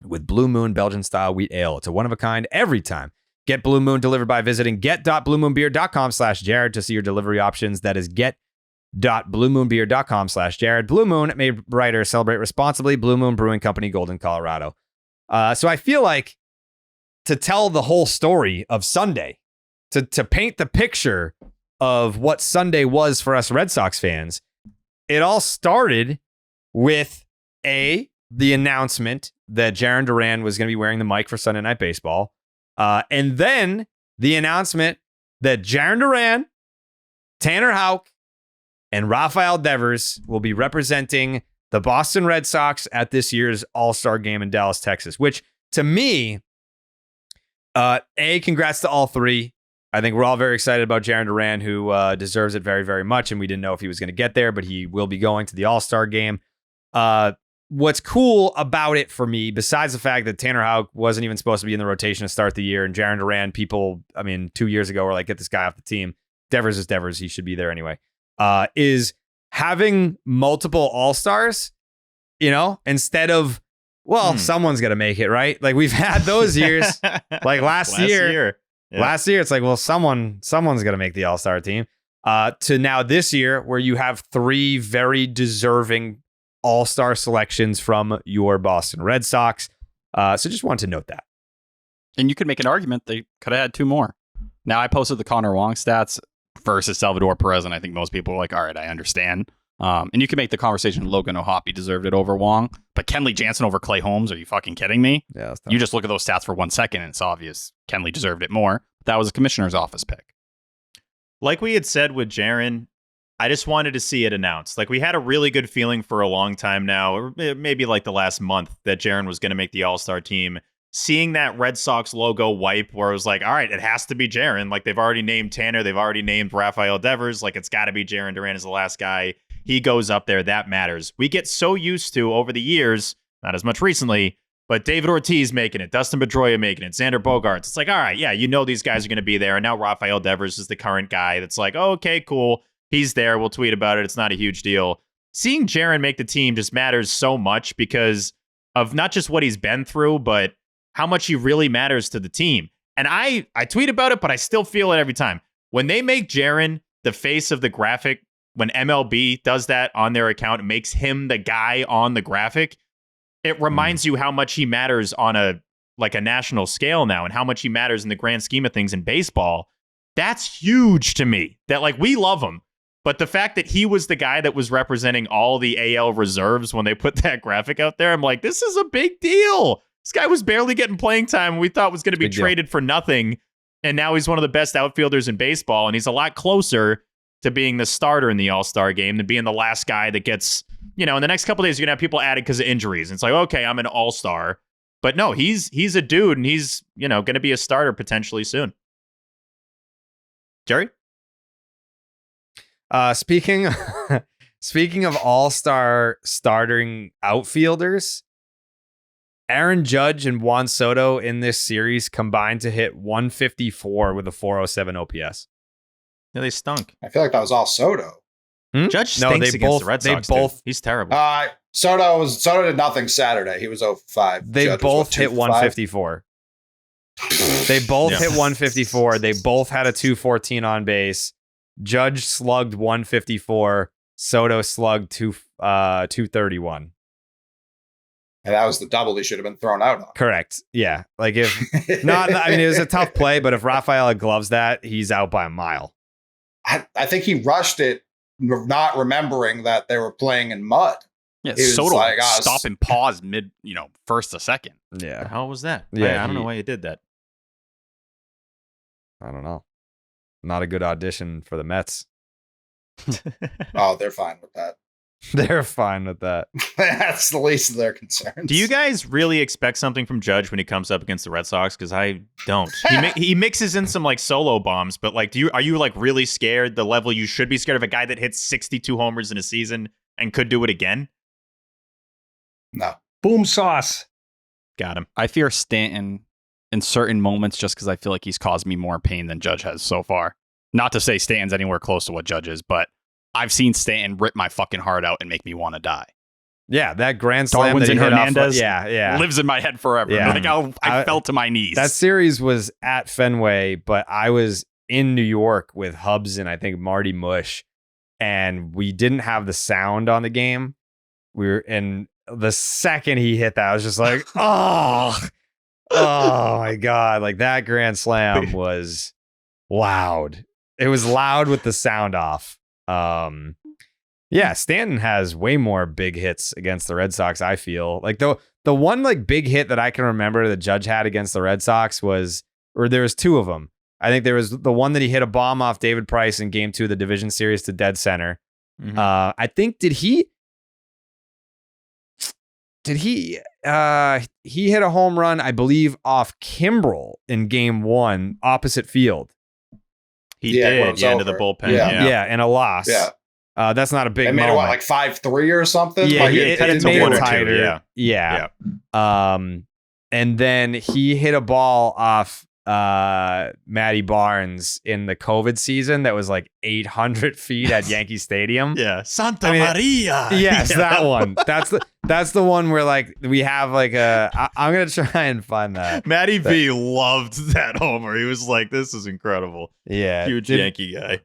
[SPEAKER 10] with Blue Moon Belgian-style wheat ale. It's a one-of-a-kind every time. Get Blue Moon delivered by visiting get.bluemoonbeer.com/Jared to see your delivery options. That is get.bluemoonbeer.com/Jared. Blue Moon, made brighter. Celebrate responsibly. Blue Moon Brewing Company, Golden, Colorado. So I feel like to tell the whole story of Sunday, to paint the picture of what Sunday was for us Red Sox fans, it all started with the announcement that Jarren Duran was going to be wearing the mic for Sunday Night Baseball. And then the announcement that Jarren Duran, Tanner Houck, and Rafael Devers will be representing the Boston Red Sox at this year's All-Star Game in Dallas, Texas, which to me, congrats to all three. I think we're all very excited about Jarren Duran, who deserves it very, very much. And we didn't know if he was going to get there, but he will be going to the All-Star Game. What's cool about it for me, besides the fact that Tanner Houck wasn't even supposed to be in the rotation to start the year, and Jarren Duran, 2 years ago were like, get this guy off the team. Devers is Devers. He should be there anyway. Is having multiple All-Stars, instead of, someone's going to make it, right? Like we've had those years, like last year. Yeah. Last year, it's like, someone's going to make the All-Star team. To now this year, where you have 3 very deserving All-Star selections from your Boston Red Sox. So just wanted to note that.
[SPEAKER 3] And you could make an argument they could have had 2 more. Now, I posted the Connor Wong stats versus Salvador Perez, and I think most people are like, all right, I understand. And you can make the conversation Logan O'Hoppe deserved it over Wong, but Kenley Jansen over Clay Holmes, are you fucking kidding me?
[SPEAKER 10] Yeah,
[SPEAKER 3] you just look at those stats for 1 second, and it's obvious Kenley deserved it more. That was a commissioner's office pick.
[SPEAKER 2] Like we had said with Jarren, I just wanted to see it announced. Like we had a really good feeling for a long time now, or maybe like the last month, that Jarren was going to make the All-Star team. Seeing that Red Sox logo wipe where it was like, all right, it has to be Jarren. Like they've already named Tanner. They've already named Rafael Devers. Like it's got to be Jarren Duran as the last guy. He goes up there. That matters. We get so used to over the years, not as much recently, but David Ortiz making it, Dustin Pedroia making it, Xander Bogaerts. It's like, all right, yeah, these guys are going to be there. And now Rafael Devers is the current guy that's like, oh, okay, cool. He's there. We'll tweet about it. It's not a huge deal. Seeing Jarren make the team just matters so much because of not just what he's been through, but how much he really matters to the team. And I tweet about it, but I still feel it every time. When they make Jarren the face of the graphic, when MLB does that on their account, it makes him the guy on the graphic. It reminds you how much he matters on a national scale now and how much he matters in the grand scheme of things in baseball. That's huge to me. That we love him. But the fact that he was the guy that was representing all the AL reserves when they put that graphic out there, I'm like, this is a big deal. This guy was barely getting playing time and we thought was going to be traded for nothing. And now he's one of the best outfielders in baseball. And he's a lot closer to being the starter in the All-Star game than being the last guy that gets, in the next couple of days, you're going to have people added because of injuries. And it's like, okay, I'm an All-Star. But no, he's a dude and he's, going to be a starter potentially soon. Jerry?
[SPEAKER 10] Speaking of All-Star starting outfielders, Aaron Judge and Juan Soto in this series combined to hit 154 with a 407 OPS.
[SPEAKER 2] Yeah, they stunk.
[SPEAKER 6] I feel like that was all Soto.
[SPEAKER 2] Judge stinks against the Red Sox. He's terrible.
[SPEAKER 6] Soto did nothing Saturday. He was 0-5.
[SPEAKER 10] They
[SPEAKER 6] Judge
[SPEAKER 10] both hit 154. They both hit 154. They both had a 214 on base. Judge slugged 154. Soto slugged 231.
[SPEAKER 6] And that was the double he should have been thrown out on.
[SPEAKER 10] Correct. Yeah. Like if not, it was a tough play, but if Rafael gloves that, he's out by a mile.
[SPEAKER 6] I think he rushed it, not remembering that they were playing in mud.
[SPEAKER 3] Yeah, Soto stop and pause mid, first to second.
[SPEAKER 10] Yeah.
[SPEAKER 2] How was that?
[SPEAKER 10] Yeah,
[SPEAKER 2] I don't know why you did that.
[SPEAKER 10] I don't know. Not a good audition for the Mets.
[SPEAKER 6] Oh, they're fine with that.
[SPEAKER 10] They're fine with that.
[SPEAKER 6] That's the least of their concerns.
[SPEAKER 2] Do you guys really expect something from Judge when he comes up against the Red Sox? Because I don't. He mixes in some solo bombs, but are you really scared? The level you should be scared of a guy that hits 62 homers in a season and could do it again?
[SPEAKER 6] No.
[SPEAKER 12] Boom sauce.
[SPEAKER 2] Got him.
[SPEAKER 3] I fear Stanton in certain moments just because I feel like he's caused me more pain than Judge has so far. Not to say Stanton's anywhere close to what Judge is, but I've seen Stanton rip my fucking heart out and make me want to die.
[SPEAKER 10] Yeah, that grand slam
[SPEAKER 3] Darwin's
[SPEAKER 10] that he
[SPEAKER 3] and
[SPEAKER 10] hit
[SPEAKER 3] Hernandez
[SPEAKER 10] off,
[SPEAKER 3] lives in my head forever.
[SPEAKER 10] Yeah.
[SPEAKER 3] Like I fell to my knees.
[SPEAKER 10] That series was at Fenway, but I was in New York with Hubs and I think Marty Mush, and we didn't have the sound on the game. And the second he hit that, I was just like, oh my God. Like that grand slam was loud. It was loud with the sound off. Yeah, Stanton has way more big hits against the Red Sox, I feel. Like the one like big hit that I can remember that Judge had against the Red Sox there was two of them. I think there was the one that he hit a bomb off David Price in game 2 of the division series to dead center.
[SPEAKER 2] Mm-hmm.
[SPEAKER 10] I think did he hit a home run, I believe, off Kimbrel in game 1 opposite field.
[SPEAKER 2] He did, into the bullpen.
[SPEAKER 10] Yeah, and a loss.
[SPEAKER 6] Yeah.
[SPEAKER 10] That's not a big moment.
[SPEAKER 6] It made it, what, like 5-3 or something?
[SPEAKER 10] Yeah,
[SPEAKER 6] like,
[SPEAKER 10] it made it tighter.
[SPEAKER 2] Yeah.
[SPEAKER 10] And then he hit a ball off Matty Barnes in the COVID season that was like 800 feet at Yankee Stadium.
[SPEAKER 2] Yeah, Santa Maria.
[SPEAKER 10] Yes, that one. That's the one where like we have like I'm gonna try and find that.
[SPEAKER 2] Matty V loved that homer. He was like, "This is incredible."
[SPEAKER 10] Yeah,
[SPEAKER 2] huge Yankee guy.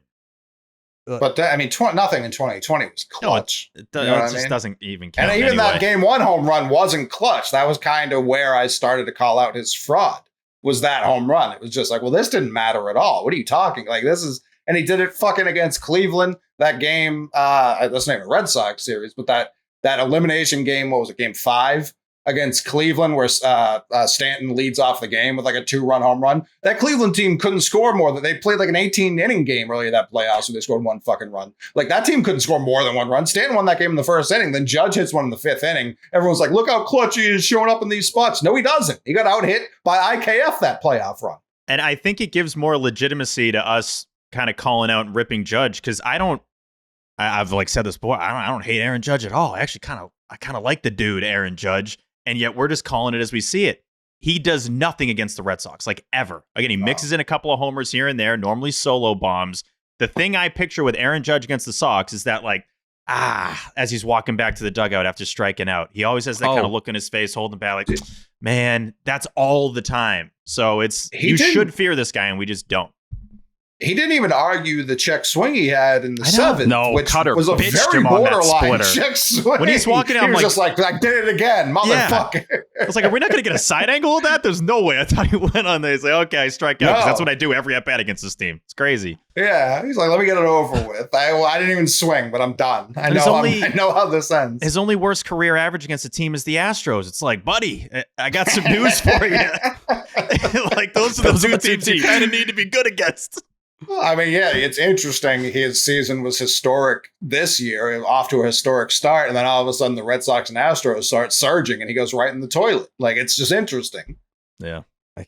[SPEAKER 6] But I mean, nothing in 2020 was clutch.
[SPEAKER 2] No, it just doesn't even count.
[SPEAKER 6] And even
[SPEAKER 2] anyway.
[SPEAKER 6] that game 1 home run wasn't clutch. That was kind of where I started to call out his fraud. Was that home run? It was just like, well, this didn't matter at all. What are you talking? Like this is, and he did it fucking against Cleveland. That game, that's not even a Red Sox series, but that elimination game. What was it? Game 5 against Cleveland, where Stanton leads off the game with like a 2-run home run. That Cleveland team couldn't score more than they played like an 18-inning game earlier that playoffs, and they scored 1 fucking run. Like that team couldn't score more than 1 run. Stanton won that game in the 1st inning. Then Judge hits one in the 5th inning. Everyone's like, look how clutch he is showing up in these spots. No, he doesn't. He got out hit by IKF that playoff run.
[SPEAKER 2] And I think it gives more legitimacy to us kind of calling out and ripping Judge, because I've like said this before. I don't hate Aaron Judge at all. I actually kind of like the dude Aaron Judge. And yet we're just calling it as we see it. He does nothing against the Red Sox, like ever. Again, he mixes in a couple of homers here and there, normally solo bombs. The thing I picture with Aaron Judge against the Sox is that like, as he's walking back to the dugout after striking out, he always has that kind of look in his face, holding back like, man, that's all the time. So you should fear this guy, and we just don't.
[SPEAKER 6] He didn't even argue the check swing he had in the 7th, which
[SPEAKER 3] Kutter
[SPEAKER 6] was a very borderline check swing.
[SPEAKER 2] When he's walking out,
[SPEAKER 6] he
[SPEAKER 2] I'm
[SPEAKER 6] was
[SPEAKER 2] like,
[SPEAKER 6] just like, I did it again, motherfucker.
[SPEAKER 2] Yeah. I was like, are we not going to get a side angle of that? There's no way. I thought he went on there. He's like, okay, I strike out, because that's what I do every at-bat against this team. It's crazy.
[SPEAKER 6] Yeah, he's like, let me get it over with. I didn't even swing, but I'm done. I know how this ends.
[SPEAKER 2] His only worst career average against a team is the Astros. It's like, buddy, I got some news for you. Like, those are the two teams you kind of need to be good against.
[SPEAKER 6] I mean, yeah, it's interesting. His season was historic this year, off to a historic start, and then all of a sudden the Red Sox and Astros start surging, and he goes right in the toilet. Like, it's just interesting.
[SPEAKER 2] Yeah.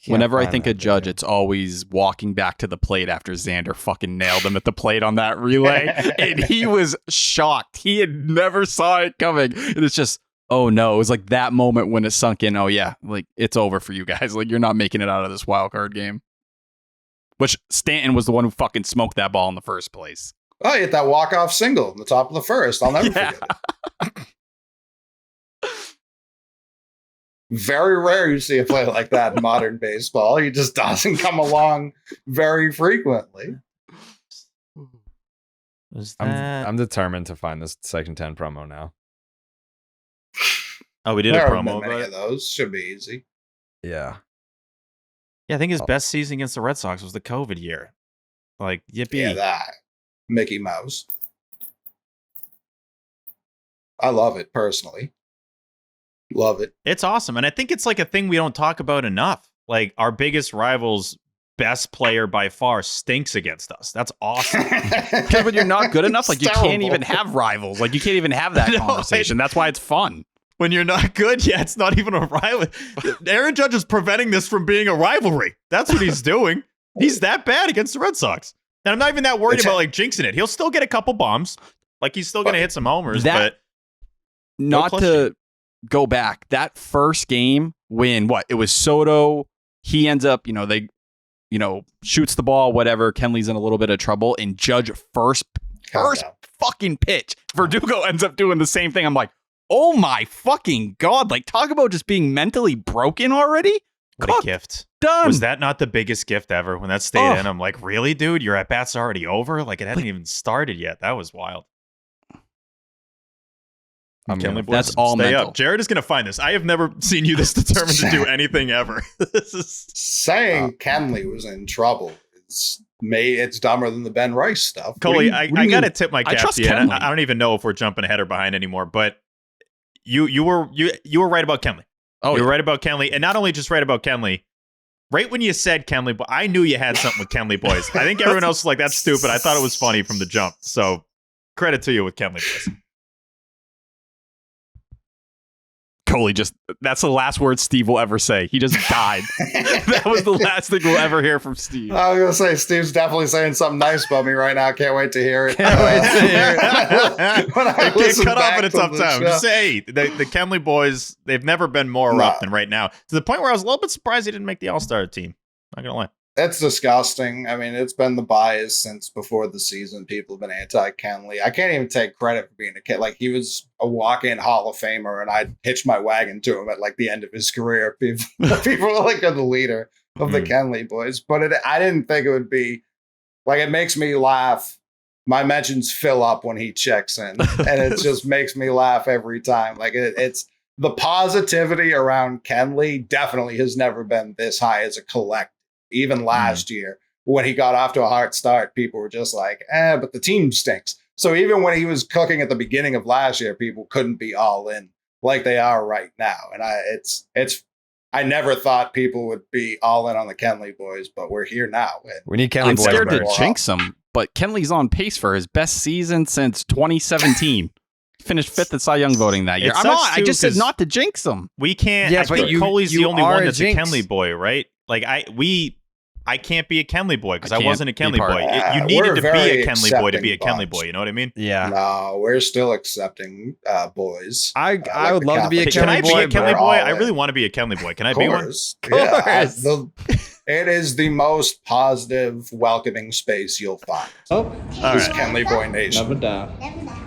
[SPEAKER 3] Whenever I think of Judge, it's always walking back to the plate after Xander fucking nailed him at the plate on that relay, and he was shocked. He had never saw it coming, and it's just, oh no. It was like that moment when it sunk in. Oh yeah, like it's over for you guys. Like you're not making it out of this wild card game. Which Stanton was the one who fucking smoked that ball in the first place.
[SPEAKER 6] Oh, he hit that walk-off single in the top of the 1st. I'll never forget it. Very rare you see a play like that in modern baseball. He just doesn't come along very frequently.
[SPEAKER 10] I'm determined to find this Section 10 promo now.
[SPEAKER 2] Oh, we did
[SPEAKER 6] there
[SPEAKER 2] a promo.
[SPEAKER 6] There many of those. Should be easy.
[SPEAKER 10] Yeah.
[SPEAKER 2] Yeah, I think his best season against the Red Sox was the COVID year. Like, yippee.
[SPEAKER 6] Yeah, that. Mickey Mouse. I love it, personally. Love it.
[SPEAKER 2] It's awesome. And I think it's like a thing we don't talk about enough. Like, our biggest rival's best player by far stinks against us. That's awesome.
[SPEAKER 3] Because when you're not good enough, like, you can't even have rivals. Like, you can't even have that conversation. That's why it's fun.
[SPEAKER 2] When you're not good, it's not even a rival. Aaron Judge is preventing this from being a rivalry. That's what he's doing. He's that bad against the Red Sox. And I'm not even that worried about like jinxing it. He'll still get a couple bombs. Like he's still going to hit some homers. But
[SPEAKER 3] not to go back, that first game when it was Soto. He ends up, shoots the ball, whatever. Kenley's in a little bit of trouble, and Judge first first fucking pitch, Verdugo ends up doing the same thing. I'm like, oh my fucking God. Like, talk about just being mentally broken already.
[SPEAKER 2] What a gift.
[SPEAKER 3] Done.
[SPEAKER 2] Was that not the biggest gift ever when that stayed in? I'm like, really, dude? Your at-bat's already over? Like, it hadn't even started yet. That was wild. Kenley Boys,
[SPEAKER 3] that's all
[SPEAKER 2] stay
[SPEAKER 3] mental.
[SPEAKER 2] up. Jared is going to find this. I have never seen you this determined to do anything ever. This is
[SPEAKER 6] saying Kenley was in trouble. It's dumber than the Ben Rice stuff.
[SPEAKER 2] Coley, I got to tip my cap to you.
[SPEAKER 3] Kenley.
[SPEAKER 2] I don't even know if we're jumping ahead or behind anymore, but you were right about Kenley.
[SPEAKER 3] Oh,
[SPEAKER 2] you were right about Kenley, and not only just right about Kenley. Right when you said Kenley, but I knew you had something with Kenley Boys. I think everyone else was like, "That's stupid." I thought it was funny from the jump. So credit to you with Kenley Boys.
[SPEAKER 3] Coley that's the last word Steve will ever say. He just died. That was the last thing we'll ever hear from Steve.
[SPEAKER 6] I was going to say, Steve's definitely saying something nice about me right now. Can't wait to hear it.
[SPEAKER 2] It gets cut off at a tough time. Just say, the Kenley Boys, they've never been more rough than right now. To the point where I was a little bit surprised he didn't make the All-Star team. Not going to lie.
[SPEAKER 6] It's disgusting. I mean, it's been the bias since before the season. People have been anti-Kenley. I can't even take credit for being a kid. Like, he was a walk-in Hall of Famer, and I hitched my wagon to him at, like, the end of his career. People were like, the leader of the Kenley Boys. But I didn't think it would be, like, it makes me laugh. My mentions fill up when he checks in, and it just makes me laugh every time. Like, it's the positivity around Kenley definitely has never been this high as a collective. Even last year, when he got off to a hard start, people were just like, but the team stinks. So even when he was cooking at the beginning of last year, people couldn't be all in like they are right now. And I never thought people would be all in on the Kenley Boys, but we're here now.
[SPEAKER 10] We need Kenley
[SPEAKER 3] I'm
[SPEAKER 10] Boys.
[SPEAKER 3] scared to jinx him, but Kenley's on pace for his best season since 2017. Finished 5th at Cy Young voting that year. I just said not to jinx him.
[SPEAKER 2] We can't.
[SPEAKER 10] Yeah,
[SPEAKER 2] I
[SPEAKER 10] but
[SPEAKER 2] think Coley's the only one that's a
[SPEAKER 10] jinx.
[SPEAKER 2] Kenley boy, right? Like I can't be a Kenley boy because I wasn't a Kenley boy. You
[SPEAKER 6] We're
[SPEAKER 2] needed to be
[SPEAKER 6] very
[SPEAKER 2] a Kenley boy to be a
[SPEAKER 6] accepting
[SPEAKER 2] Kenley boy. You know what I mean?
[SPEAKER 10] Yeah.
[SPEAKER 6] No, we're still accepting boys.
[SPEAKER 10] I would love to be a
[SPEAKER 2] Can I
[SPEAKER 10] Kenley
[SPEAKER 2] be
[SPEAKER 10] boy.
[SPEAKER 2] a Kenley boy? I really want to be a Kenley boy. Can I be one?
[SPEAKER 6] Yeah, it is the most positive, welcoming space you'll find. This Kenley Boy Nation.
[SPEAKER 11] Never die.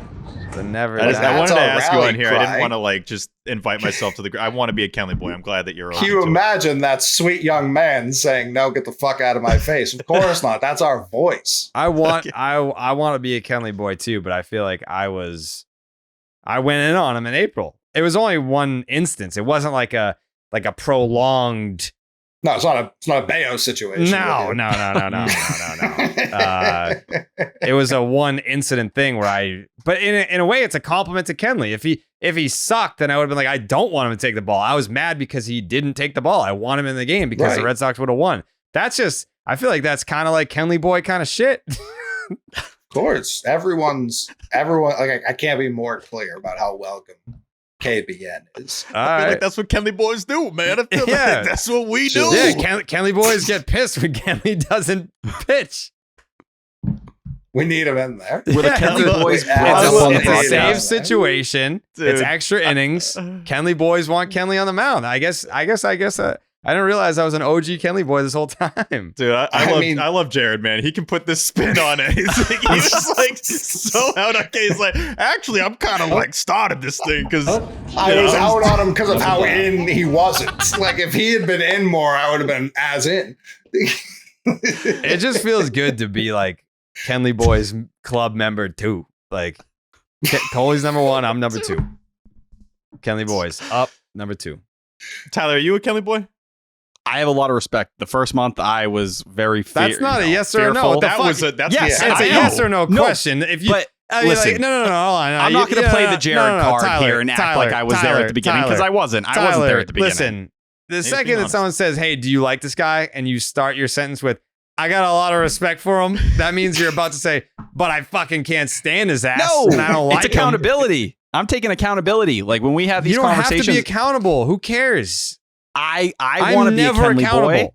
[SPEAKER 10] The never.
[SPEAKER 2] I wanted
[SPEAKER 6] That's
[SPEAKER 2] to
[SPEAKER 6] our
[SPEAKER 2] ask you
[SPEAKER 6] rally
[SPEAKER 2] on here. I didn't
[SPEAKER 6] cry.
[SPEAKER 2] want to like just invite myself to the. I want to be a Kenley boy. I'm glad that you're.
[SPEAKER 6] Can you imagine that sweet young man saying, "No, get the fuck out of my face"? Of course not. That's our voice.
[SPEAKER 10] I want to be a Kenley boy too, but I feel like I went in on him in April. It was only one instance. It wasn't like a prolonged.
[SPEAKER 6] No, it's not a Bayo situation.
[SPEAKER 10] No. It was a one incident thing where but in a way, it's a compliment to Kenley. If he sucked, then I would have been like, I don't want him to take the ball. I was mad because he didn't take the ball. I want him in the game because the Red Sox would have won. That's just, I feel like that's kind of like Kenley boy kind of shit.
[SPEAKER 6] Of course, everyone. Like, I can't be more clear about how welcome KBN is.
[SPEAKER 2] I feel like that's what Kenley boys do, man. I feel like that's what we do.
[SPEAKER 10] Yeah, Kenley boys get pissed when Kenley doesn't pitch.
[SPEAKER 6] We need him in there.
[SPEAKER 3] With a Kenley Boys
[SPEAKER 10] It's a safe situation. Dude. It's extra innings. Kenley Boys want Kenley on the mound. I guess. I didn't realize I was an OG Kenley boy this whole time.
[SPEAKER 2] Dude, I love Jared, man. He can put this spin on it. He's just like so out on case. Like, actually, I'm kind of like started this thing because
[SPEAKER 6] I was out on him because of how in he wasn't. Like, if he had been in more, I would have been as in.
[SPEAKER 10] It just feels good to be like Kenley Boys club member 2. Like, Coley's number 1, I'm number 2. Kenley Boys up number 2.
[SPEAKER 2] Tyler, are you a Kenley boy?
[SPEAKER 3] I have a lot of respect. The first month, I was very
[SPEAKER 10] That's not a yes or a no. What the fuck?
[SPEAKER 2] That's
[SPEAKER 10] it's a yes or no question. If you,
[SPEAKER 3] listen,
[SPEAKER 10] like, no.
[SPEAKER 3] I'm not going to play the Jared card here and act like I was there at the beginning because I wasn't. I wasn't there at the beginning.
[SPEAKER 10] Listen, the second that someone says, "Hey, do you like this guy?" and you start your sentence with, "I got a lot of respect for him," that means you're about to say, "But I fucking can't stand his ass."
[SPEAKER 3] No,
[SPEAKER 10] and I don't like
[SPEAKER 3] it's accountability. I'm taking accountability. Like when we have these conversations,
[SPEAKER 10] you don't have to be accountable. Who cares?
[SPEAKER 3] I want to be a Kenley boy,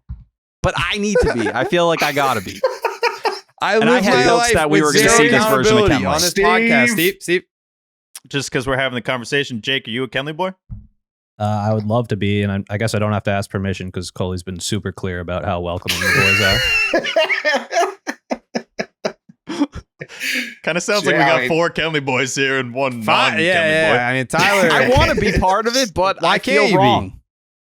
[SPEAKER 3] but I need to be. I feel like I gotta be.
[SPEAKER 10] I live my life
[SPEAKER 3] that we were
[SPEAKER 10] with
[SPEAKER 3] going to see this version of
[SPEAKER 10] accountability
[SPEAKER 3] Kenley
[SPEAKER 10] on this podcast. Steve.
[SPEAKER 2] Just because we're having the conversation, Jake, are you a Kenley boy?
[SPEAKER 9] I would love to be, and I guess I don't have to ask permission because Coley's been super clear about how welcoming the boys are.
[SPEAKER 2] Kind of sounds like we got 4 Kenley boys here and one non-Kenley boy.
[SPEAKER 10] I mean, Tyler.
[SPEAKER 3] I want to be part of it, but
[SPEAKER 10] Why
[SPEAKER 3] I
[SPEAKER 10] can't
[SPEAKER 3] feel
[SPEAKER 10] you
[SPEAKER 3] wrong.
[SPEAKER 10] be?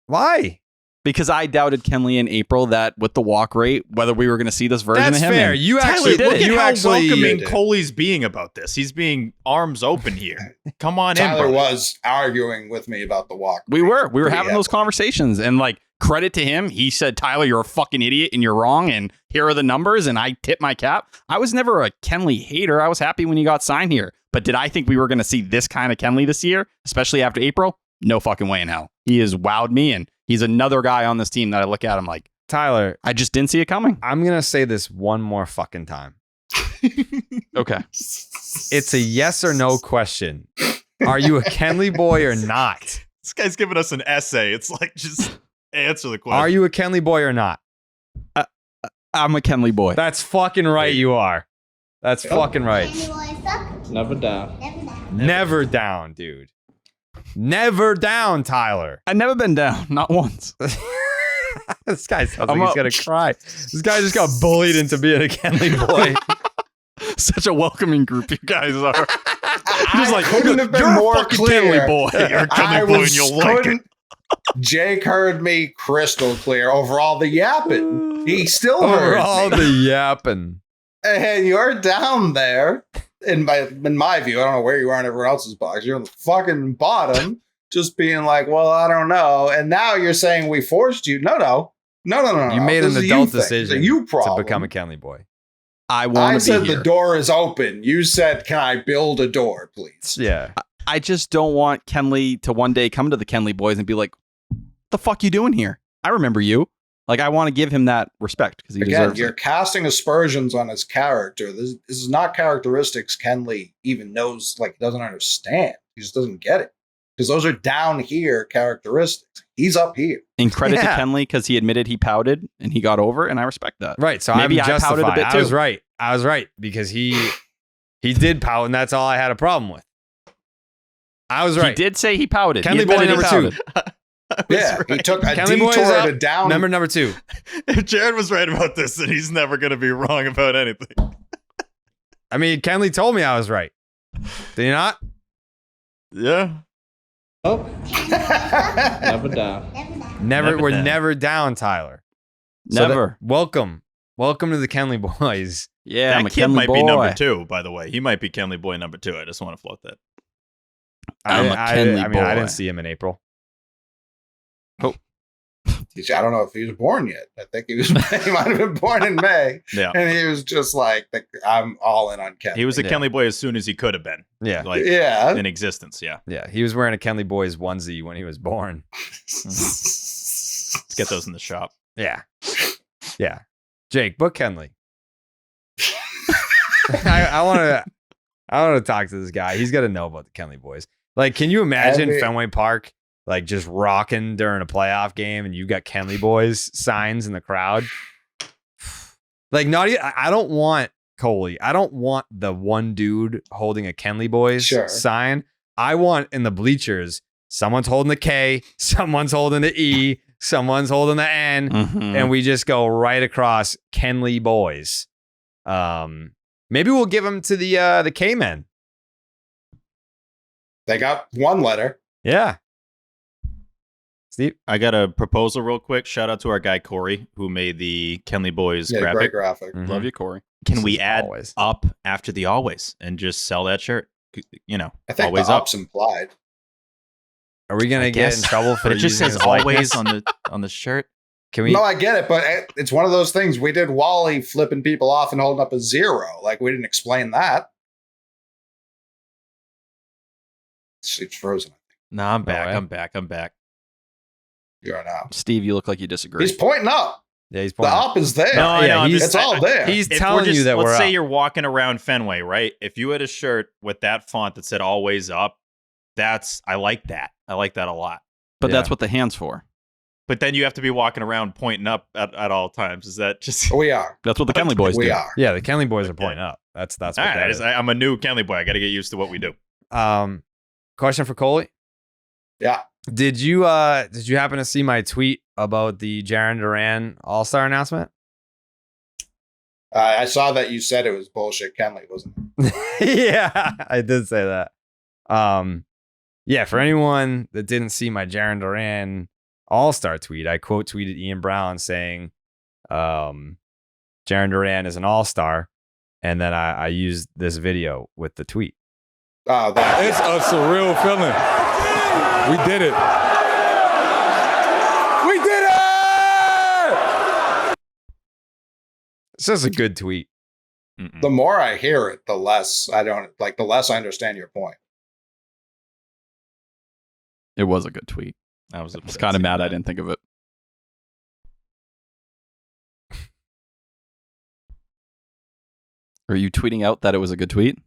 [SPEAKER 10] Why?
[SPEAKER 3] Because I doubted Kenley in April that with the walk rate, whether we were going to see this version
[SPEAKER 10] That's
[SPEAKER 3] of him.
[SPEAKER 10] fair.
[SPEAKER 3] And
[SPEAKER 10] You
[SPEAKER 2] Tyler,
[SPEAKER 10] actually
[SPEAKER 2] look
[SPEAKER 10] did it.
[SPEAKER 2] at
[SPEAKER 10] You
[SPEAKER 2] how
[SPEAKER 10] actually
[SPEAKER 2] welcoming
[SPEAKER 6] did.
[SPEAKER 2] Coley's being about this. He's being arms open here. Come on in,
[SPEAKER 6] Tyler
[SPEAKER 2] brother.
[SPEAKER 6] was arguing with me about the walk.
[SPEAKER 3] we were
[SPEAKER 6] Pretty
[SPEAKER 3] having those
[SPEAKER 6] heavily.
[SPEAKER 3] conversations, and like credit to him, he said, "Tyler, you're a fucking idiot and you're wrong, and here are the numbers." And I tip my cap. I was never a Kenley hater. I was happy when he got signed here, but did I think we were going to see this kind of Kenley this year, especially after April? No fucking way in hell. He has wowed me, and he's another guy on this team that I look at. I'm like,
[SPEAKER 10] Tyler,
[SPEAKER 3] I just didn't see it coming.
[SPEAKER 10] I'm going to say this one more fucking time.
[SPEAKER 3] Okay.
[SPEAKER 10] It's a yes or no question. Are you a Kenley boy or not?
[SPEAKER 2] This guy's giving us an essay. It's like, just answer the question.
[SPEAKER 10] Are you a Kenley boy or not?
[SPEAKER 3] I'm a Kenley boy.
[SPEAKER 10] That's fucking right, you are. That's fucking right.
[SPEAKER 9] Never down.
[SPEAKER 10] Never down, dude. Never down, Tyler.
[SPEAKER 3] I've never been down, not once.
[SPEAKER 10] This guy sounds
[SPEAKER 3] I'm
[SPEAKER 10] like he's
[SPEAKER 3] up.
[SPEAKER 10] going to cry. This guy just got bullied into being a Kenley boy.
[SPEAKER 3] Such a welcoming group you guys are.
[SPEAKER 6] Just like couldn't have been
[SPEAKER 3] You're a
[SPEAKER 6] more
[SPEAKER 3] fucking
[SPEAKER 6] clear.
[SPEAKER 3] Kenley boy.
[SPEAKER 2] You're a
[SPEAKER 6] I
[SPEAKER 2] Kenley boy and
[SPEAKER 6] was
[SPEAKER 2] you'll like it.
[SPEAKER 6] couldn't. Jake heard me crystal clear over all the yapping. He still heard
[SPEAKER 10] Over all
[SPEAKER 6] me.
[SPEAKER 10] the yapping.
[SPEAKER 6] And you're down there. In my view, I don't know where you are in everyone else's box. You're on the fucking bottom, just being like, well, I don't know. And now you're saying we forced you. No.
[SPEAKER 10] You made
[SPEAKER 6] This
[SPEAKER 10] an
[SPEAKER 6] is a
[SPEAKER 10] adult
[SPEAKER 6] you thing.
[SPEAKER 10] decision
[SPEAKER 6] It's a you problem.
[SPEAKER 10] to become a Kenley boy.
[SPEAKER 3] I want
[SPEAKER 6] I
[SPEAKER 3] to
[SPEAKER 6] said
[SPEAKER 3] be here.
[SPEAKER 6] the door is open. You said, can I build a door, please?
[SPEAKER 10] Yeah.
[SPEAKER 3] I just don't want Kenley to one day come to the Kenley boys and be like, the fuck you doing here? I remember you. Like, I want to give him that respect because he
[SPEAKER 6] Again,
[SPEAKER 3] deserves
[SPEAKER 6] you're
[SPEAKER 3] it.
[SPEAKER 6] casting aspersions on his character. This is not characteristics Kenley even knows, like, he doesn't understand. He just doesn't get it. Because those are down here characteristics. He's up here.
[SPEAKER 3] And credit
[SPEAKER 10] Yeah.
[SPEAKER 3] to Kenley because he admitted he pouted and he got over, and I respect that.
[SPEAKER 10] Right. So
[SPEAKER 3] Maybe
[SPEAKER 10] I'm
[SPEAKER 3] I pouted a
[SPEAKER 10] justified.
[SPEAKER 3] bit
[SPEAKER 10] I was
[SPEAKER 3] too.
[SPEAKER 10] right. I was right because he did pout, and that's all I had a problem with. I was right.
[SPEAKER 3] He did say he pouted. He
[SPEAKER 10] Kenley boy
[SPEAKER 3] admitted he
[SPEAKER 10] number 2.
[SPEAKER 3] pouted.
[SPEAKER 6] Yeah, he took a
[SPEAKER 10] Kenley boy is
[SPEAKER 6] detour
[SPEAKER 10] up.
[SPEAKER 6] to down.
[SPEAKER 10] Number 2.
[SPEAKER 2] If Jared was right about this, then he's never going to be wrong about anything.
[SPEAKER 10] I mean, Kenley told me I was right. Did he not?
[SPEAKER 2] Yeah.
[SPEAKER 9] Oh. Never down.
[SPEAKER 10] Never. We're
[SPEAKER 2] down.
[SPEAKER 10] never down, Tyler. So
[SPEAKER 3] Never.
[SPEAKER 10] welcome to the Kenley boys.
[SPEAKER 3] Yeah,
[SPEAKER 2] That
[SPEAKER 3] I'm a
[SPEAKER 2] kid
[SPEAKER 3] Kenley
[SPEAKER 2] might
[SPEAKER 3] boy.
[SPEAKER 2] be number 2, by the way. He might be Kenley boy number 2. I just want to float that.
[SPEAKER 3] I'm a Kenley
[SPEAKER 10] I mean, I
[SPEAKER 3] boy.
[SPEAKER 10] didn't see him in April.
[SPEAKER 6] I don't know if he was born yet. I think he might have been born in May.
[SPEAKER 2] Yeah.
[SPEAKER 6] And he was just like, I'm all in on Kenley.
[SPEAKER 2] He was a
[SPEAKER 10] Yeah.
[SPEAKER 2] Kenley boy as soon as he could have been.
[SPEAKER 10] Yeah.
[SPEAKER 2] Like,
[SPEAKER 6] Yeah.
[SPEAKER 2] in existence, yeah.
[SPEAKER 10] Yeah. He was wearing a Kenley boys onesie when he was born.
[SPEAKER 2] Let's get those in the shop.
[SPEAKER 10] Yeah. Yeah. Jake, book Kenley. I want to talk to this guy. He's got to know about the Kenley boys. Like, can you imagine
[SPEAKER 6] Every-
[SPEAKER 10] Fenway Park like just rocking during a playoff game and you got Kenley boys signs in the crowd? Like, not even, I don't want Coley. I don't want the one dude holding a Kenley boys
[SPEAKER 6] Sure.
[SPEAKER 10] sign. I want in the bleachers, someone's holding the K, someone's holding the E, someone's holding the N,
[SPEAKER 3] Mhm.
[SPEAKER 10] and we just go right across Kenley boys. Maybe we'll give them to the K-men.
[SPEAKER 6] They got one letter.
[SPEAKER 10] Yeah. Steve?
[SPEAKER 2] I got a proposal real quick. Shout out to our guy Corey, who made the Kenley boys
[SPEAKER 6] Yeah,
[SPEAKER 2] graphic.
[SPEAKER 6] great graphic.
[SPEAKER 10] Mhm.
[SPEAKER 3] Love you, Corey.
[SPEAKER 2] Can
[SPEAKER 10] This
[SPEAKER 2] we
[SPEAKER 10] is
[SPEAKER 2] add
[SPEAKER 10] always.
[SPEAKER 2] up after the always and just sell that shirt? You know,
[SPEAKER 6] I think
[SPEAKER 2] always
[SPEAKER 6] the
[SPEAKER 2] up.
[SPEAKER 6] up's implied.
[SPEAKER 10] Are we gonna
[SPEAKER 2] I
[SPEAKER 10] get in
[SPEAKER 2] guess.
[SPEAKER 10] trouble for
[SPEAKER 2] But it just
[SPEAKER 10] using
[SPEAKER 2] says
[SPEAKER 10] his
[SPEAKER 2] always
[SPEAKER 10] likeness?
[SPEAKER 2] on the shirt.
[SPEAKER 10] Can we?
[SPEAKER 6] No, I get it, but it's one of those things. We did Wally flipping people off and holding up a 0. Like, we didn't explain that. It's frozen.
[SPEAKER 2] No, I'm back.
[SPEAKER 10] way.
[SPEAKER 2] I'm back.
[SPEAKER 6] You are now.
[SPEAKER 3] Steve, you look like you disagree.
[SPEAKER 6] He's pointing up.
[SPEAKER 10] Yeah, he's
[SPEAKER 6] The
[SPEAKER 10] pointing.
[SPEAKER 6] up is there.
[SPEAKER 2] No, I know, I'm
[SPEAKER 10] he's-
[SPEAKER 2] just-
[SPEAKER 6] it's all there.
[SPEAKER 10] He's
[SPEAKER 2] If
[SPEAKER 10] telling
[SPEAKER 2] we're just,
[SPEAKER 10] you that
[SPEAKER 2] let's
[SPEAKER 10] we're
[SPEAKER 2] say
[SPEAKER 10] up.
[SPEAKER 2] you're walking around Fenway, right? If you had a shirt with that font that said always up, I like that. I like that a lot.
[SPEAKER 3] but
[SPEAKER 10] Yeah.
[SPEAKER 3] that's what the hand's for.
[SPEAKER 2] But then you have to be walking around pointing up at all times. Is that just
[SPEAKER 6] We are.
[SPEAKER 3] That's what the Kenley boys
[SPEAKER 6] We
[SPEAKER 3] do.
[SPEAKER 6] are.
[SPEAKER 10] Yeah, the Kenley boys are pointing up. That's what
[SPEAKER 2] all right?
[SPEAKER 10] that is.
[SPEAKER 2] I'm a new Kenley boy. I got to get used to what we do.
[SPEAKER 10] Question for Coley.
[SPEAKER 6] Yeah.
[SPEAKER 10] Did you happen to see my tweet about the Jaron Duran All-Star announcement?
[SPEAKER 6] I saw that you said it was bullshit. Kenley wasn't.
[SPEAKER 10] Yeah, I did say that. Yeah, for anyone that didn't see my Jaron Duran All-Star tweet, I quote tweeted Ian Brown saying, Jaron Duran is an all-star. And then I used this video with the tweet.
[SPEAKER 6] Oh,
[SPEAKER 11] It's a surreal feeling. We did it. We did it!
[SPEAKER 10] It's just a good tweet.
[SPEAKER 6] The more I hear it, the less I understand your point.
[SPEAKER 3] It was a good tweet.
[SPEAKER 2] I was
[SPEAKER 3] kind of mad I didn't think of it. Are you tweeting out that it was a good tweet?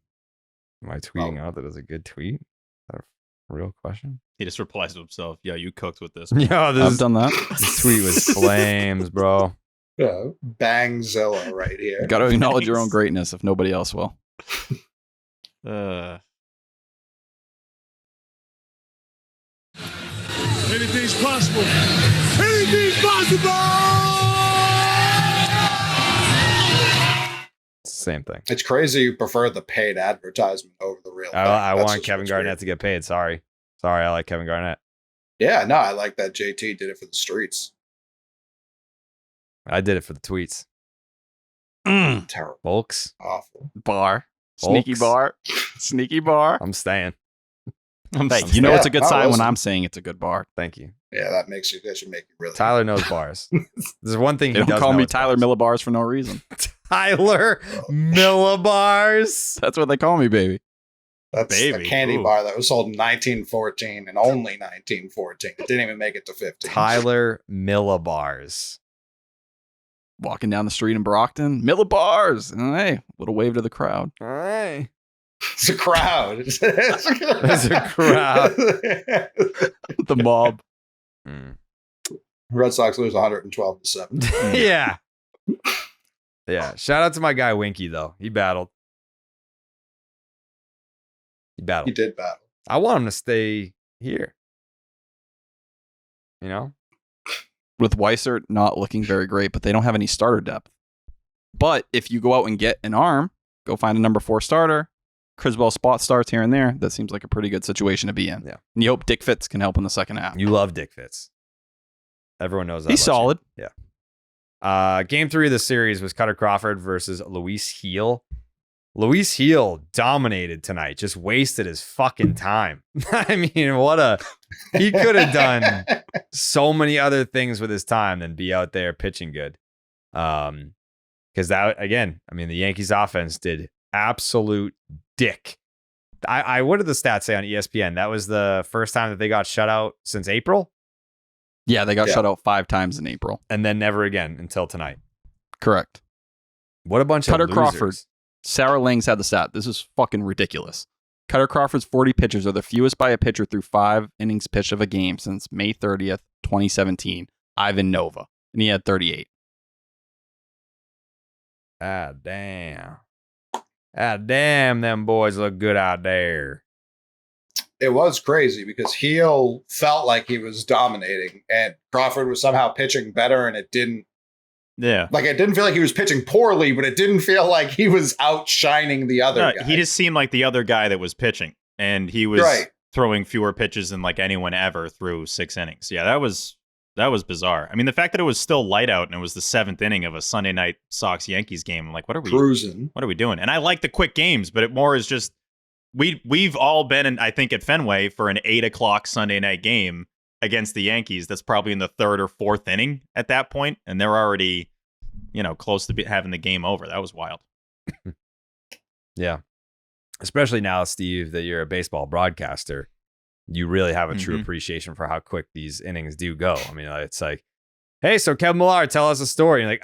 [SPEAKER 10] Am I tweeting out that it was a good tweet? Is that a real question?
[SPEAKER 2] He just replies to himself. Yeah, you cooked with this.
[SPEAKER 10] Yeah,
[SPEAKER 3] I've done that.
[SPEAKER 10] This tweet was flames, bro.
[SPEAKER 6] Yeah, Bangzilla right here.
[SPEAKER 3] You got to acknowledge your own greatness if nobody else will.
[SPEAKER 12] Anything's possible. Anything's possible.
[SPEAKER 10] It's the same thing.
[SPEAKER 6] It's crazy you prefer the paid advertisement over the real thing.
[SPEAKER 10] I
[SPEAKER 6] That's
[SPEAKER 10] want
[SPEAKER 6] just
[SPEAKER 10] Kevin
[SPEAKER 6] what's
[SPEAKER 10] Garnett
[SPEAKER 6] weird.
[SPEAKER 10] to get paid. Sorry, I like Kevin Garnett.
[SPEAKER 6] Yeah, no, I like that JT did it for the streets.
[SPEAKER 10] I did it for the tweets.
[SPEAKER 6] Terrible.
[SPEAKER 10] Folks.
[SPEAKER 6] Awful.
[SPEAKER 3] Bar. Sneaky
[SPEAKER 10] Folks.
[SPEAKER 3] bar. Sneaky bar.
[SPEAKER 10] I'm staying.
[SPEAKER 3] Hey, you know it's a good sign when I'm saying it's a good bar.
[SPEAKER 10] Thank you.
[SPEAKER 6] Yeah, that should make you really.
[SPEAKER 10] Tyler knows bars. There's one thing
[SPEAKER 3] They
[SPEAKER 10] he
[SPEAKER 3] don't
[SPEAKER 10] does
[SPEAKER 3] call
[SPEAKER 10] know
[SPEAKER 3] me
[SPEAKER 10] it's
[SPEAKER 3] Tyler
[SPEAKER 10] bars.
[SPEAKER 3] Millibars for no reason.
[SPEAKER 10] Tyler Millibars.
[SPEAKER 3] That's what they call me, baby.
[SPEAKER 6] That's
[SPEAKER 2] Baby.
[SPEAKER 6] a candy
[SPEAKER 2] Ooh.
[SPEAKER 6] bar that was sold in 1914 and only 1914. It didn't even make it to 15.
[SPEAKER 10] Tyler Millibars.
[SPEAKER 3] Walking down the street in Brockton, Millibars. Hey, little wave to the crowd.
[SPEAKER 10] All right.
[SPEAKER 6] It's a crowd. It's
[SPEAKER 10] a crowd.
[SPEAKER 3] The mob.
[SPEAKER 6] Red Sox lose 112-7.
[SPEAKER 10] Yeah. Yeah. Shout out to my guy Winky though. He battled.
[SPEAKER 6] He did battle.
[SPEAKER 10] I want him to stay here. You know?
[SPEAKER 3] With Weissert not looking very great, but they don't have any starter depth. But if you go out and get an arm, go find a number 4 starter, Criswell spot starts here and there, that seems like a pretty good situation to be in.
[SPEAKER 10] Yeah.
[SPEAKER 3] And you hope Dick Fitz can help in the second half.
[SPEAKER 10] You love Dick Fitz. Everyone knows that.
[SPEAKER 3] He's
[SPEAKER 10] about you.
[SPEAKER 3] solid.
[SPEAKER 10] Yeah. Game 3 of the series was Kutter Crawford versus Luis Heel. Luis Heel dominated tonight, just wasted his fucking time. I mean, he could have done so many other things with his time than be out there pitching good. Because that, again, I mean, the Yankees offense did absolute dick. What did the stats say on ESPN? That was the first time that they got shut out since April?
[SPEAKER 3] Yeah, they got shut out 5 times in April.
[SPEAKER 10] And then never again until tonight.
[SPEAKER 3] Correct.
[SPEAKER 10] What a bunch
[SPEAKER 3] Kutter
[SPEAKER 10] of losers.
[SPEAKER 3] Crawford. Sarah Langs had the stat. This is fucking ridiculous. Kutter Crawford's 40 pitches are the fewest by a pitcher through 5 innings pitched of a game since May 30th, 2017. Ivan Nova. And he had 38.
[SPEAKER 10] Ah, damn. Ah, damn, them boys look good out there.
[SPEAKER 6] It was crazy because Heel felt like he was dominating and Crawford was somehow pitching better and it didn't.
[SPEAKER 2] Yeah.
[SPEAKER 6] Like, it didn't feel like he was pitching poorly, but it didn't feel like he was outshining the other guy.
[SPEAKER 2] He just seemed like the other guy that was pitching, and he was throwing fewer pitches than like anyone ever through 6 innings. Yeah, that was bizarre. I mean, the fact that it was still light out and it was the 7th inning of a Sunday night Sox-Yankees game, I'm like, what are we
[SPEAKER 6] cruising?
[SPEAKER 2] What are we doing? And I like the quick games, but it more is just we've all been in, I think, at Fenway for an 8 o'clock Sunday night game against the Yankees. That's probably in the 3rd or 4th inning at that point, and they're already, close to having the game over. That was wild.
[SPEAKER 10] Yeah. Especially now, Steve, that you're a baseball broadcaster, you really have a true appreciation for how quick these innings do go. I mean, it's like, hey, so Kevin Millar, tell us a story. You're like,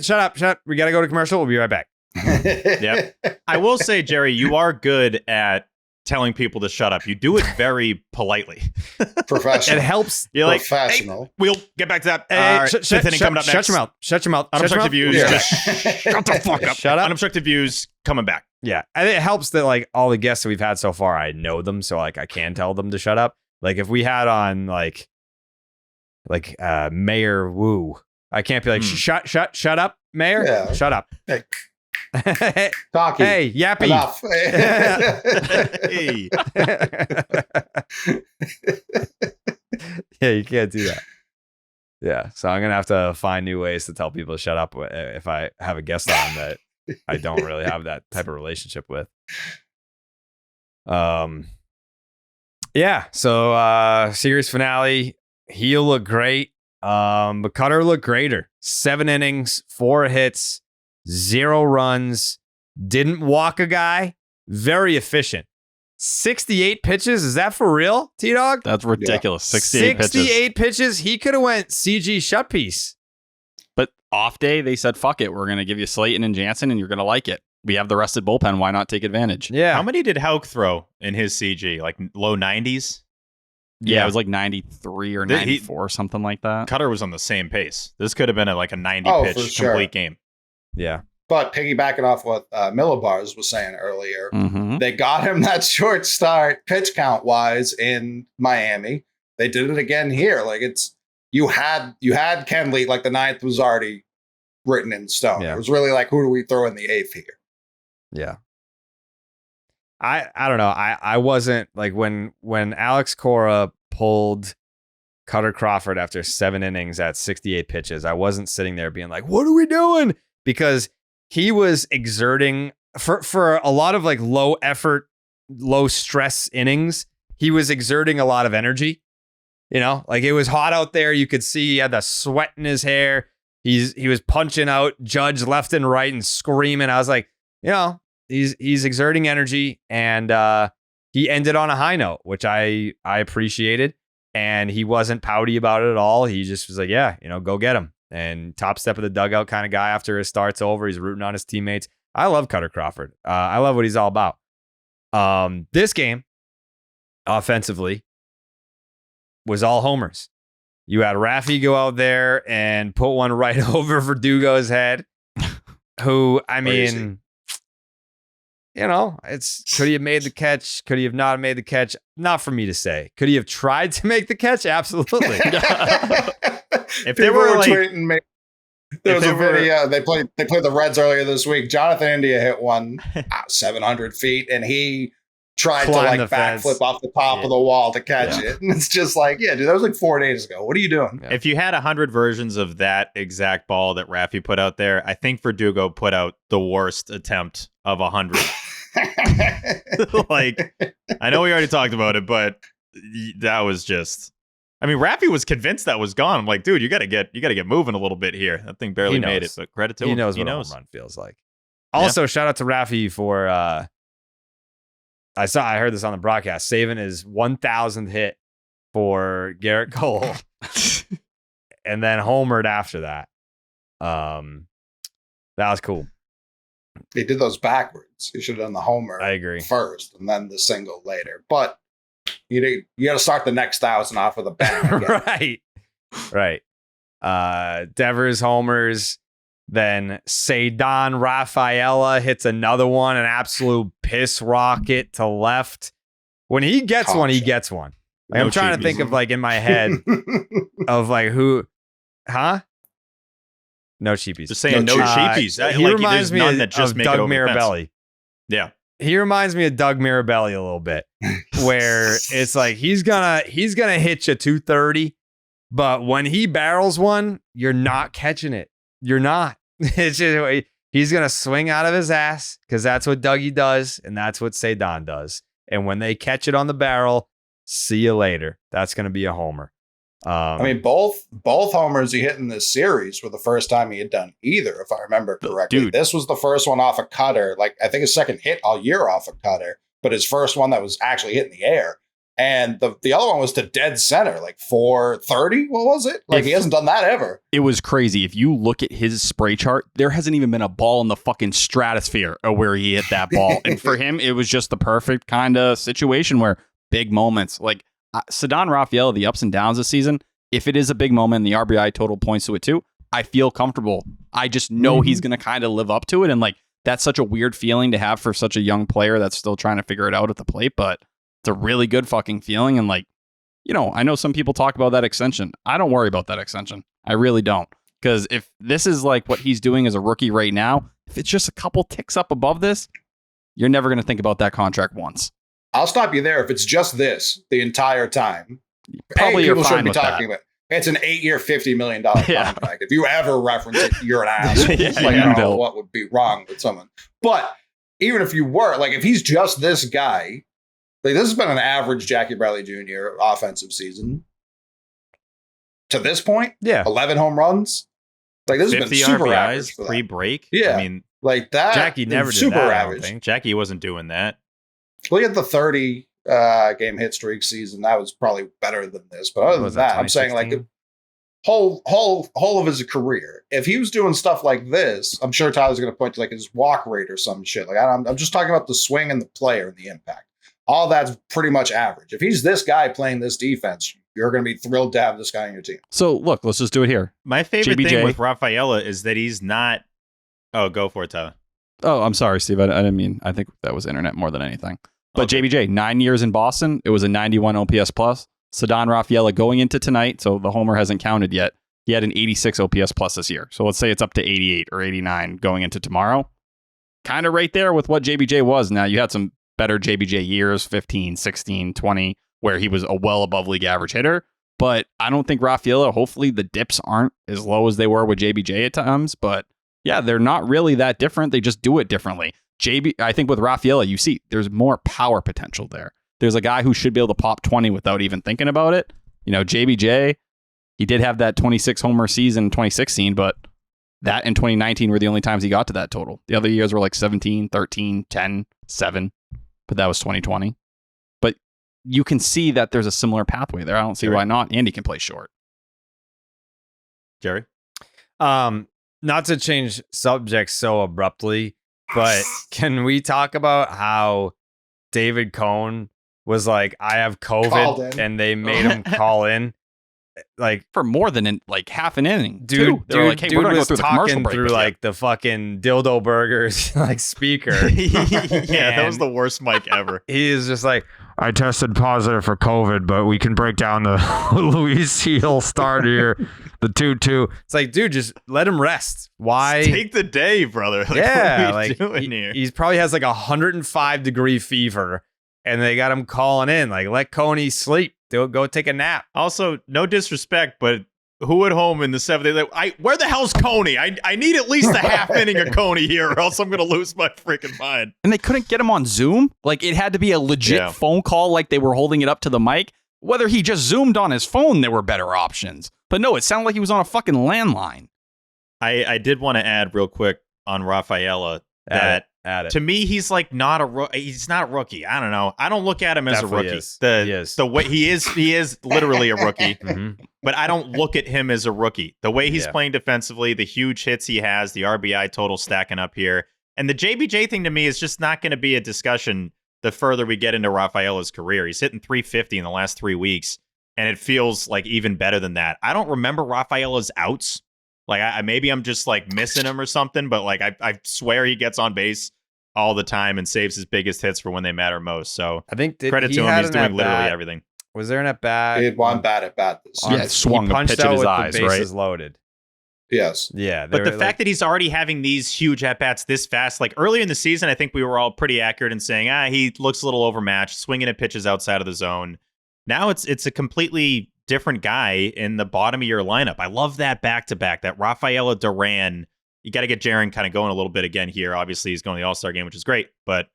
[SPEAKER 10] shut up. We got to go to commercial. We'll be right back.
[SPEAKER 2] Yep. I will say, Jerry, you are good at telling people to shut up. You do it very politely.
[SPEAKER 6] Professional.
[SPEAKER 10] It helps.
[SPEAKER 2] You're like,
[SPEAKER 6] professional.
[SPEAKER 2] hey, we'll get back to that.
[SPEAKER 10] Hey,
[SPEAKER 2] Fifth inning coming up next.
[SPEAKER 10] Shut your mouth. Shut your mouth.
[SPEAKER 2] Unobstructed views.
[SPEAKER 6] Yeah.
[SPEAKER 2] Just shut the fuck up.
[SPEAKER 10] Shut up.
[SPEAKER 2] Unobstructed views coming back.
[SPEAKER 10] Yeah. And it helps that like all the guests that we've had so far, I know them. So like I can tell them to shut up. Like if we had on like Mayor Wu, I can't be like, shut up, Mayor.
[SPEAKER 6] Yeah.
[SPEAKER 10] Shut up.
[SPEAKER 6] Hey. Talkie.
[SPEAKER 10] Hey, Yappy.
[SPEAKER 6] Enough.
[SPEAKER 2] Hey.
[SPEAKER 10] Yeah, you can't do that. Yeah, so I'm gonna have to find new ways to tell people to shut up if I have a guest on that I don't really have that type of relationship with. Yeah, so series finale, he'll look great. But Kutter looked greater. 7 innings, 4 hits, 0 runs, didn't walk a guy, very efficient. 68 pitches, is that for real, T-Dog?
[SPEAKER 3] That's ridiculous. Yeah.
[SPEAKER 10] 68 pitches. He could have went CG shut piece.
[SPEAKER 3] But off day, they said, fuck it. We're going to give you Slayton and Jansen, and you're going to like it. We have the rested bullpen. Why not take advantage?
[SPEAKER 10] Yeah.
[SPEAKER 2] How many did Houck throw in his CG? Like low 90s?
[SPEAKER 3] Yeah, it was like 93 or 94, something like that.
[SPEAKER 2] Kutter was on the same pace. This could have been a 90-pitch complete game.
[SPEAKER 10] Yeah.
[SPEAKER 6] But piggybacking off what Millibars was saying earlier,
[SPEAKER 3] Mm-hmm.
[SPEAKER 6] they got him that short start pitch count wise in Miami. They did it again here. Like you had Kenley, like the 9th was already written in stone.
[SPEAKER 10] Yeah.
[SPEAKER 6] It was really like, who do we throw in the 8th here?
[SPEAKER 10] Yeah. I don't know. I wasn't like when Alex Cora pulled Kutter Crawford after 7 innings at 68 pitches, I wasn't sitting there being like, what are we doing? Because he was exerting for a lot of like low effort, low stress innings. He was exerting a lot of energy. You know, like it was hot out there. You could see he had the sweat in his hair. He was punching out Judge left and right and screaming. I was like, you know, he's exerting energy, and he ended on a high note, which I appreciated. And he wasn't pouty about it at all. He just was like, yeah, you know, go get him. And top step of the dugout kind of guy after his start's over. He's rooting on his teammates. I love Kutter Crawford. I love what he's all about. This game, offensively, was all homers. You had Raffy go out there and put one right over Verdugo's head, who, I mean, you know, could he have made the catch? Could he have not made the catch? Not for me to say. Could he have tried to make the catch? Absolutely.
[SPEAKER 2] If they were like,
[SPEAKER 6] tweeting me, there was a video. They played the Reds earlier this week. Jonathan India hit one 700 feet, and he tried to like backflip off the top of the wall to catch it. And it's just like, yeah, dude, that was like 4 days ago. What are you doing?
[SPEAKER 2] If you had 100 versions of that exact ball that Raffy put out there, I think Verdugo put out the worst attempt of 100. Like, I know we already talked about it, but that was just. I mean, Raffy was convinced that was gone. I'm like, dude, you gotta get moving a little bit here. That thing barely made it, but credit to him.
[SPEAKER 10] He knows what a home run feels like. Also, shout out to Raffy for I heard this on the broadcast, saving his 1,000th hit for Garrett Cole, and then homered after that. That was cool.
[SPEAKER 6] They did those backwards. You should have done the homer.
[SPEAKER 10] I agree.
[SPEAKER 6] First, and then the single later. But you got to start the next 1,000 off with a bang.
[SPEAKER 10] Right. Devers homers. Then Cedon Rafaela hits another one, an absolute piss rocket to left. When he gets one, he gets one. Like, I'm trying to think of like in my head of like who, huh? No cheapies.
[SPEAKER 2] Just saying no cheapies.
[SPEAKER 10] He reminds me of
[SPEAKER 2] Doug
[SPEAKER 10] Mirabelli.
[SPEAKER 2] Yeah.
[SPEAKER 10] He reminds me of Doug Mirabelli a little bit, where it's like he's gonna hit you 230, but when he barrels one, you're not catching it. You're not. It's just he's gonna swing out of his ass because that's what Dougie does, and that's what Cedon does. And when they catch it on the barrel, see you later. That's gonna be a homer.
[SPEAKER 6] I mean, both homers he hit in this series were the first time he had done either, if I remember correctly.
[SPEAKER 3] Dude.
[SPEAKER 6] This was the first one off a Kutter. Like, I think his second hit all year off a Kutter, but his first one that was actually hitting the air. And the other one was to dead center, like 430. What was it? Like, he hasn't done that ever.
[SPEAKER 3] It was crazy. If you look at his spray chart, there hasn't even been a ball in the fucking stratosphere of where he hit that ball. And for him, it was just the perfect kind of situation where big moments. Like Cedon Rafael, the ups and downs this season, if it is a big moment and the RBI total points to it too, I feel comfortable. I just know he's going to kind of live up to it. And like, that's such a weird feeling to have for such a young player that's still trying to figure it out at the plate, but it's a really good fucking feeling. And like, you know, I know some people talk about that extension. I don't worry about that extension. I really don't. Because if this is like what he's doing as a rookie right now, If it's just a couple ticks up above this, you're never going to think about that contract once.
[SPEAKER 6] I'll stop you there. If it's just this the entire time,
[SPEAKER 3] probably
[SPEAKER 6] people
[SPEAKER 3] you're fine
[SPEAKER 6] shouldn't be
[SPEAKER 3] with
[SPEAKER 6] talking
[SPEAKER 3] that.
[SPEAKER 6] about. It's an 8-year, $50 million contract. If you ever reference it, you're an asshole.
[SPEAKER 3] Yeah,
[SPEAKER 6] Like, I don't know what would be wrong with someone. But even if you were, like, if he's just this guy, like, this has been an average Jackie Bradley Jr. offensive season to this point.
[SPEAKER 10] Yeah,
[SPEAKER 6] 11 home runs. Like, this has been
[SPEAKER 2] 50
[SPEAKER 6] super
[SPEAKER 2] RBIs
[SPEAKER 6] average for that.
[SPEAKER 2] pre-break.
[SPEAKER 6] Yeah,
[SPEAKER 2] I mean,
[SPEAKER 6] like that.
[SPEAKER 10] Jackie never did
[SPEAKER 6] super
[SPEAKER 10] that, I don't
[SPEAKER 6] average.
[SPEAKER 10] think.
[SPEAKER 2] Jackie wasn't doing that.
[SPEAKER 6] Look at the 30 game hit streak season. That was probably better than this. But other than that, I'm saying like the whole of his career. If he was doing stuff like this, I'm sure Tyler's going to point to like his walk rate or some shit. Like I'm just talking about the swing and the player and the impact. All that's pretty much average. If he's this guy playing this defense, you're going to be thrilled to have this guy on your team.
[SPEAKER 3] So look, let's just do it here.
[SPEAKER 2] My favorite
[SPEAKER 3] JBJ.
[SPEAKER 2] thing with Rafaela is that he's not. Oh, go for it, Tyler.
[SPEAKER 3] Oh, I'm sorry, Steve. I didn't mean. I think that was internet more than anything. But JBJ, 9 years in Boston, it was a 91 OPS plus. Ceddanne Rafaela going into tonight, so the homer hasn't counted yet. He had an 86 OPS plus this year. So let's say it's up to 88 or 89 going into tomorrow. Kind of right there with what JBJ was. Now, you had some better JBJ years, 15, 16, 20, where he was a well above league average hitter. But I don't think Rafaela, hopefully the dips aren't as low as they were with JBJ at times. But yeah, they're not really that different. They just do it differently. I think with Rafaela, you see there's more power potential there. There's a guy who should be able to pop 20 without even thinking about it. You know, JBJ, he did have that 26 homer season in 2016, but that and 2019 were the only times he got to that total. The other years were like 17, 13, 10, 7, but that was 2020. But you can see that there's a similar pathway there. I don't see why not. And he can play short.
[SPEAKER 2] Jerry?
[SPEAKER 10] Not to change subjects so abruptly, but can we talk about how David Cohn was like, I have COVID, and they made him call in? Like
[SPEAKER 3] for more than like half an inning,
[SPEAKER 10] dude.
[SPEAKER 3] They were like, "Hey, we're gonna go through the commercial break."
[SPEAKER 10] Through like the fucking dildo burgers like speaker.
[SPEAKER 2] Yeah, that was the worst mic ever.
[SPEAKER 10] He is just like, I tested positive for COVID, but we can break down the Luis Seal start here, the 2-2. It's like, dude, just let him rest. Why
[SPEAKER 2] just take the day, brother? Like,
[SPEAKER 10] yeah,
[SPEAKER 2] what are you doing here?
[SPEAKER 10] He probably has like 105-degree fever, and they got him calling in. Like, let Coney sleep. Go take a nap.
[SPEAKER 2] Also, no disrespect, but who at home in the 7th? Where the hell's Coney? I need at least a half inning of Coney here, or else I'm going to lose my freaking mind.
[SPEAKER 3] And they couldn't get him on Zoom. Like, it had to be a legit phone call, like they were holding it up to the mic. Whether he just Zoomed on his phone, there were better options. But no, it sounded like he was on a fucking landline.
[SPEAKER 2] I did want to add real quick on Rafaela that to me, he's like not he's not a rookie. I don't know. I don't look at him as a rookie. The way he is literally a rookie. But I don't look at him as a rookie. The way he's playing defensively, the huge hits he has, the RBI total stacking up here. And the JBJ thing to me is just not going to be a discussion the further we get into Rafaela's career. He's hitting 350 in the last 3 weeks, and it feels like even better than that. I don't remember Rafaela's outs. Like, maybe I'm just like missing him or something, but like I swear he gets on base all the time and saves his biggest hits for when they matter most. So
[SPEAKER 10] I think
[SPEAKER 2] credit to him. He's doing literally everything.
[SPEAKER 10] Was there an at bat?
[SPEAKER 6] He had one bat at bat this
[SPEAKER 3] season. Yeah, swung a pitch at his eyes,
[SPEAKER 10] the bases loaded.
[SPEAKER 6] Yes.
[SPEAKER 10] Yeah.
[SPEAKER 2] But the fact that he's already having these huge at-bats this fast, like earlier in the season, I think we were all pretty accurate in saying, he looks a little overmatched, swinging at pitches outside of the zone. Now it's a completely different guy in the bottom of your lineup. I love that back-to-back, that Rafaela Duran. You got to get Jaron kind of going a little bit again here. Obviously, he's going to the All-Star game, which is great. But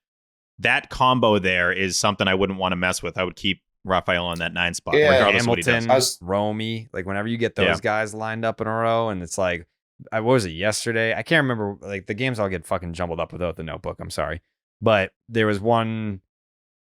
[SPEAKER 2] that combo there is something I wouldn't want to mess with. I would keep Rafael on that 9 spot, regardless
[SPEAKER 10] Hamilton,
[SPEAKER 2] of what he does.
[SPEAKER 10] Romy, like whenever you get those guys lined up in a row, and it's like, what was it, yesterday? I can't remember. Like, the games all get fucking jumbled up without the notebook. I'm sorry. But there was one,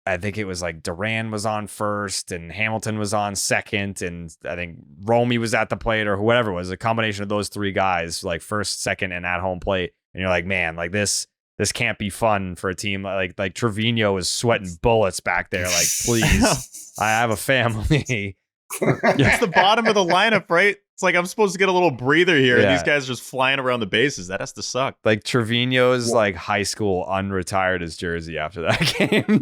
[SPEAKER 10] I think it was like Duran was on first and Hamilton was on second, and I think Romy was at the plate or whoever it was, a combination of those 3 guys, like first, second, and at home plate. And you're like, man, like this can't be fun for a team. Like Trevino is sweating bullets back there. Like, please, I have a family.
[SPEAKER 2] It's the bottom of the lineup, right? It's like I'm supposed to get a little breather here, and these guys are just flying around the bases. That has to suck.
[SPEAKER 10] Like Trevino's like high school unretired his jersey after that game.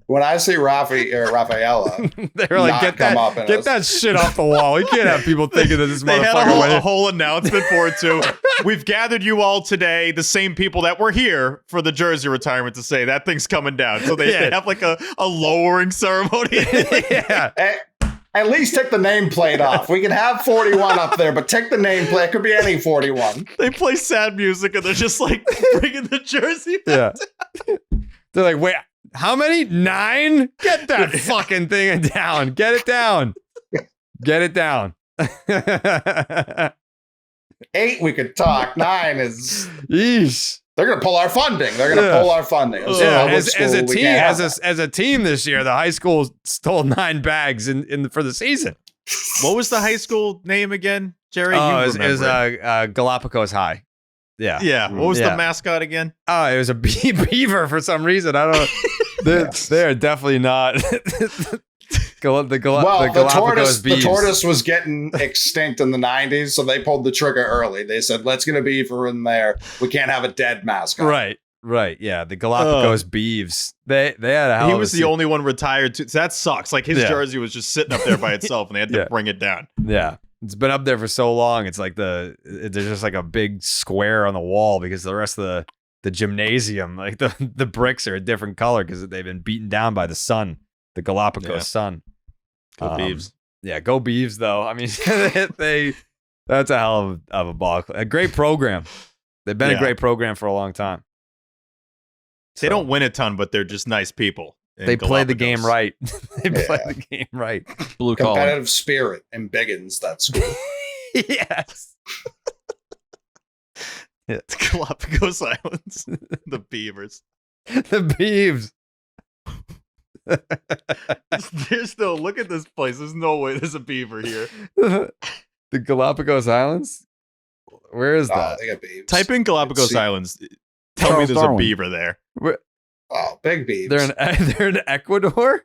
[SPEAKER 6] When I see Raffy or Rafaela,
[SPEAKER 10] they're like, get that shit off the wall. We can't have people thinking that this
[SPEAKER 2] they
[SPEAKER 10] motherfucker
[SPEAKER 2] had a whole announcement for it too. We've gathered you all today, the same people that were here for the jersey retirement, to say that thing's coming down. So they have like a lowering ceremony.
[SPEAKER 10] Yeah.
[SPEAKER 6] At least take the nameplate off. We can have 41 up there, but take the nameplate. It could be any 41.
[SPEAKER 2] They play sad music and they're just like bringing the jersey back.
[SPEAKER 10] Yeah. They're like, wait, how many? 9? Get that fucking thing down. Get it down. Get it down.
[SPEAKER 6] 8, we could talk. 9 is.
[SPEAKER 10] Yeesh.
[SPEAKER 6] They're gonna pull our funding. They're gonna pull our funding.
[SPEAKER 10] As a team this year, the high school stole 9 bags for the season.
[SPEAKER 2] What was the high school name again, Jerry?
[SPEAKER 10] It was Galapagos High. Yeah.
[SPEAKER 2] Yeah. What was the mascot again?
[SPEAKER 10] Oh, it was a beaver for some reason. I don't know. They're definitely not.
[SPEAKER 6] The tortoise was getting extinct in the 90s, so they pulled the trigger early. They said, let's get a beaver in there. We can't have a dead mascot.
[SPEAKER 10] Right. Yeah. The Galapagos Beeves. They had a hell
[SPEAKER 2] He
[SPEAKER 10] of
[SPEAKER 2] was the only one retired too. So that sucks. Like his jersey was just sitting up there by itself and they had to bring it down.
[SPEAKER 10] Yeah. It's been up there for so long. It's like there's just like a big square on the wall because the rest of the gymnasium, like the bricks are a different color because they've been beaten down by the sun, the Galapagos sun.
[SPEAKER 2] Go Beavs.
[SPEAKER 10] Yeah, go Beavs though. I mean, that's a hell of a ball. A great program. They've been a great program for a long time.
[SPEAKER 2] They don't win a ton, but they're just nice people.
[SPEAKER 10] They play the game right. They play the game right.
[SPEAKER 3] Blue collar.
[SPEAKER 6] Competitive spirit and Biggins, that school.
[SPEAKER 10] Yes.
[SPEAKER 2] It's Galapagos Islands. The Beavers.
[SPEAKER 10] The Beavs.
[SPEAKER 2] There's no, look at this place. There's no way there's a beaver here.
[SPEAKER 10] The Galapagos Islands? Where is that?
[SPEAKER 6] They got beavers.
[SPEAKER 2] Type in Galapagos Islands. Tell me there's a beaver there.
[SPEAKER 6] Big beavs.
[SPEAKER 10] They're in Ecuador?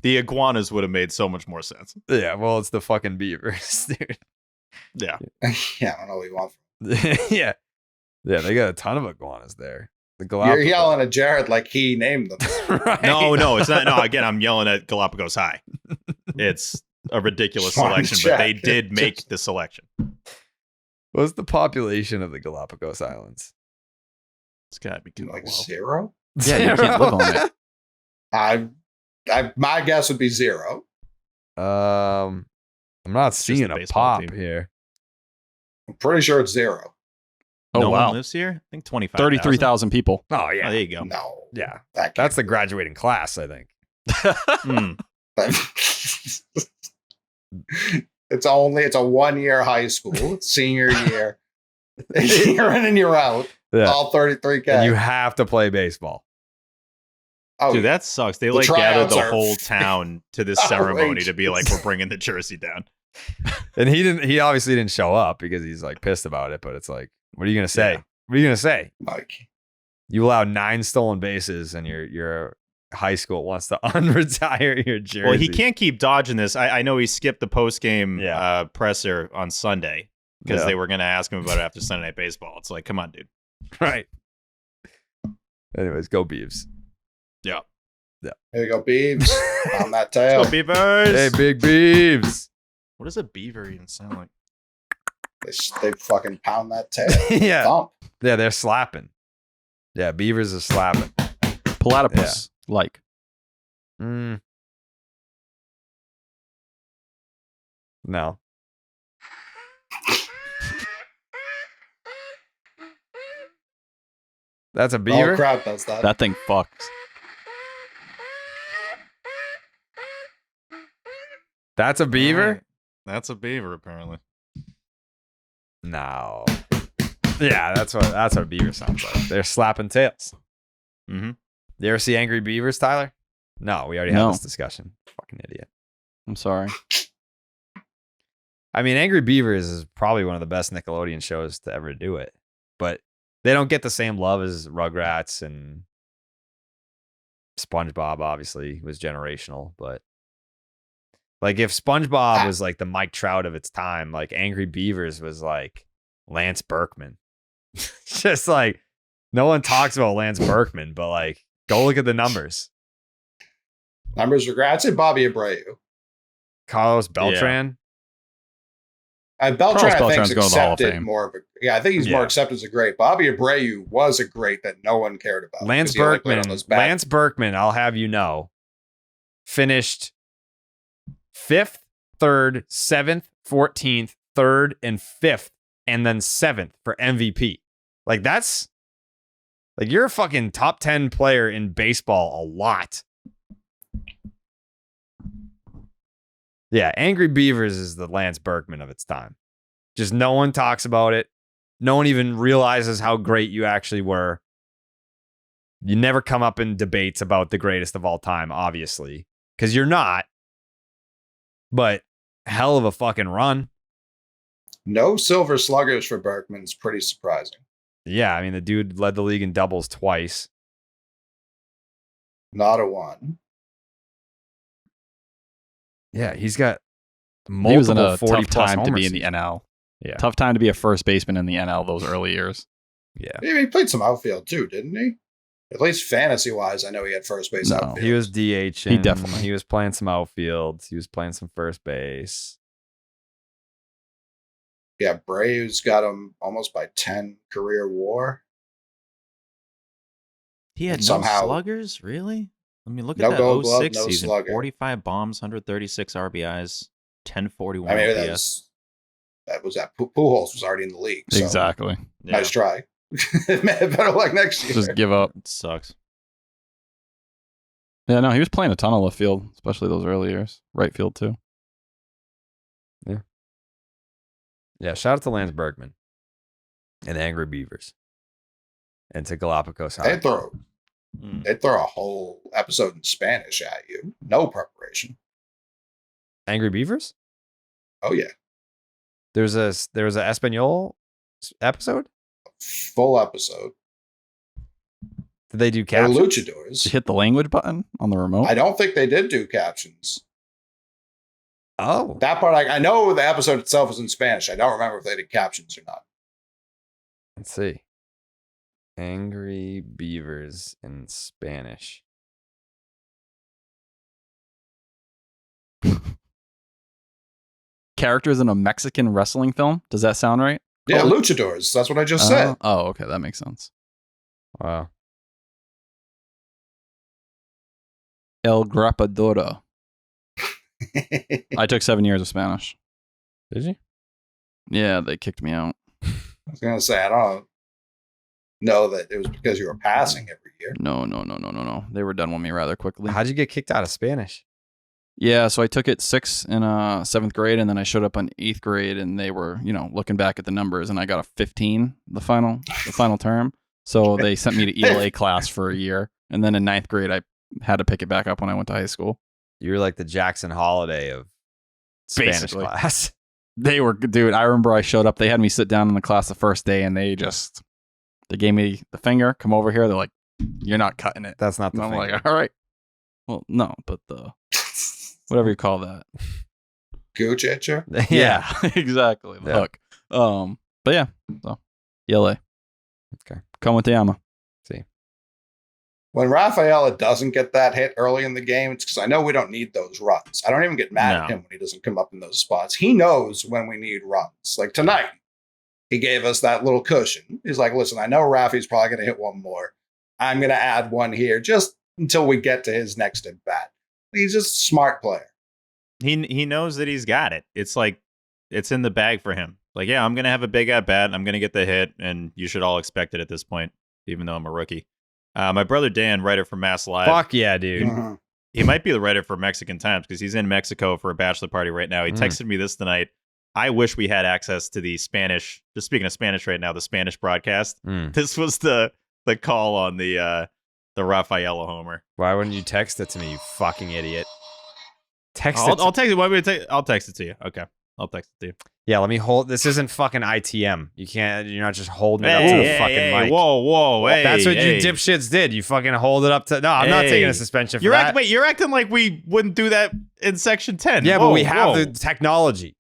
[SPEAKER 2] The iguanas would have made so much more sense.
[SPEAKER 10] Yeah, well, it's the fucking beavers, dude.
[SPEAKER 2] Yeah.
[SPEAKER 6] Yeah, I don't know what you want from
[SPEAKER 10] Yeah, they got a ton of iguanas there.
[SPEAKER 6] You're yelling at Jared like he named them.
[SPEAKER 10] Right.
[SPEAKER 2] No, it's not. No, again, I'm yelling at Galapagos High. It's a ridiculous selection, but they did make the selection.
[SPEAKER 10] What's the population of the Galapagos Islands?
[SPEAKER 2] It's gotta be
[SPEAKER 6] like 0.
[SPEAKER 3] Yeah, you can't live on it.
[SPEAKER 6] My guess would be 0.
[SPEAKER 10] I'm not seeing a pop here.
[SPEAKER 6] I'm pretty sure it's 0.
[SPEAKER 3] Oh,
[SPEAKER 2] no
[SPEAKER 3] wow.
[SPEAKER 2] one lives here? I think 25.
[SPEAKER 3] 33,000 people.
[SPEAKER 10] Oh, yeah.
[SPEAKER 2] Oh, there you go.
[SPEAKER 6] No.
[SPEAKER 10] Yeah. That's the graduating class, I think.
[SPEAKER 6] It's a 1-year high school. It's senior year. Year in and year out.
[SPEAKER 10] Yeah.
[SPEAKER 6] All 33K.
[SPEAKER 10] And you have to play baseball.
[SPEAKER 6] Oh,
[SPEAKER 2] dude, that sucks. They gathered the whole town to this ceremony to be like, we're bringing the jersey down.
[SPEAKER 10] And he obviously didn't show up because he's like pissed about it, but it's like, what are you gonna say? What are you gonna say?
[SPEAKER 6] Mike,
[SPEAKER 10] you allow 9 stolen bases and your high school wants to unretire your jersey.
[SPEAKER 2] Well, he can't keep dodging this. I know he skipped the post-game presser on Sunday because they were going to ask him about it after Sunday Night Baseball. It's like, come on, dude.
[SPEAKER 10] Right. Anyways, go Beavs.
[SPEAKER 2] Yeah.
[SPEAKER 6] Here you go, Beavs. On that tail.
[SPEAKER 2] Go Beavers.
[SPEAKER 10] Hey, big Beavs.
[SPEAKER 2] What does a beaver even sound like?
[SPEAKER 6] They fucking pound that tail.
[SPEAKER 10] Yeah.
[SPEAKER 6] Thump.
[SPEAKER 10] Yeah, they're slapping. Yeah, beavers are slapping.
[SPEAKER 3] Platypus, like.
[SPEAKER 10] No. That's a beaver?
[SPEAKER 6] Oh, crap, that's that.
[SPEAKER 3] That thing fucks.
[SPEAKER 10] That's a beaver?
[SPEAKER 2] Right. That's a beaver, apparently.
[SPEAKER 10] No. Yeah, that's what a beaver sounds like. They're slapping tails.
[SPEAKER 2] Mm-hmm.
[SPEAKER 10] You ever see Angry Beavers, Tyler? No, we already had this discussion. Fucking idiot.
[SPEAKER 3] I'm sorry.
[SPEAKER 10] I mean, Angry Beavers is probably one of the best Nickelodeon shows to ever do it, but they don't get the same love as Rugrats and SpongeBob. Obviously, was generational, but like if SpongeBob was like the Mike Trout of its time, like Angry Beavers was like Lance Berkman. Just like no one talks about Lance Berkman, but like go look at the numbers.
[SPEAKER 6] Numbers are great. I'd say Bobby Abreu.
[SPEAKER 10] Carlos Beltran.
[SPEAKER 6] Beltran, I think,
[SPEAKER 3] Beltran's
[SPEAKER 6] is
[SPEAKER 3] going to the Hall of
[SPEAKER 6] accepted
[SPEAKER 3] Fame.
[SPEAKER 6] more of a. Yeah, I think he's more accepted as a great. Bobby Abreu was a great that no one cared about.
[SPEAKER 10] Lance Berkman, I'll have you know, finished 5th, 3rd, 7th, 14th, 3rd, and 5th, and then 7th for MVP. Like, that's like you're a fucking top 10 player in baseball a lot. Yeah, Angry Beavers is the Lance Berkman of its time. Just no one talks about it. No one even realizes how great you actually were. You never come up in debates about the greatest of all time, obviously, because you're not. But hell of a fucking run.
[SPEAKER 6] No silver sluggers for Berkman's pretty surprising.
[SPEAKER 10] Yeah, I mean, the dude led the league in doubles twice.
[SPEAKER 6] Not a one.
[SPEAKER 10] Yeah, he's got multiple
[SPEAKER 3] He was in a
[SPEAKER 10] 40
[SPEAKER 3] tough
[SPEAKER 10] plus
[SPEAKER 3] time to be
[SPEAKER 10] homers.
[SPEAKER 3] in the NL.
[SPEAKER 10] Yeah.
[SPEAKER 3] Tough time to be a first baseman in the NL those early years.
[SPEAKER 10] Yeah.
[SPEAKER 6] He played some outfield too, didn't he? At least fantasy wise, I know he had first base outfield.
[SPEAKER 10] He was DH.
[SPEAKER 3] He definitely.
[SPEAKER 10] He was playing some outfield. He was playing some first base.
[SPEAKER 6] Yeah, Braves got him almost by 10 career WAR.
[SPEAKER 2] He had
[SPEAKER 6] somehow,
[SPEAKER 2] no sluggers, really? I mean, look
[SPEAKER 6] no
[SPEAKER 2] at
[SPEAKER 6] Gold
[SPEAKER 2] that
[SPEAKER 6] Glove,
[SPEAKER 2] 06
[SPEAKER 6] no
[SPEAKER 2] season.
[SPEAKER 6] slugger.
[SPEAKER 2] 45 bombs, 136 RBIs, 1041
[SPEAKER 6] I mean,
[SPEAKER 2] OPS.
[SPEAKER 6] that was Pujols was already in the league. So
[SPEAKER 3] Exactly.
[SPEAKER 6] nice try. Better luck next year.
[SPEAKER 3] Just give up.
[SPEAKER 2] It sucks.
[SPEAKER 3] Yeah, no, he was playing a ton of left field, especially those early years. Right field, too.
[SPEAKER 10] Yeah, shout out to Lance Berkman and Angry Beavers and to Galapagos High.
[SPEAKER 6] They'd throw a whole episode in Spanish at you. No preparation.
[SPEAKER 10] Angry Beavers?
[SPEAKER 6] Oh, yeah.
[SPEAKER 10] There was a Espanol episode?
[SPEAKER 6] Full episode.
[SPEAKER 10] Did they do
[SPEAKER 6] They're
[SPEAKER 10] captions?
[SPEAKER 6] luchadors.
[SPEAKER 3] Did you hit the language button on the remote?
[SPEAKER 6] I don't think they did do captions.
[SPEAKER 10] Oh.
[SPEAKER 6] That part, I know the episode itself was in Spanish. I don't remember if they did captions or not.
[SPEAKER 10] Let's see. Angry Beavers in Spanish.
[SPEAKER 3] Characters in a Mexican wrestling film? Does that sound right?
[SPEAKER 6] Yeah, luchadors. That's what I just said.
[SPEAKER 3] Oh, okay. That makes sense.
[SPEAKER 10] Wow.
[SPEAKER 3] El Grapadora. I took 7 years of Spanish.
[SPEAKER 10] Did you?
[SPEAKER 3] Yeah, they kicked me out.
[SPEAKER 6] I was going to say, I don't know that it was because you were passing every year.
[SPEAKER 3] No. They were done with me rather quickly.
[SPEAKER 10] How'd you get kicked out of Spanish?
[SPEAKER 3] Yeah, so I took it 6 in 7th grade, and then I showed up on 8th grade, and they were, looking back at the numbers, and I got a 15 the final term. So they sent me to ELA class for a year, and then in 9th grade, I had to pick it back up when I went to high school.
[SPEAKER 10] You were like the Jackson Holiday of Spanish
[SPEAKER 3] Basically.
[SPEAKER 10] class.
[SPEAKER 3] They were, dude, I remember I showed up, they had me sit down in the class the first day, and they gave me the finger, come over here, they're like, you're not cutting it.
[SPEAKER 10] That's not the
[SPEAKER 3] and I'm
[SPEAKER 10] finger.
[SPEAKER 3] like, all right. Well, no, but the, whatever you call that.
[SPEAKER 6] Gooch itcher?
[SPEAKER 3] Yeah, exactly. The hook. But yeah, so ELA.
[SPEAKER 10] Okay.
[SPEAKER 3] Come with the Yama.
[SPEAKER 10] See.
[SPEAKER 6] When Rafael doesn't get that hit early in the game, it's because I know we don't need those runs. I don't even get mad at him when he doesn't come up in those spots. He knows when we need runs. Like tonight, he gave us that little cushion. He's like, listen, I know Raffy's probably going to hit one more. I'm going to add one here just until we get to his next at bat. He's just a smart player.
[SPEAKER 2] He knows that he's got it. It's like it's in the bag for him. Like, yeah, I'm gonna have a big at bat. I'm gonna get the hit, and you should all expect it at this point, even though I'm a rookie. My brother Dan, writer for Mass Live.
[SPEAKER 10] Fuck yeah, dude.
[SPEAKER 6] Mm-hmm.
[SPEAKER 2] He might be the writer for Mexican Times because he's in Mexico for a bachelor party right now. He texted me this tonight. I wish we had access to the Spanish. Just speaking of Spanish right now, the Spanish broadcast. This was the call on the Rafael homer.
[SPEAKER 10] Why wouldn't you text it to me, you fucking idiot?
[SPEAKER 2] I'll text it. I'll text it to you. Okay, I'll text it to you.
[SPEAKER 10] Yeah, let me hold. This isn't fucking ITM. You're not just holding it up to the fucking mic.
[SPEAKER 2] Whoa, hey,
[SPEAKER 10] that's what you dipshits did. You fucking hold it up to. No, I'm not taking a suspension for that.
[SPEAKER 2] You're acting like we wouldn't do that in Section 10.
[SPEAKER 10] Yeah, but we have the technology.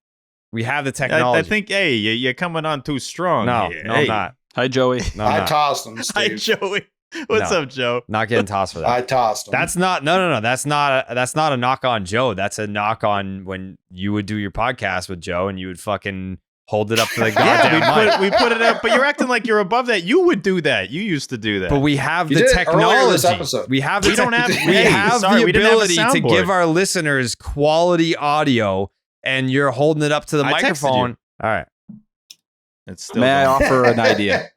[SPEAKER 10] We have the technology.
[SPEAKER 2] I think, you're coming on too strong.
[SPEAKER 10] No,
[SPEAKER 2] here.
[SPEAKER 10] I'm not.
[SPEAKER 3] Hi, Joey.
[SPEAKER 10] No,
[SPEAKER 6] I tossed him, Steve.
[SPEAKER 2] Hi, Joey. What's up, Joe?
[SPEAKER 10] Not getting tossed for that.
[SPEAKER 6] I tossed him.
[SPEAKER 10] That's not no. That's not a knock on Joe. That's a knock on when you would do your podcast with Joe and you would fucking hold it up to the goddamn mic.
[SPEAKER 2] we put it up, but you're acting like you're above that. You would do that. You used to do that.
[SPEAKER 10] But we have
[SPEAKER 6] You
[SPEAKER 10] the
[SPEAKER 6] did it earlier this
[SPEAKER 10] technology.
[SPEAKER 6] episode.
[SPEAKER 10] We have the
[SPEAKER 2] We don't have-
[SPEAKER 10] we
[SPEAKER 2] Hey,
[SPEAKER 10] have
[SPEAKER 2] sorry,
[SPEAKER 10] the
[SPEAKER 2] we didn't have a
[SPEAKER 10] ability to
[SPEAKER 2] soundboard.
[SPEAKER 10] give our listeners quality audio, and you're holding it up to the
[SPEAKER 2] I texted
[SPEAKER 10] microphone.
[SPEAKER 2] you.
[SPEAKER 10] All right.
[SPEAKER 2] It's still
[SPEAKER 3] May I
[SPEAKER 2] going.
[SPEAKER 3] offer an idea?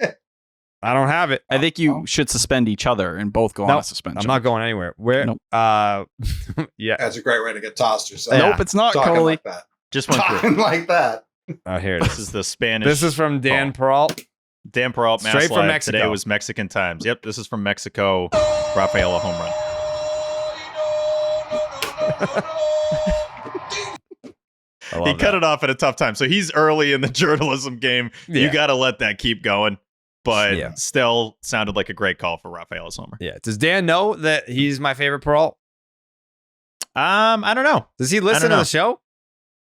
[SPEAKER 10] I don't have it.
[SPEAKER 3] I think you should suspend each other and both go on a
[SPEAKER 10] Nope,
[SPEAKER 3] suspension.
[SPEAKER 10] I'm not going anywhere. Where?
[SPEAKER 3] Nope.
[SPEAKER 10] Yeah.
[SPEAKER 6] That's a great way to get tossed yourself.
[SPEAKER 10] Yeah.
[SPEAKER 3] Nope, it's not,
[SPEAKER 6] Talking
[SPEAKER 3] Coley.
[SPEAKER 6] like that.
[SPEAKER 2] Just went through.
[SPEAKER 6] Talking like that.
[SPEAKER 10] Oh, here it
[SPEAKER 2] This
[SPEAKER 10] is.
[SPEAKER 2] is the Spanish.
[SPEAKER 10] This is from Dan Peralt.
[SPEAKER 2] Dan Peralt,
[SPEAKER 10] Straight from
[SPEAKER 2] Mass Live.
[SPEAKER 10] Mexico.
[SPEAKER 2] Today was Mexican times. Yep, this is from Mexico. Rafael, a home run.
[SPEAKER 10] I love
[SPEAKER 2] He cut
[SPEAKER 10] that.
[SPEAKER 2] it off at a tough time. So he's early in the journalism game. You
[SPEAKER 10] Yeah.
[SPEAKER 2] got to let that keep going. But
[SPEAKER 10] Yeah.
[SPEAKER 2] still sounded like a great call for Rafael's homer.
[SPEAKER 10] Yeah. Does Dan know that he's my favorite Peralt?
[SPEAKER 2] I don't know.
[SPEAKER 10] Does he listen to
[SPEAKER 2] know.
[SPEAKER 10] the show?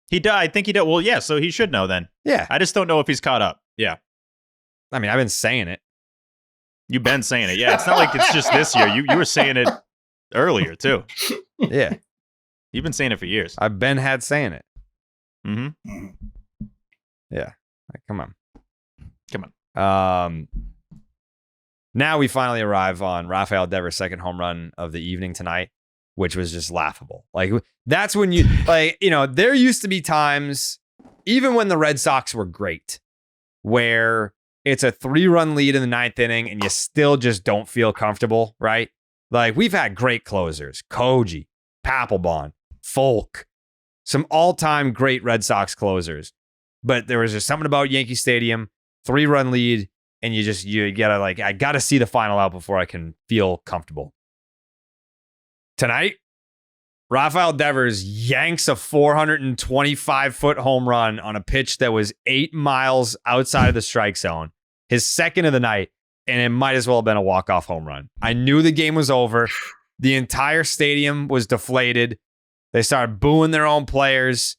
[SPEAKER 2] He does. I think he does. Well, yeah. So he should know then.
[SPEAKER 10] Yeah.
[SPEAKER 2] I just don't know if he's caught up. Yeah,
[SPEAKER 10] I mean, I've been saying it.
[SPEAKER 2] you've been saying it. Yeah, it's not like it's just this year. You were saying it earlier too.
[SPEAKER 10] Yeah.
[SPEAKER 2] You've been saying it for years.
[SPEAKER 10] I've been had saying it.
[SPEAKER 2] Mm-hmm.
[SPEAKER 10] Yeah. Like, come on.
[SPEAKER 2] Come on.
[SPEAKER 10] Now we finally arrive on Rafael Devers' second home run of the evening tonight, which was just laughable. Like, that's when you, like, you know, there used to be times, even when the Red Sox were great, where it's a 3-run lead in the 9th inning and you still just don't feel comfortable, right? Like, we've had great closers, Koji, Papelbon, Folk, some all-time great Red Sox closers. But there was just something about Yankee Stadium, 3-run lead, and you gotta, like, I gotta see the final out before I can feel comfortable. Tonight, Rafael Devers yanks a 425-foot home run on a pitch that was 8 miles outside of the strike zone, his second of the night, and it might as well have been a walk-off home run. I knew the game was over. The entire stadium was deflated. They started booing their own players,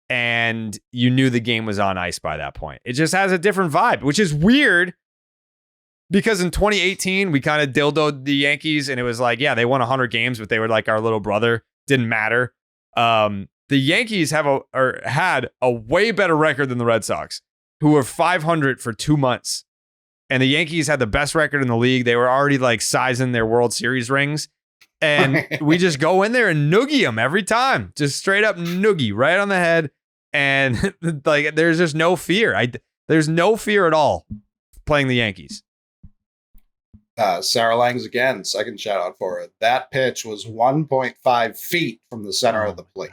[SPEAKER 10] and you knew the game was on ice by that point. It just has a different vibe, which is weird because in 2018, we kind of dildoed the Yankees, and it was like, yeah, they won 100 games, but they were like our little brother. Didn't matter. The Yankees had a way better record than the Red Sox, who were 500 for 2 months. And the Yankees had the best record in the league. They were already like sizing their World Series rings. And we just go in there and noogie them every time. Just straight up noogie right on the head. And like, there's just no fear. There's no fear at all playing the Yankees.
[SPEAKER 6] Sarah Langs again, second shout out for it. That pitch was 1.5 feet from the center of the plate.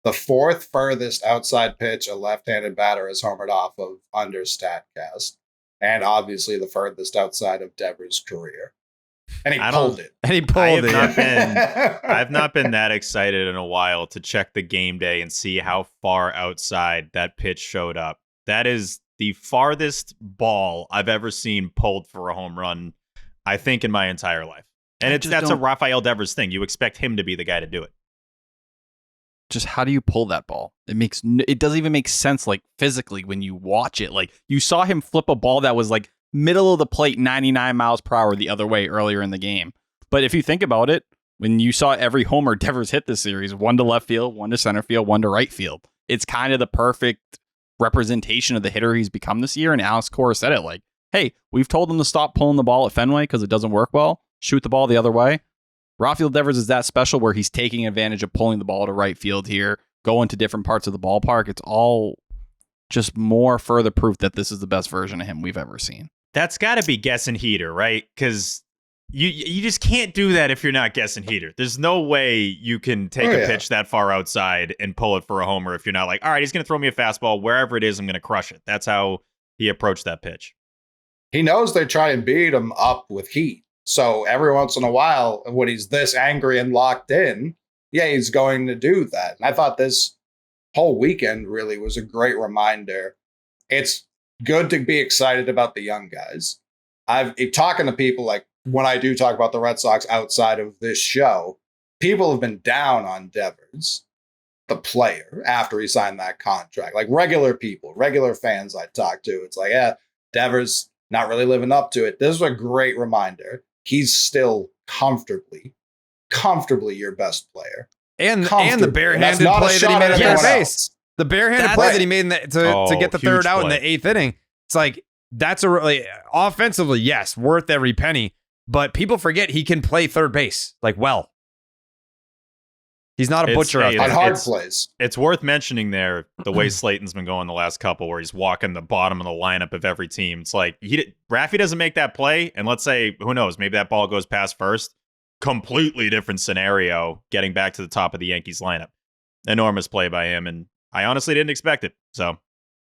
[SPEAKER 6] The fourth furthest outside pitch a left-handed batter has homered off of under StatCast. And obviously the furthest outside of Devers' career. And he pulled it.
[SPEAKER 10] And he pulled it.
[SPEAKER 2] I've not been that excited in a while to check the game day and see how far outside that pitch showed up. That is the farthest ball I've ever seen pulled for a home run, I think, in my entire life. And that's a Rafael Devers thing. You expect him to be the guy to do it.
[SPEAKER 3] Just how do you pull that ball? It doesn't even make sense, like, physically when you watch it. Like, you saw him flip a ball that was like middle of the plate, 99 miles per hour the other way earlier in the game. But if you think about it, when you saw every homer Devers hit this series, one to left field, one to center field, one to right field, it's kind of the perfect representation of the hitter he's become this year. And Alex Cora said it like, hey, we've told him to stop pulling the ball at Fenway because it doesn't work well. Shoot the ball the other way. Rafael Devers is that special where he's taking advantage of pulling the ball to right field here, going to different parts of the ballpark. It's all just more further proof that this is the best version of him we've ever seen.
[SPEAKER 2] That's got to be guessing heater, right? Because you just can't do that if you're not guessing heater. There's no way you can take a pitch that far outside and pull it for a homer if you're not like, all right, he's going to throw me a fastball. Wherever it is, I'm going to crush it. That's how he approached that pitch.
[SPEAKER 6] He knows they try and beat him up with heat. So every once in a while, when he's this angry and locked in, yeah, he's going to do that. And I thought this whole weekend really was a great reminder. It's good to be excited about the young guys. I've talking to people, like when I do talk about the Red Sox outside of this show, people have been down on Devers, the player, after he signed that contract. Like regular people, regular fans I talk to, it's like, yeah, Devers not really living up to it. This is a great reminder. he's still comfortably your best player.
[SPEAKER 10] And the barehanded play that he made at third base. The barehanded play that he made to get the third out in the 8th inning. It's like, that's a really offensively, yes, worth every penny. But people forget he can play third base well. He's not a butcher out there.
[SPEAKER 6] On hard plays.
[SPEAKER 2] It's worth mentioning there the way Slayton's been going the last couple, where he's walking the bottom of the lineup of every team. It's like Raffy doesn't make that play, and let's say, who knows, maybe that ball goes past first. Completely different scenario getting back to the top of the Yankees lineup. Enormous play by him, and I honestly didn't expect it. So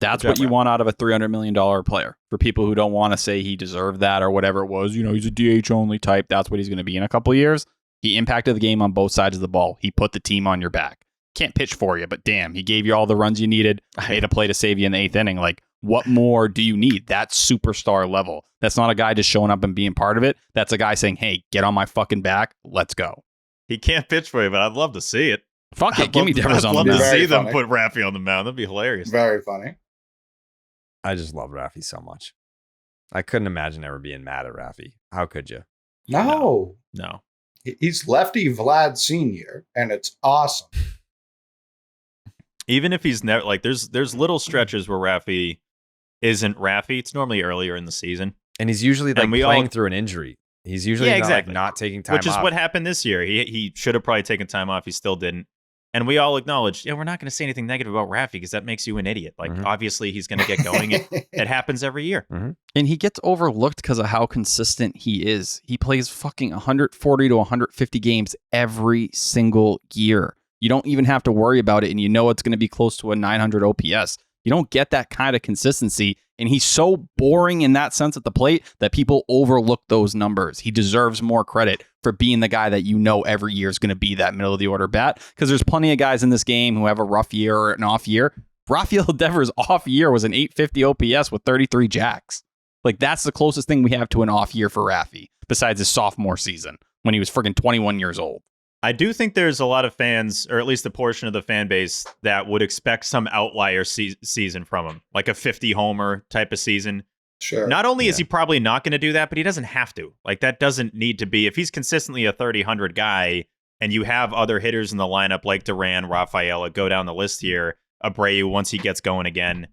[SPEAKER 3] that's what you want out of a $300 million player. For people who don't want to say he deserved that or whatever it was, he's a DH only type. That's what he's going to be in a couple of years. He impacted the game on both sides of the ball. He put the team on your back. Can't pitch for you, but damn, he gave you all the runs you needed. Made a play to save you in the 8th inning. Like, what more do you need? That's superstar level. That's not a guy just showing up and being part of it. That's a guy saying, hey, get on my fucking back. Let's go.
[SPEAKER 2] He can't pitch for you, but I'd love to see it.
[SPEAKER 3] Fuck it. Give me Devers on the mound.
[SPEAKER 2] I'd love to see them put Raffy on the mound. That'd be hilarious.
[SPEAKER 6] Very funny.
[SPEAKER 10] I just love Raffy so much. I couldn't imagine ever being mad at Raffy. How could you?
[SPEAKER 6] No. He's lefty Vlad Sr., and it's awesome.
[SPEAKER 2] Even if he's never there's little stretches where Raffy isn't Raffy. It's normally earlier in the season,
[SPEAKER 10] and he's usually playing through an injury. He's usually not taking time off.
[SPEAKER 2] Which is what happened this year. He should have probably taken time off. He still didn't. And we all acknowledged, we're not going to say anything negative about Raffy because that makes you an idiot. Obviously, he's going to get going. It happens every year.
[SPEAKER 3] Mm-hmm. And he gets overlooked because of how consistent he is. He plays fucking 140 to 150 games every single year. You don't even have to worry about it, and you know it's going to be close to a 900 OPS. You don't get that kind of consistency, and he's so boring in that sense at the plate that people overlook those numbers. He deserves more credit for being the guy that every year is going to be that middle of the order bat, because there's plenty of guys in this game who have a rough year or an off year. Rafael Devers' off year was an 850 OPS with 33 jacks. That's the closest thing we have to an off year for Raffy, besides his sophomore season when he was friggin' 21 years old.
[SPEAKER 2] I do think there's a lot of fans, or at least a portion of the fan base, that would expect some outlier season from him, like a 50 homer type of season.
[SPEAKER 6] Sure.
[SPEAKER 2] Not only is he probably not going to do that, but he doesn't have to. That doesn't need to be. If he's consistently a 30-100 guy, and you have other hitters in the lineup like Duran, Rafael, go down the list here, Abreu once he gets going again,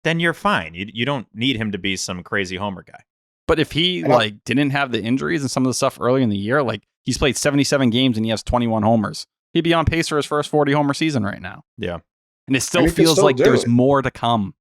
[SPEAKER 2] then you're fine. You don't need him to be some crazy homer guy.
[SPEAKER 3] But if he didn't have the injuries and some of the stuff early in the year, he's played 77 games and he has 21 homers. He'd be on pace for his first 40 homer season right now.
[SPEAKER 2] Yeah.
[SPEAKER 3] And it still feels like there's more to come.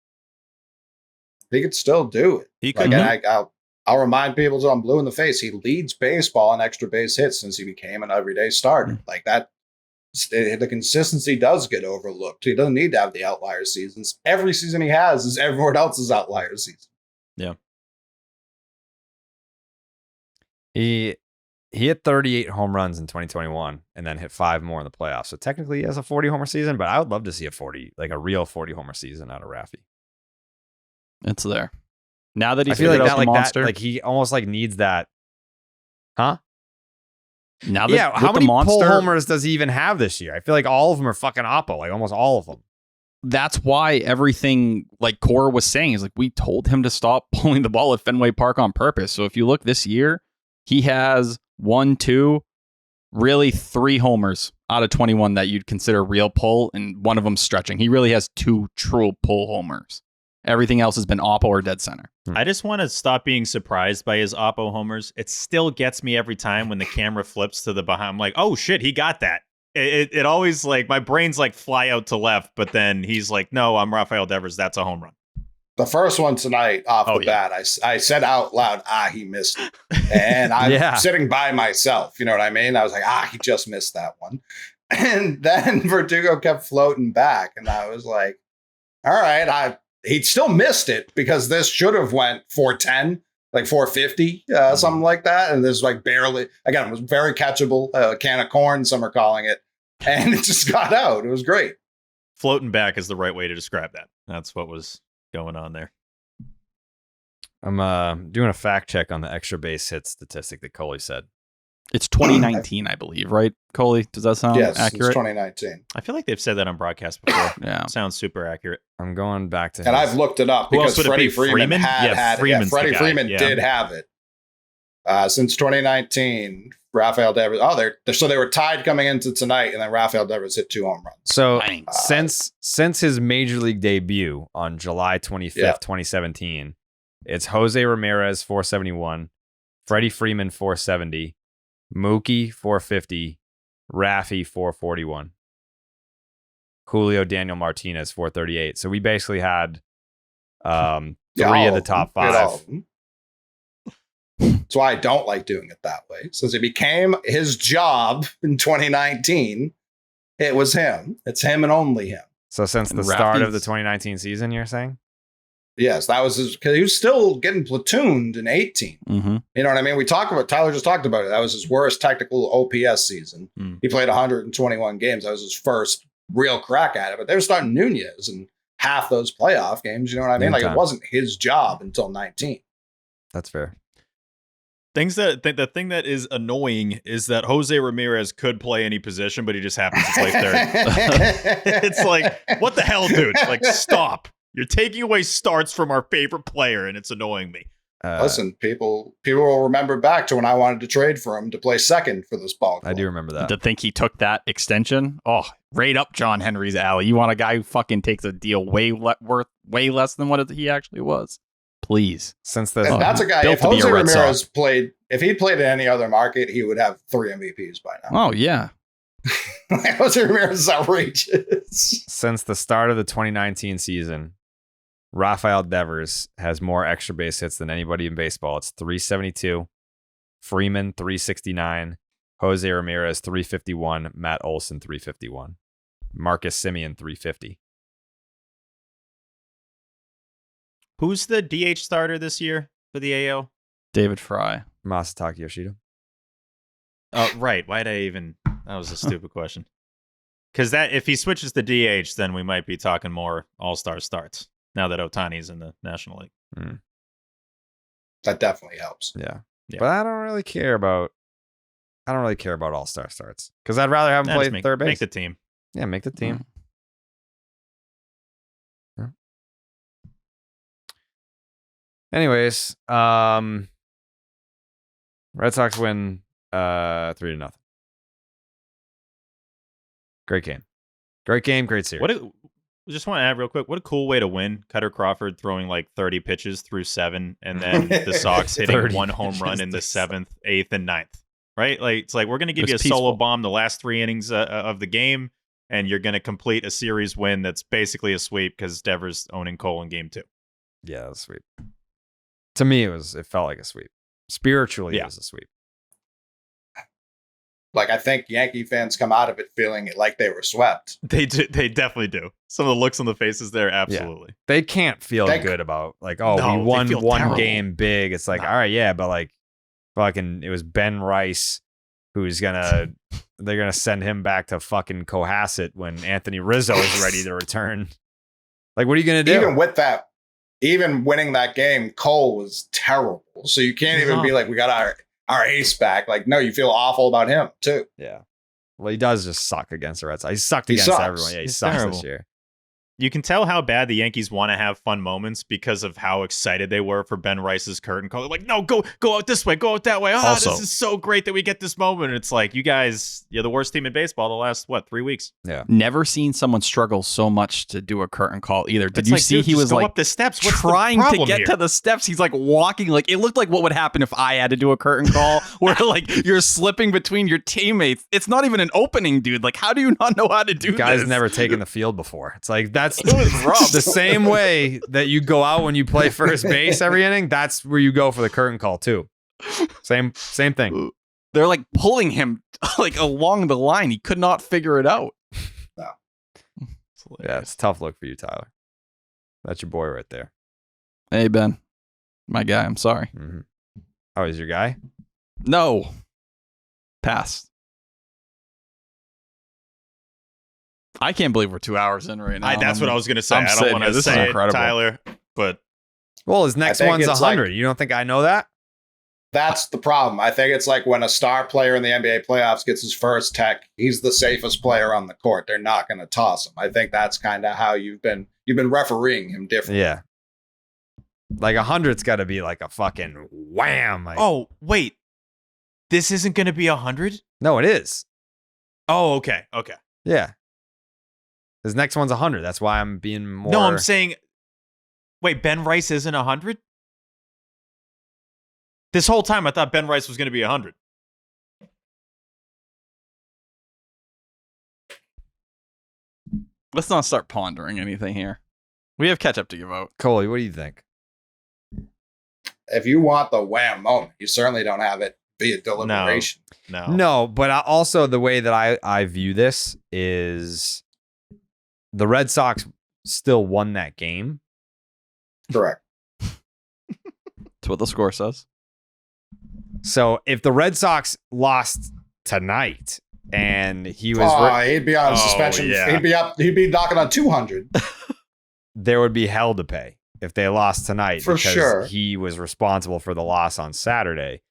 [SPEAKER 6] He could still do it.
[SPEAKER 2] He could.
[SPEAKER 6] I'll remind people till I'm blue in the face. He leads baseball in extra base hits since he became an everyday starter. The consistency does get overlooked. He doesn't need to have the outlier seasons. Every season he has is everyone else's outlier season.
[SPEAKER 2] Yeah.
[SPEAKER 10] He hit 38 home runs in 2021 and then hit 5 more in the playoffs. So technically he has a 40 homer season, but I would love to see a real 40 homer season out of Raffy.
[SPEAKER 3] It's there. Now that he's
[SPEAKER 10] feel
[SPEAKER 3] figured out the monster.
[SPEAKER 10] He almost needs that. Huh?
[SPEAKER 3] Now that
[SPEAKER 10] how many pull homers does he even have this year? I feel like all of them are fucking Oppo, almost all of them.
[SPEAKER 3] That's why everything Cora was saying is we told him to stop pulling the ball at Fenway Park on purpose. So if you look this year, he has 1, 2, really 3 homers out of 21 that you'd consider real pull, and one of them stretching. He really has 2 true pull homers. Everything else has been oppo or dead center.
[SPEAKER 2] I just want to stop being surprised by his oppo homers. It still gets me every time when the camera flips to the behind. I'm like, oh shit, he got that. It always my brain's fly out to left, but then he's like, no, I'm Rafael Devers. That's a home run.
[SPEAKER 6] The first one tonight off the bat, I said out loud, he missed it. And I'm sitting by myself. You know what I mean? I was like, he just missed that one. And then Verdugo kept floating back. And I was like, all right, he still missed it because this should have went 410, 450, something like that. And there's barely, again, it was very catchable, can of corn, some are calling it. And it just got out. It was great.
[SPEAKER 2] Floating back is the right way to describe that. That's what was going on there.
[SPEAKER 10] I'm doing a fact check on the extra base hit statistic that Coley said.
[SPEAKER 3] It's 2019, I believe, right, Coley? Does that sound accurate?
[SPEAKER 6] Yes, it's 2019.
[SPEAKER 2] I feel like they've said that on broadcast before.
[SPEAKER 3] Yeah.
[SPEAKER 2] Sounds super accurate.
[SPEAKER 10] I'm going back to
[SPEAKER 6] And I've looked it up because Freddie Freeman had it. Freddie Freeman did have it. Since 2019, Rafael Devers. So they were tied coming into tonight, and then Rafael Devers hit 2 home runs.
[SPEAKER 10] So since his major league debut on July 25th, 2017, it's Jose Ramirez 471, Freddie Freeman 470, Mookie 450, Raffy 441, Julio Daniel Martinez 438. So we basically had 3 of the top 5.
[SPEAKER 6] That's why I don't like doing it that way. Since it became his job in 2019, it was him. It's him and only him.
[SPEAKER 10] So since the start of the 2019 season, you're saying?
[SPEAKER 6] Yes, that was because he was still getting platooned in 18.
[SPEAKER 3] Mm-hmm.
[SPEAKER 6] You know what I mean? Tyler just talked about it. That was his worst technical OPS season. He played 121 games. That was his first real crack at it. But they were starting Nunez in half those playoff games. You know what I mean? Like it wasn't his job until 19.
[SPEAKER 10] That's fair.
[SPEAKER 2] The thing that is annoying is that Jose Ramirez could play any position, but he just happens to play third. It's like, what the hell, dude? Like, stop. You're taking away starts from our favorite player, and it's annoying me.
[SPEAKER 6] Listen, people will remember back to when I wanted to trade for him to play second for this ball club.
[SPEAKER 10] I do remember that.
[SPEAKER 3] To think he took that extension? Oh, right up John Henry's alley. You want a guy who fucking takes a deal worth way less than what he actually was? Please.
[SPEAKER 10] Since
[SPEAKER 6] that's a guy. If Jose Ramirez played, if he played in any other market, he would have 3 MVPs by now.
[SPEAKER 3] Oh yeah.
[SPEAKER 6] Jose Ramirez is outrageous.
[SPEAKER 10] Since the start of the 2019 season, Rafael Devers has more extra base hits than anybody in baseball. It's 372. Freeman 369. Jose Ramirez 351. Matt Olson 351. Marcus Semien 350.
[SPEAKER 2] Who's the DH starter this year for the AL?
[SPEAKER 3] David Fry.
[SPEAKER 10] Masataka Yoshida.
[SPEAKER 2] Oh, right. Why'd I even... That was a stupid question. Because if he switches to DH, then we might be talking more all-star starts now that Ohtani's in the National League.
[SPEAKER 6] That definitely helps.
[SPEAKER 10] Yeah. But I don't really care about all-star starts because I'd rather have him play third base.
[SPEAKER 2] Make the team.
[SPEAKER 10] Yeah, make the team. Yeah. Anyways, Red Sox win 3-0. Great game. Great series.
[SPEAKER 2] Just want to add real quick, what a cool way to win. Cutter Crawford throwing like 30 pitches through 7, and then the Sox hitting 1 home run in the 7th, 8th, and 9th. Right? Like it's like we're going to give you a solo bomb the last 3 innings of the game, and you're going to complete a series win that's basically a sweep because Devers owning Cole in game 2.
[SPEAKER 10] Yeah, that was sweep. To me, it felt like a sweep. Spiritually, it was a sweep.
[SPEAKER 6] Like, I think Yankee fans come out of it feeling like they were swept.
[SPEAKER 2] They definitely do. Some of the looks on the faces there, absolutely.
[SPEAKER 10] Yeah. They can't feel good about, like, we won one game big. It's like, all right, yeah, but, like, fucking, it was Ben Rice who's they're gonna send him back to fucking Cohasset when Anthony Rizzo is ready to return. Like, what are you gonna do?
[SPEAKER 6] Even with that, even winning that game, Cole was terrible. So you can't even be like, we got our ace back. Like, no, you feel awful about him too.
[SPEAKER 10] Yeah. Well, he does just suck against the Red Sox. He sucked against everyone. Yeah, he sucks
[SPEAKER 2] terrible.
[SPEAKER 10] This year.
[SPEAKER 2] You can tell how bad the Yankees want to have fun moments because of how excited they were for Ben Rice's curtain call. They're like, no, go out this way, go out that way. This is so great that we get this moment. And it's like, you guys, you're the worst team in baseball the last, 3 weeks?
[SPEAKER 10] Yeah.
[SPEAKER 3] Never seen someone struggle so much to do a curtain call either. Did you see he was
[SPEAKER 2] go
[SPEAKER 3] like
[SPEAKER 2] up the steps? What's
[SPEAKER 3] trying
[SPEAKER 2] the
[SPEAKER 3] to get
[SPEAKER 2] here?
[SPEAKER 3] to the steps? He's like walking. Like it looked like what would happen if I had to do a curtain call where like you're slipping between your teammates. It's not even an opening, dude. Like, how do you not know how to do this?
[SPEAKER 10] Guy's never taken the field before. It's like, that's
[SPEAKER 3] it was rough.
[SPEAKER 10] The same way that you go out when you play first base every inning, that's where you go for the curtain call too. Same thing.
[SPEAKER 3] They're like pulling him like along the line. He could not figure it out.
[SPEAKER 6] No.
[SPEAKER 10] Yeah, it's a tough look for you, Tyler. That's your boy right there.
[SPEAKER 3] Hey, Ben. My guy, I'm sorry.
[SPEAKER 10] Mm-hmm. Oh, he's your guy?
[SPEAKER 3] No. Pass. I can't believe we're 2 hours in right now.
[SPEAKER 2] That's what I was going to say. I don't want to say it, Tyler, but...
[SPEAKER 10] Well, his next one's 100. You don't think I know that?
[SPEAKER 6] That's the problem. I think it's like when a star player in the NBA playoffs gets his first tech, he's the safest player on the court. They're not going to toss him. I think that's kind of how you've been refereeing him differently.
[SPEAKER 10] Yeah. Like 100's got to be like a fucking wham. Like,
[SPEAKER 2] Oh, wait. This isn't going to be 100?
[SPEAKER 10] no, it is.
[SPEAKER 2] Oh, okay. Okay.
[SPEAKER 10] Yeah. This next one's 100. That's why I'm being more.
[SPEAKER 2] No, I'm saying, wait, Ben Rice isn't 100? This whole time I thought Ben Rice was going to be 100.
[SPEAKER 3] Let's not start pondering anything here. We have Ketchup to give out.
[SPEAKER 10] Coley, what do you think?
[SPEAKER 6] If you want the wham moment, you certainly don't have it be a deliberation.
[SPEAKER 10] No, but also the way that I view this is the Red Sox still won that game.
[SPEAKER 6] Correct.
[SPEAKER 3] That's what the score says.
[SPEAKER 10] So if the Red Sox lost tonight and he was
[SPEAKER 6] he'd be on suspension.
[SPEAKER 10] Yeah.
[SPEAKER 6] He'd be knocking on 200.
[SPEAKER 10] There would be hell to pay if they lost tonight.
[SPEAKER 6] For
[SPEAKER 10] because
[SPEAKER 6] sure.
[SPEAKER 10] He was responsible for the loss on Saturday.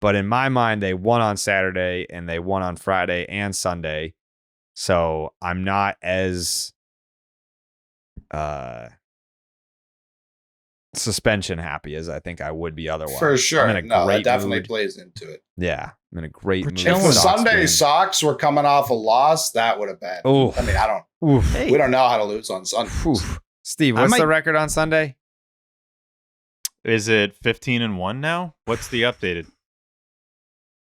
[SPEAKER 10] But in my mind, they won on Saturday and they won on Friday and Sunday. So I'm not as suspension happy as I think I would be otherwise.
[SPEAKER 6] For sure.
[SPEAKER 10] I'm in a
[SPEAKER 6] No, that
[SPEAKER 10] great
[SPEAKER 6] definitely
[SPEAKER 10] mood.
[SPEAKER 6] plays into it.
[SPEAKER 10] Yeah, I'm in a great mood.
[SPEAKER 6] If the Sunday Sox were coming off a loss, that would have been.
[SPEAKER 10] Oof.
[SPEAKER 6] I mean, I don't.
[SPEAKER 10] Oof.
[SPEAKER 6] We don't know how to lose on Sunday.
[SPEAKER 10] Steve, what's the record on Sunday?
[SPEAKER 2] Is it 15-1 now? What's the updated?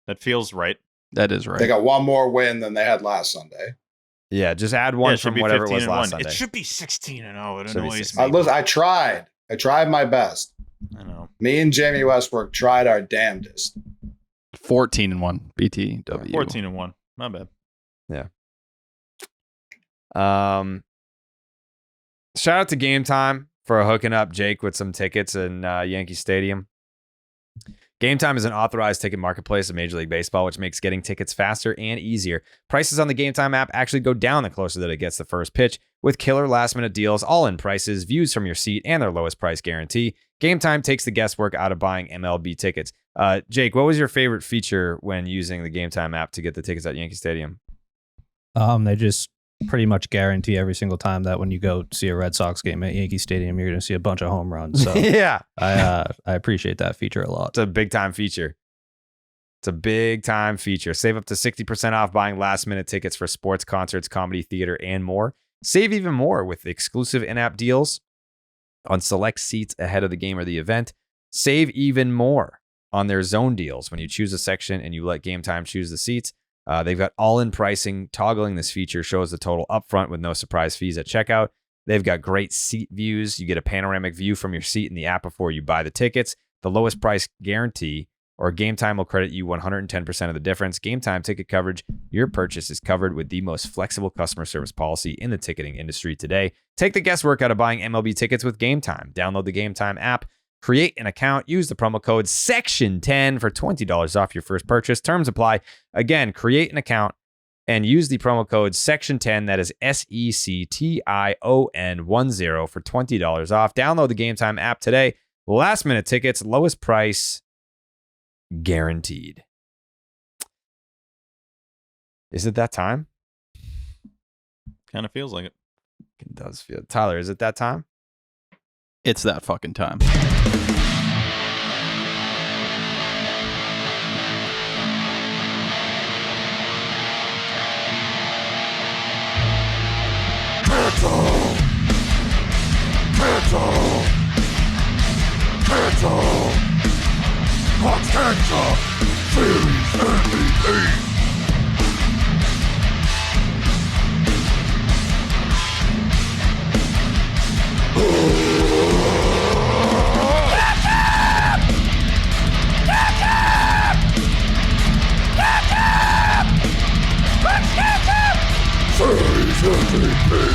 [SPEAKER 2] That feels right.
[SPEAKER 3] That is right.
[SPEAKER 6] They got one more win than they had last Sunday.
[SPEAKER 10] Yeah, just add one
[SPEAKER 2] it should
[SPEAKER 10] from
[SPEAKER 2] be
[SPEAKER 10] whatever it
[SPEAKER 2] 15-1.
[SPEAKER 10] was last Sunday.
[SPEAKER 2] It should be 16-0. It
[SPEAKER 10] Should be
[SPEAKER 2] annoys
[SPEAKER 10] 16.
[SPEAKER 2] me.
[SPEAKER 6] I tried. I tried my best.
[SPEAKER 2] I know.
[SPEAKER 6] Me and Jamie Westbrook tried our damnedest.
[SPEAKER 3] 14-1 BTW.
[SPEAKER 2] 14-1. Not bad.
[SPEAKER 10] Yeah. Shout out to Game Time for hooking up Jake with some tickets in Yankee Stadium. Game Time is an authorized ticket marketplace of Major League Baseball, which makes getting tickets faster and easier. Prices on the Game Time app actually go down the closer that it gets the first pitch, with killer last-minute deals, all-in prices, views from your seat, and their lowest price guarantee. Game Time takes the guesswork out of buying MLB tickets. Jake, what was your favorite feature when using the Game Time app to get the tickets at Yankee Stadium?
[SPEAKER 9] They just pretty much guarantee every single time that when you go see a Red Sox game at Yankee Stadium, you're going to see a bunch of home runs. So
[SPEAKER 10] yeah,
[SPEAKER 9] I appreciate that feature a lot.
[SPEAKER 10] It's a big time feature. It's a big time feature. Save up to 60% off buying last minute tickets for sports, concerts, comedy, theater, and more. Save even more with exclusive in-app deals on select seats ahead of the game or the event. Save even more on their zone deals when you choose a section and you let Game Time choose the seats. They've got all-in pricing. Toggling this feature shows the total upfront with no surprise fees at checkout. They've got great seat views. You get a panoramic view from your seat in the app before you buy the tickets. The lowest price guarantee, or Game Time will credit you 110% of the difference. Game Time ticket coverage. Your purchase is covered with the most flexible customer service policy in the ticketing industry today. Take the guesswork out of buying MLB tickets with Game Time. Download the Game Time app. Create an account. Use the promo code SECTION10 for $20 off your first purchase. Terms apply. Again, create an account and use the promo code SECTION10. That is SECTION10 for $20 off. Download the Game Time app today. Last minute tickets, lowest price guaranteed. Is it that time?
[SPEAKER 2] Kind of feels like it.
[SPEAKER 10] It does feel. Tyler, is it that time?
[SPEAKER 3] It's that fucking time.
[SPEAKER 12] Ketchup Series MVP. Series MVP.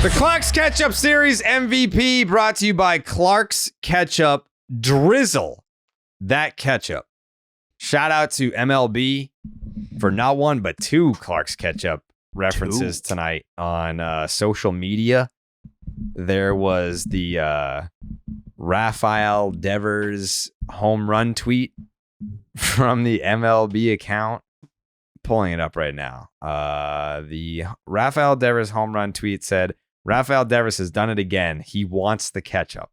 [SPEAKER 10] The Clark's Ketchup Series MVP brought to you by Clark's Ketchup. Drizzle that ketchup. Shout out to MLB for not one but two Clark's Ketchup references tonight on social media. There was the Rafael Devers home run tweet from the MLB account. pulling it up right now. The Rafael Devers home run tweet said, Rafael Devers has done it again. He wants the ketchup.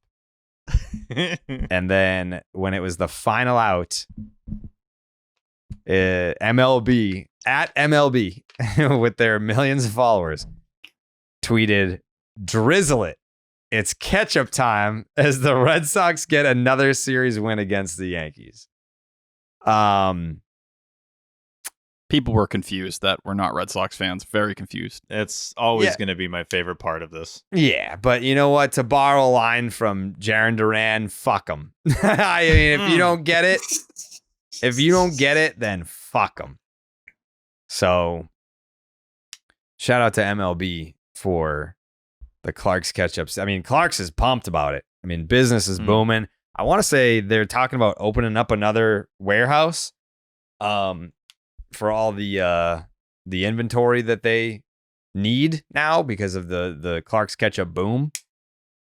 [SPEAKER 10] And then when it was the final out, MLB with their millions of followers tweeted, drizzle it. It's ketchup time as the Red Sox get another series win against the Yankees.
[SPEAKER 3] People were confused that we're not Red Sox fans. Very confused.
[SPEAKER 2] It's always going to be my favorite part of this.
[SPEAKER 10] Yeah, but you know what? To borrow a line from Jaron Duran, fuck them. I mean, if you don't get it, then fuck them. So, shout out to MLB for the Clark's ketchups. I mean, Clark's is pumped about it. I mean, business is booming. I want to say they're talking about opening up another warehouse for all the inventory that they need now because of the Clark's ketchup boom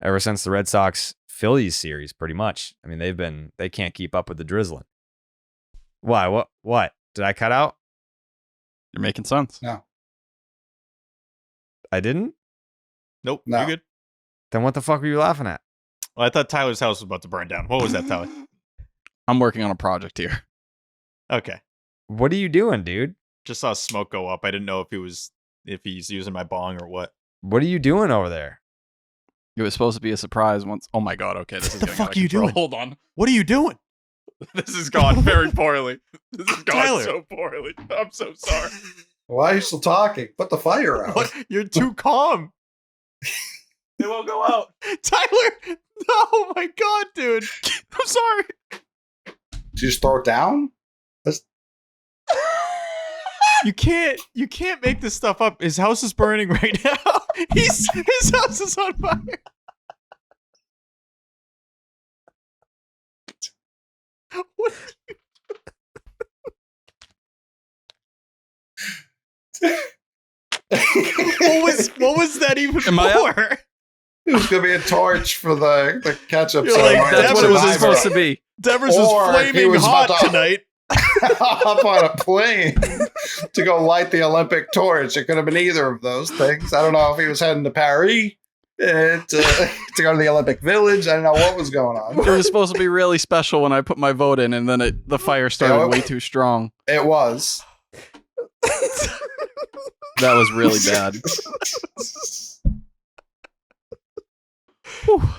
[SPEAKER 10] ever since the Red Sox Phillies series, pretty much. I mean, they can't keep up with the drizzling. Why? What? Did I cut out?
[SPEAKER 3] You're making sense.
[SPEAKER 6] No.
[SPEAKER 10] I didn't?
[SPEAKER 2] Nope.
[SPEAKER 6] No.
[SPEAKER 2] You're good.
[SPEAKER 10] Then what the fuck were you laughing at?
[SPEAKER 2] Well, I thought Tyler's house was about to burn down. What was that, Tyler?
[SPEAKER 3] I'm working on a project here.
[SPEAKER 2] Okay.
[SPEAKER 10] What are you doing, dude?
[SPEAKER 2] Just saw smoke go up. I didn't know if he's using my bong or what.
[SPEAKER 10] What are you doing over there?
[SPEAKER 3] It was supposed to be a surprise once. Oh my god, okay. This is
[SPEAKER 2] the
[SPEAKER 3] getting
[SPEAKER 2] fuck
[SPEAKER 3] out of
[SPEAKER 2] are you
[SPEAKER 3] control.
[SPEAKER 2] doing?
[SPEAKER 3] Hold on.
[SPEAKER 2] What are you doing?
[SPEAKER 3] This has gone very poorly. This has gone
[SPEAKER 2] Tyler.
[SPEAKER 3] so poorly. I'm so sorry.
[SPEAKER 6] Why are you still talking? Put the fire out.
[SPEAKER 2] What? You're too calm.
[SPEAKER 3] It won't go out.
[SPEAKER 2] Tyler! No, oh my god, dude. I'm sorry.
[SPEAKER 6] Did you just throw it down?
[SPEAKER 2] You can't make this stuff up. His house is burning right now. His house is on fire. What? What was that even for?
[SPEAKER 6] It was going to be a torch for the ketchup.
[SPEAKER 2] You're like,
[SPEAKER 3] That's what it was supposed to be.
[SPEAKER 2] Devers was flaming hot tonight.
[SPEAKER 6] Up on a plane to go light the Olympic torch. It could have been either of those things. I don't know if he was heading to Paris to go to the Olympic Village. I don't know what was going on.
[SPEAKER 3] It was supposed to be really special when I put my vote in, and then the fire started way too strong.
[SPEAKER 6] It was.
[SPEAKER 3] That was really bad.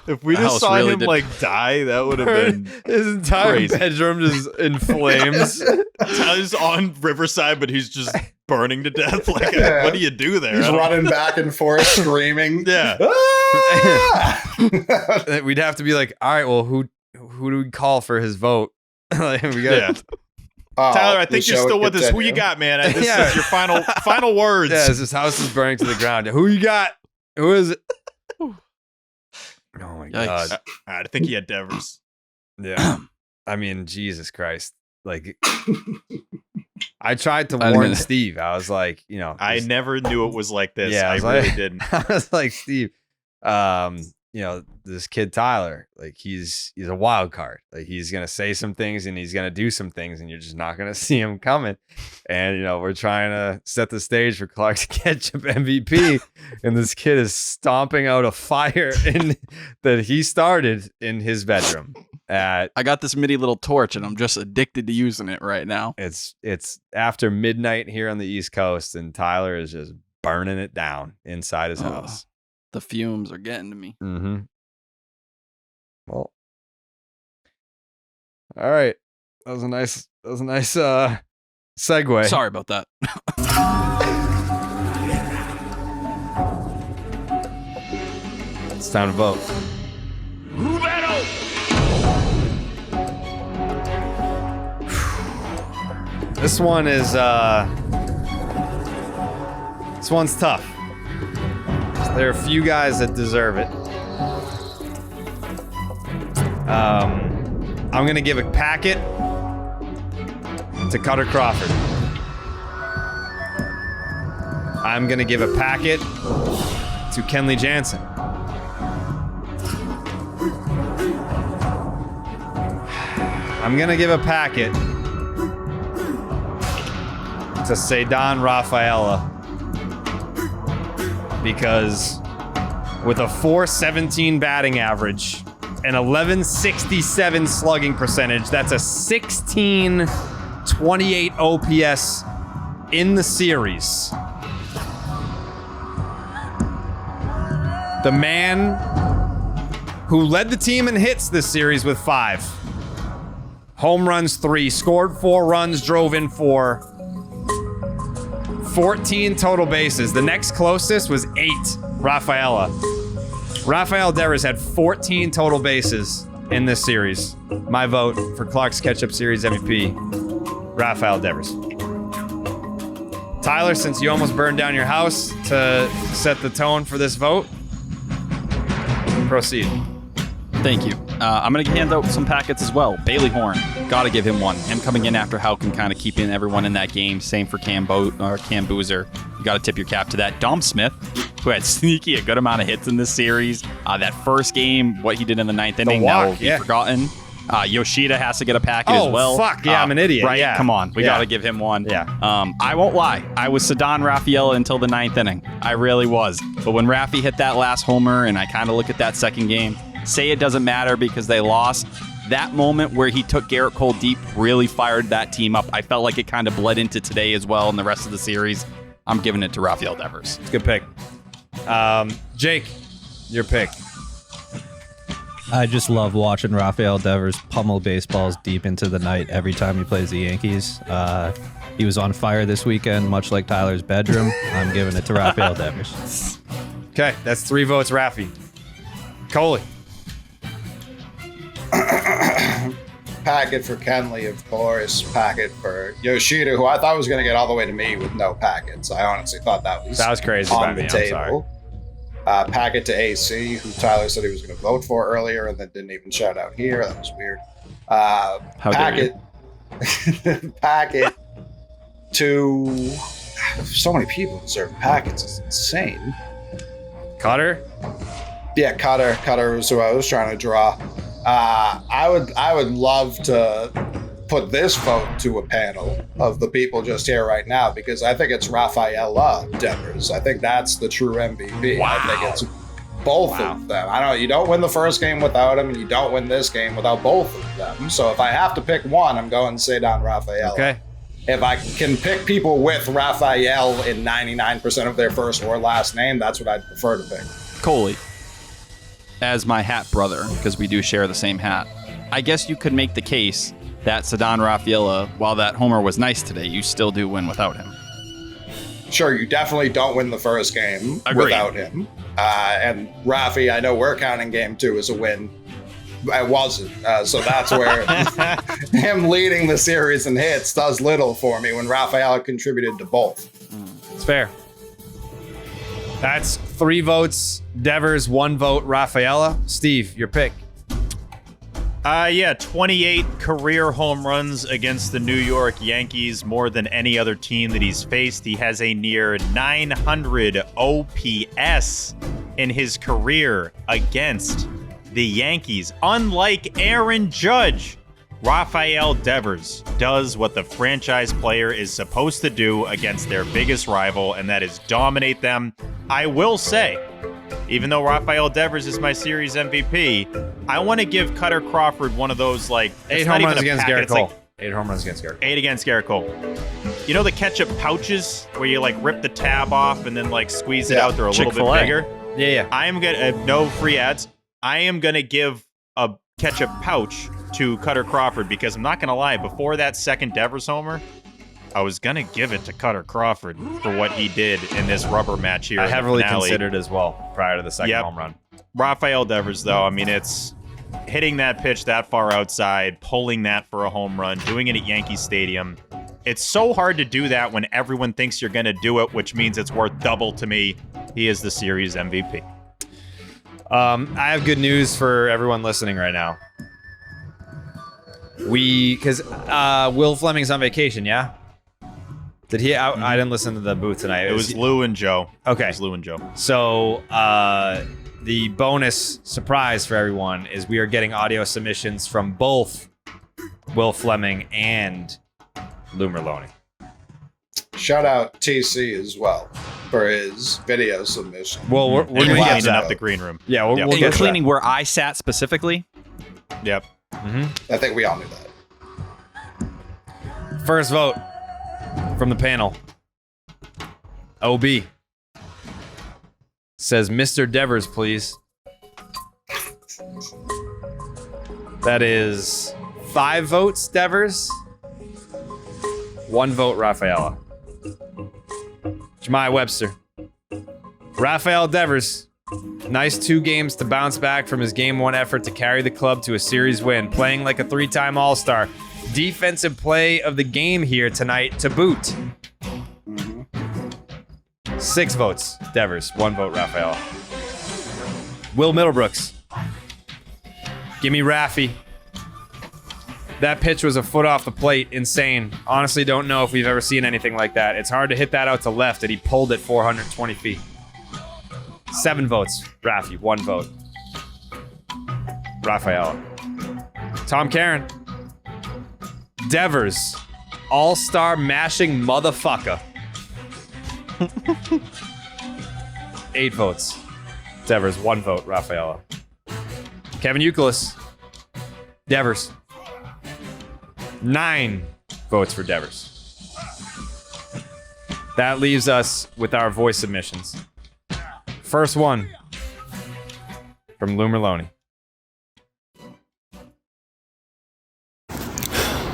[SPEAKER 2] If we just saw him die, that would have been
[SPEAKER 10] his entire
[SPEAKER 2] crazy.
[SPEAKER 10] bedroom just in flames.
[SPEAKER 2] Tyler's on Riverside, but he's just burning to death. Like, what do you do there?
[SPEAKER 6] He's running back and forth, screaming.
[SPEAKER 2] Yeah.
[SPEAKER 10] We'd have to be like, all right, well, who do we call for his vote? We got.
[SPEAKER 2] Tyler, I think you're still with us. Who you got, man? This is your final words.
[SPEAKER 10] Yeah, this house is burning to the ground. Who you got? Who is it? Oh my god!
[SPEAKER 2] I think he had Devers.
[SPEAKER 10] Yeah, I mean, Jesus Christ! Like, I tried to warn Steve. I was like,
[SPEAKER 2] I never knew it was like this.
[SPEAKER 10] Yeah,
[SPEAKER 2] I really didn't.
[SPEAKER 10] I was like, Steve, this kid Tyler, like he's a wild card. Like he's gonna say some things and he's gonna do some things, and you're just not gonna see him coming. And we're trying to set the stage for Clark's Ketchup MVP, and this kid is stomping out a fire that he started in his bedroom.
[SPEAKER 3] I got this mini little torch, and I'm just addicted to using it right now.
[SPEAKER 10] It's after midnight here on the East Coast, and Tyler is just burning it down inside his house.
[SPEAKER 3] The fumes are getting to me.
[SPEAKER 10] Mm-hmm. Well, all right. That was a nice segue.
[SPEAKER 3] Sorry about that.
[SPEAKER 10] It's time to vote. This one is this one's tough. There are a few guys that deserve it. I'm gonna give a packet to Kutter Crawford. I'm gonna give a packet to Kenley Jansen. I'm gonna give a packet to Ceddanne Rafaela because with a .417 batting average, an 1167 slugging percentage, that's a 1628 OPS in the series. The man who led the team in hits this series with 5. Home runs 3, scored 4 runs, drove in 4. 14 total bases. The next closest was 8, Rafaela. Rafael Devers had 14 total bases in this series. My vote for Clark's Ketchup Series MVP, Rafael Devers. Tyler, since you almost burned down your house to set the tone for this vote, proceed.
[SPEAKER 3] Thank you. I'm going to hand out some packets as well. Bailey Horn, got to give him one. Him coming in after Houck and kind of keeping everyone in that game. Same for Cam Boozer. You got to tip your cap to that. Dom Smith, who had sneaky a good amount of hits in this series. That first game, what he did in the 9th inning, that will be forgotten. Yoshida has to get a packet as well.
[SPEAKER 10] Oh, fuck. Yeah, I'm an idiot.
[SPEAKER 3] Right?
[SPEAKER 10] Yeah.
[SPEAKER 3] Come on. We got to give him one.
[SPEAKER 10] Yeah.
[SPEAKER 3] I won't lie. I was Ceddanne Rafaela until the 9th inning. I really was. But when Raffy hit that last homer and I kind of look at that second game, say it doesn't matter because they lost. That moment where he took Garrett Cole deep really fired that team up. I felt like it kind of bled into today as well in the rest of the series. I'm giving it to Rafael Devers.
[SPEAKER 10] It's a good pick. Jake, your pick.
[SPEAKER 9] I just love watching Rafael Devers pummel baseballs deep into the night every time he plays the Yankees. He was on fire this weekend, much like Tyler's bedroom. I'm giving it to Rafael Devers.
[SPEAKER 10] Okay, that's 3 votes, Raffy. Coley.
[SPEAKER 6] Packet for Kenley, of course. Packet for Yoshida, who I thought was going to get all the way to me with no packets. I honestly thought that was
[SPEAKER 10] crazy
[SPEAKER 6] on
[SPEAKER 10] by
[SPEAKER 6] the
[SPEAKER 10] me.
[SPEAKER 6] table. Packet to AC, who Tyler said he was going to vote for earlier and then didn't even shout out here. That was weird. Packet. Packet to so many people deserve packets. It's insane.
[SPEAKER 10] Kutter?
[SPEAKER 6] Yeah, Kutter was who I was trying to draw. I would love to put this vote to a panel of the people just here right now because I think it's Rafaela Devers. I think that's the true MVP.
[SPEAKER 10] Wow.
[SPEAKER 6] I think it's both of them. You don't win the first game without him, and you don't win this game without both of them. So if I have to pick one, I'm going Ceddanne Rafaela.
[SPEAKER 10] Okay.
[SPEAKER 6] If I can pick people with Rafael in 99% of their first or last name, that's what I'd prefer to pick.
[SPEAKER 3] Coley, as my hat brother, because we do share the same hat, I guess you could make the case that Ceddanne Rafaela, while that homer was nice today, you still do win without him.
[SPEAKER 6] Sure, you definitely don't win the first game
[SPEAKER 3] Agreed.
[SPEAKER 6] without him. And Raffy, I know we're counting game 2 as a win. I wasn't. So that's where him leading the series in hits does little for me when Rafael contributed to both.
[SPEAKER 10] It's fair. That's 3 votes Devers, 1 vote Rafaela. Steve, your pick.
[SPEAKER 2] 28 career home runs against the New York Yankees, more than any other team that he's faced. He has a near 900 OPS in his career against the Yankees. Unlike Aaron Judge, Rafael Devers does what the franchise player is supposed to do against their biggest rival, and that is dominate them. I will say, even though Rafael Devers is my series MVP, I want to give Kutter Crawford one of those, like,
[SPEAKER 10] 8 home runs against Garrett Cole. 8 home runs against Garrett Cole.
[SPEAKER 2] 8 against Garrett Cole. You know the ketchup pouches where you, like, rip the tab off and then, like, squeeze it out? They're a little bit bigger.
[SPEAKER 10] Yeah.
[SPEAKER 2] I am going to, no free ads. I am going to give a ketchup pouch to Kutter Crawford because I'm not going to lie, before that second Devers homer, I was going to give it to Kutter Crawford for what he did in this rubber match here.
[SPEAKER 10] I heavily considered as well prior to the second home run.
[SPEAKER 2] Rafael Devers, though, I mean, it's hitting that pitch that far outside, pulling that for a home run, doing it at Yankee Stadium. It's so hard to do that when everyone thinks you're going to do it, which means it's worth double to me. He is the series MVP.
[SPEAKER 10] I have good news for everyone listening right now. Because Will Fleming's on vacation, yeah? Did he? I didn't listen to the booth tonight.
[SPEAKER 2] It was Lou and Joe.
[SPEAKER 10] Okay.
[SPEAKER 2] It was Lou and Joe.
[SPEAKER 10] So the bonus surprise for everyone is we are getting audio submissions from both Will Fleming and Lou Merlone.
[SPEAKER 6] Shout out TC as well for his video submission.
[SPEAKER 10] Well, we're
[SPEAKER 2] And
[SPEAKER 10] going to get
[SPEAKER 2] cleaning
[SPEAKER 10] to
[SPEAKER 2] up
[SPEAKER 10] that.
[SPEAKER 2] the green room.
[SPEAKER 10] Yeah, we'll
[SPEAKER 2] Yep.
[SPEAKER 10] get
[SPEAKER 3] And
[SPEAKER 10] to
[SPEAKER 3] cleaning where I sat specifically.
[SPEAKER 2] Yep.
[SPEAKER 6] I think we all knew that.
[SPEAKER 10] that. First vote from the panel. OB says Mr. Devers, please. That is 5 votes, Devers. 1 vote, Rafaela. Jemai Webster. Rafael Devers. Nice 2 games to bounce back from his Game 1 effort to carry the club to a series win, playing like a 3-time All-Star. Defensive play of the game here tonight to boot. 6 votes, Devers. 1 vote, Rafael. Will Middlebrooks. Give me Raffy. That pitch was a foot off the plate. Insane. Honestly, don't know if we've ever seen anything like that. It's hard to hit that out to left, and he pulled it 420 feet. 7 votes, Raffy. 1 vote. Rafaela. Tom Karen. Devers. All-star mashing motherfucker. 8 votes. Devers. 1 vote, Rafaela. Kevin Youkilis. Devers. 9 votes for Devers. That leaves us with our voice submissions. First one from Lou Merlone.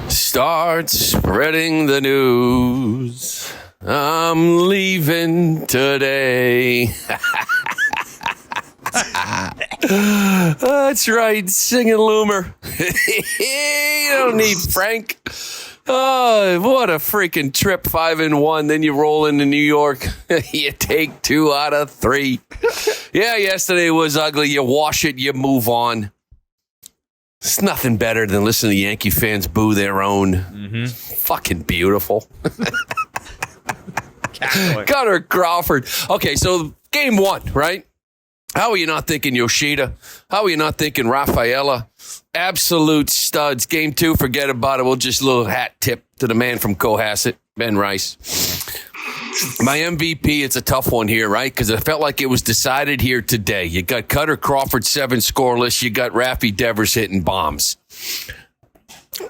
[SPEAKER 13] Start spreading the news. I'm leaving today. That's right, singing Loomer. You don't need Frank. Oh, what a freaking trip, 5-1. Then you roll into New York. You take 2 out of 3. Yeah, yesterday was ugly. You wash it, you move on. It's nothing better than listening to Yankee fans boo their own. Mm-hmm. Fucking beautiful. Cutter Crawford. Okay, so game 1, right? How are you not thinking Yoshida? How are you not thinking Rafaela? Absolute studs. Game 2, forget about it. We'll just a little hat tip to the man from Cohasset, Ben Rice. My MVP, it's a tough one here, right? Because it felt like it was decided here today. You got Cutter Crawford 7 scoreless. You got Raffy Devers hitting bombs.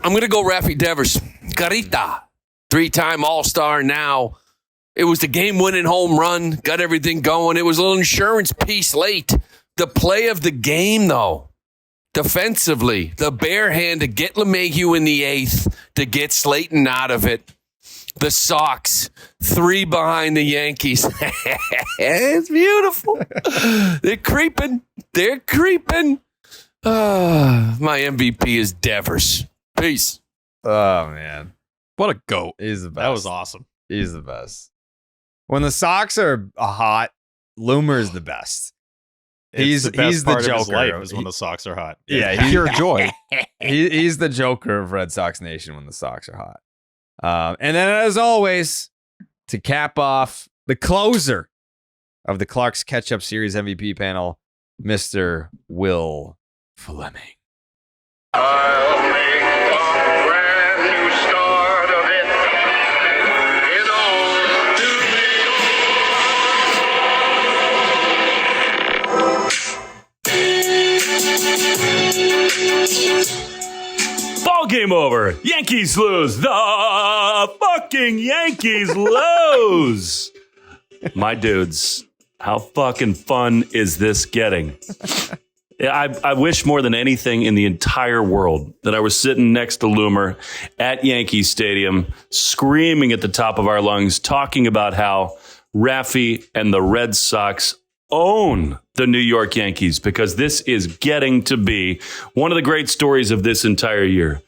[SPEAKER 13] I'm going to go Raffy Devers. Carita, 3-time All-Star now. It was the game-winning home run, got everything going. It was a little insurance piece late. The play of the game, though, defensively, the bare hand to get LeMahieu in the 8th, to get Slayton out of it. The Sox, 3 behind the Yankees. It's beautiful. They're creeping. They're creeping. My MVP is Devers. Peace.
[SPEAKER 10] Oh, man.
[SPEAKER 3] What a goat.
[SPEAKER 10] He's the best.
[SPEAKER 2] That was awesome.
[SPEAKER 10] He's the best. When the Sox are hot, Loomer is the best. He's the
[SPEAKER 2] part
[SPEAKER 10] Joker.
[SPEAKER 2] Of his life is when the Sox are hot.
[SPEAKER 10] Yeah,
[SPEAKER 3] It's pure joy.
[SPEAKER 10] He's the Joker of Red Sox Nation when the Sox are hot. And then, as always, to cap off the closer of the Clark's Ketchup Series MVP panel, Mr. Will Fleming.
[SPEAKER 12] I'll make a brand new start of it. In old New York.
[SPEAKER 7] Ball game over. Yankees lose. The fucking Yankees lose. My dudes, how fucking fun is this getting? I wish more than anything in the entire world that I was sitting next to Loomer at Yankee Stadium, screaming at the top of our lungs, talking about how Raffy and the Red Sox own the New York Yankees, because this is getting to be one of the great stories of this entire year.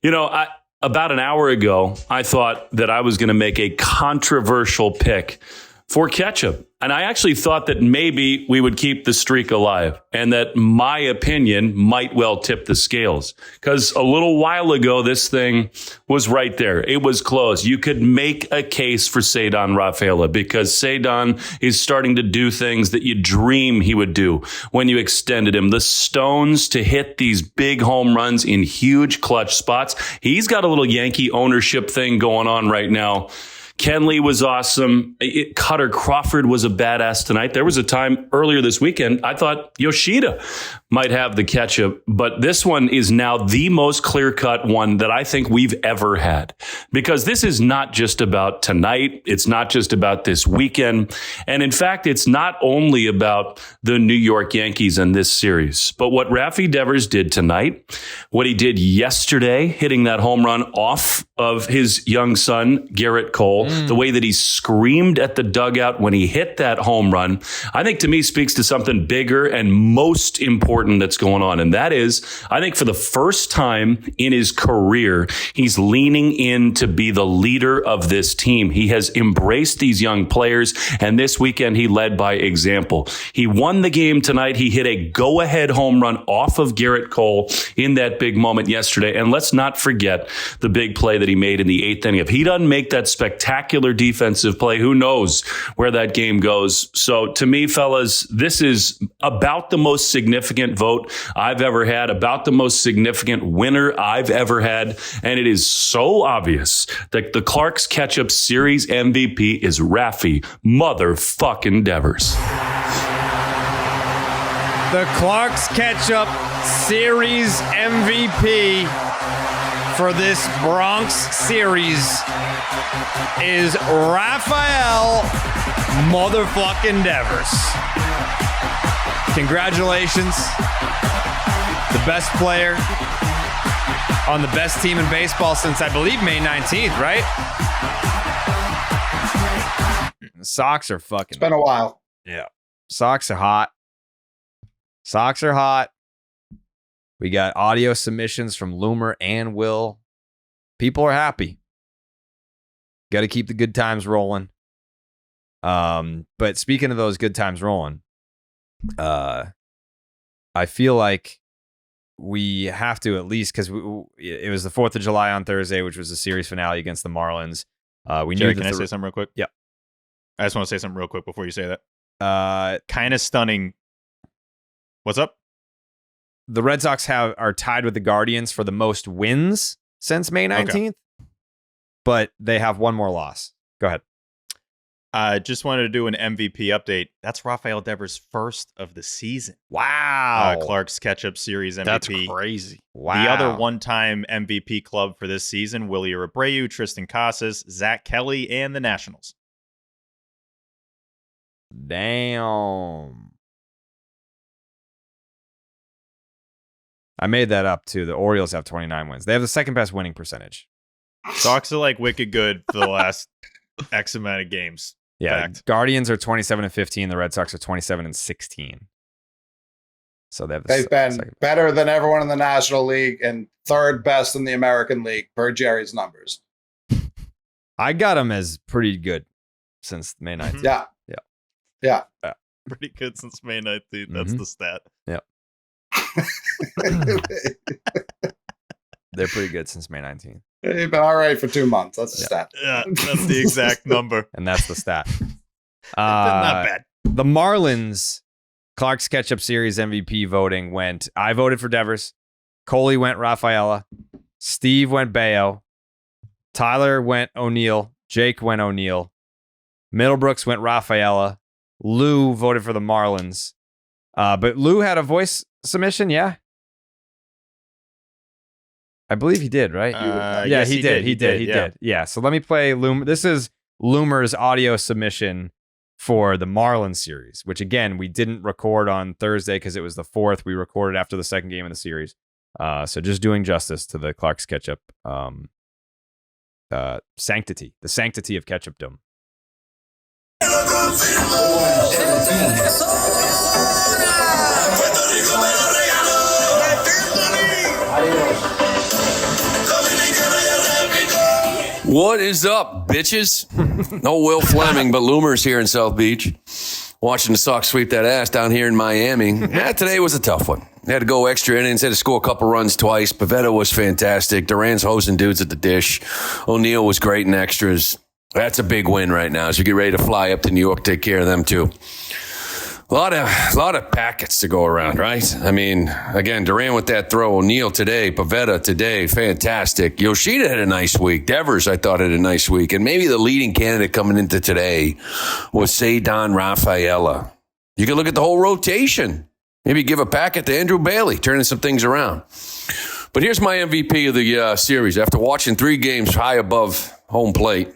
[SPEAKER 7] You know, about an hour ago, I thought that I was going to make a controversial pick for Ketchup. And I actually thought that maybe we would keep the streak alive and that my opinion might well tip the scales. Because a little while ago, this thing was right there. It was close. You could make a case for Ceddanne Rafaela because Ceddanne is starting to do things that you dream he would do when you extended him. The stones to hit these big home runs in huge clutch spots. He's got a little Yankee ownership thing going on right now. Kenley was awesome. Kutter Crawford was a badass tonight. There was a time earlier this weekend I thought Yoshida might have the Ketchup, but this one is now the most clear-cut one that I think we've ever had, because this is not just about tonight. It's not just about this weekend. And in fact, it's not only about the New York Yankees and this series, but what Raffy Devers did tonight, what he did yesterday, hitting that home run off of his young son, Garrett Cole, the way that he screamed at the dugout when he hit that home run, I think to me speaks to something bigger and most important that's going on. And that is, I think for the first time in his career, he's leaning in to be the leader of this team. He has embraced these young players, and this weekend he led by example. He won the game tonight. He hit a go-ahead home run off of Garrett Cole in that big moment yesterday. And let's not forget the big play that he made in the 8th inning. If he doesn't make that spectacular defensive play, who knows where that game goes. So to me, fellas, this is about the most significant vote I've ever had, about the most significant winner I've ever had. And it is so obvious that the Clark's Ketchup Series MVP is Raffy motherfucking Devers.
[SPEAKER 1] The Clark's Ketchup Series MVP for this Bronx series is Rafael motherfucking Devers. Congratulations. The best player on the best team in baseball since, I believe, May 19th, right?
[SPEAKER 10] The Sox are fucking...
[SPEAKER 6] It's been a while.
[SPEAKER 10] Yeah. Sox are hot. Sox are hot. We got audio submissions from Loomer and Will. People are happy. Got to keep the good times rolling. But speaking of those good times rolling, I feel like we have to at least, because it was the 4th of July on Thursday, which was the series finale against the Marlins.
[SPEAKER 2] Jerry, can I say something real quick?
[SPEAKER 10] Yeah.
[SPEAKER 2] I just want to say something real quick before you say that. Kind of stunning. What's up?
[SPEAKER 10] The Red Sox are tied with the Guardians for the most wins since May 19th, okay, but they have one more loss. Go ahead.
[SPEAKER 2] I just wanted to do an MVP update. That's Rafael Devers' first of the season.
[SPEAKER 10] Wow.
[SPEAKER 2] Clark's Ketchup Series MVP.
[SPEAKER 3] That's crazy.
[SPEAKER 2] Wow. The other one-time MVP club for this season, Willie Abreu, Tristan Casas, Zach Kelly, and the Nationals.
[SPEAKER 10] Damn. I made that up, too. The Orioles have 29 wins. They have the second best winning percentage.
[SPEAKER 2] Sox are like wicked good for the last X amount of games.
[SPEAKER 10] Yeah,
[SPEAKER 2] Fact.
[SPEAKER 10] Guardians are 27-15. The Red Sox are 27-16. So
[SPEAKER 6] they've been better than everyone in the National League and third best in the American League per Jerry's numbers.
[SPEAKER 10] I got them as pretty good since May 19th.
[SPEAKER 6] Yeah.
[SPEAKER 2] Pretty good since May 19th. That's the stat.
[SPEAKER 10] Yeah. They're pretty good since May 19th.
[SPEAKER 6] They've been all right for 2 months. That's the stat.
[SPEAKER 2] Yeah, that's the exact number.
[SPEAKER 10] And that's the stat.
[SPEAKER 2] Not bad.
[SPEAKER 10] The Marlins Clark's Ketchup Series MVP voting went, I voted for Devers. Coley went Rafaela. Steve went Bayo. Tyler went O'Neill. Jake went O'Neill. Middlebrooks went Rafaela. Lou voted for the Marlins. But Lou had a voice submission, yeah? I believe he did, right?
[SPEAKER 2] Yeah,
[SPEAKER 10] yes, he did. He did. Yeah, so let me play Loomer. This is Loomer's audio submission for the Marlins series, which, again, we didn't record on Thursday because it was the 4th. We recorded after the second game of the series. So just doing justice to the Clark's Ketchup sanctity, the sanctity of Ketchupdom.
[SPEAKER 13] What is up, bitches? No Will Fleming, but Loomer's here in South Beach. Watching the Sox sweep that ass down here in Miami. Yeah, today was a tough one. They had to go extra innings, had to score a couple runs twice. Pavetta was fantastic. Duran's hosing dudes at the dish. O'Neill was great in extras. That's a big win right now as we get ready to fly up to New York, take care of them too. A lot of packets to go around, right? I mean, again, Duran with that throw. O'Neill today. Pavetta today. Fantastic. Yoshida had a nice week. Devers, I thought, had a nice week. And maybe the leading candidate coming into today was Cedar Rafaela. You can look at the whole rotation. Maybe give a packet to Andrew Bailey, turning some things around. But here's my MVP of the series. After watching 3 games high above home plate,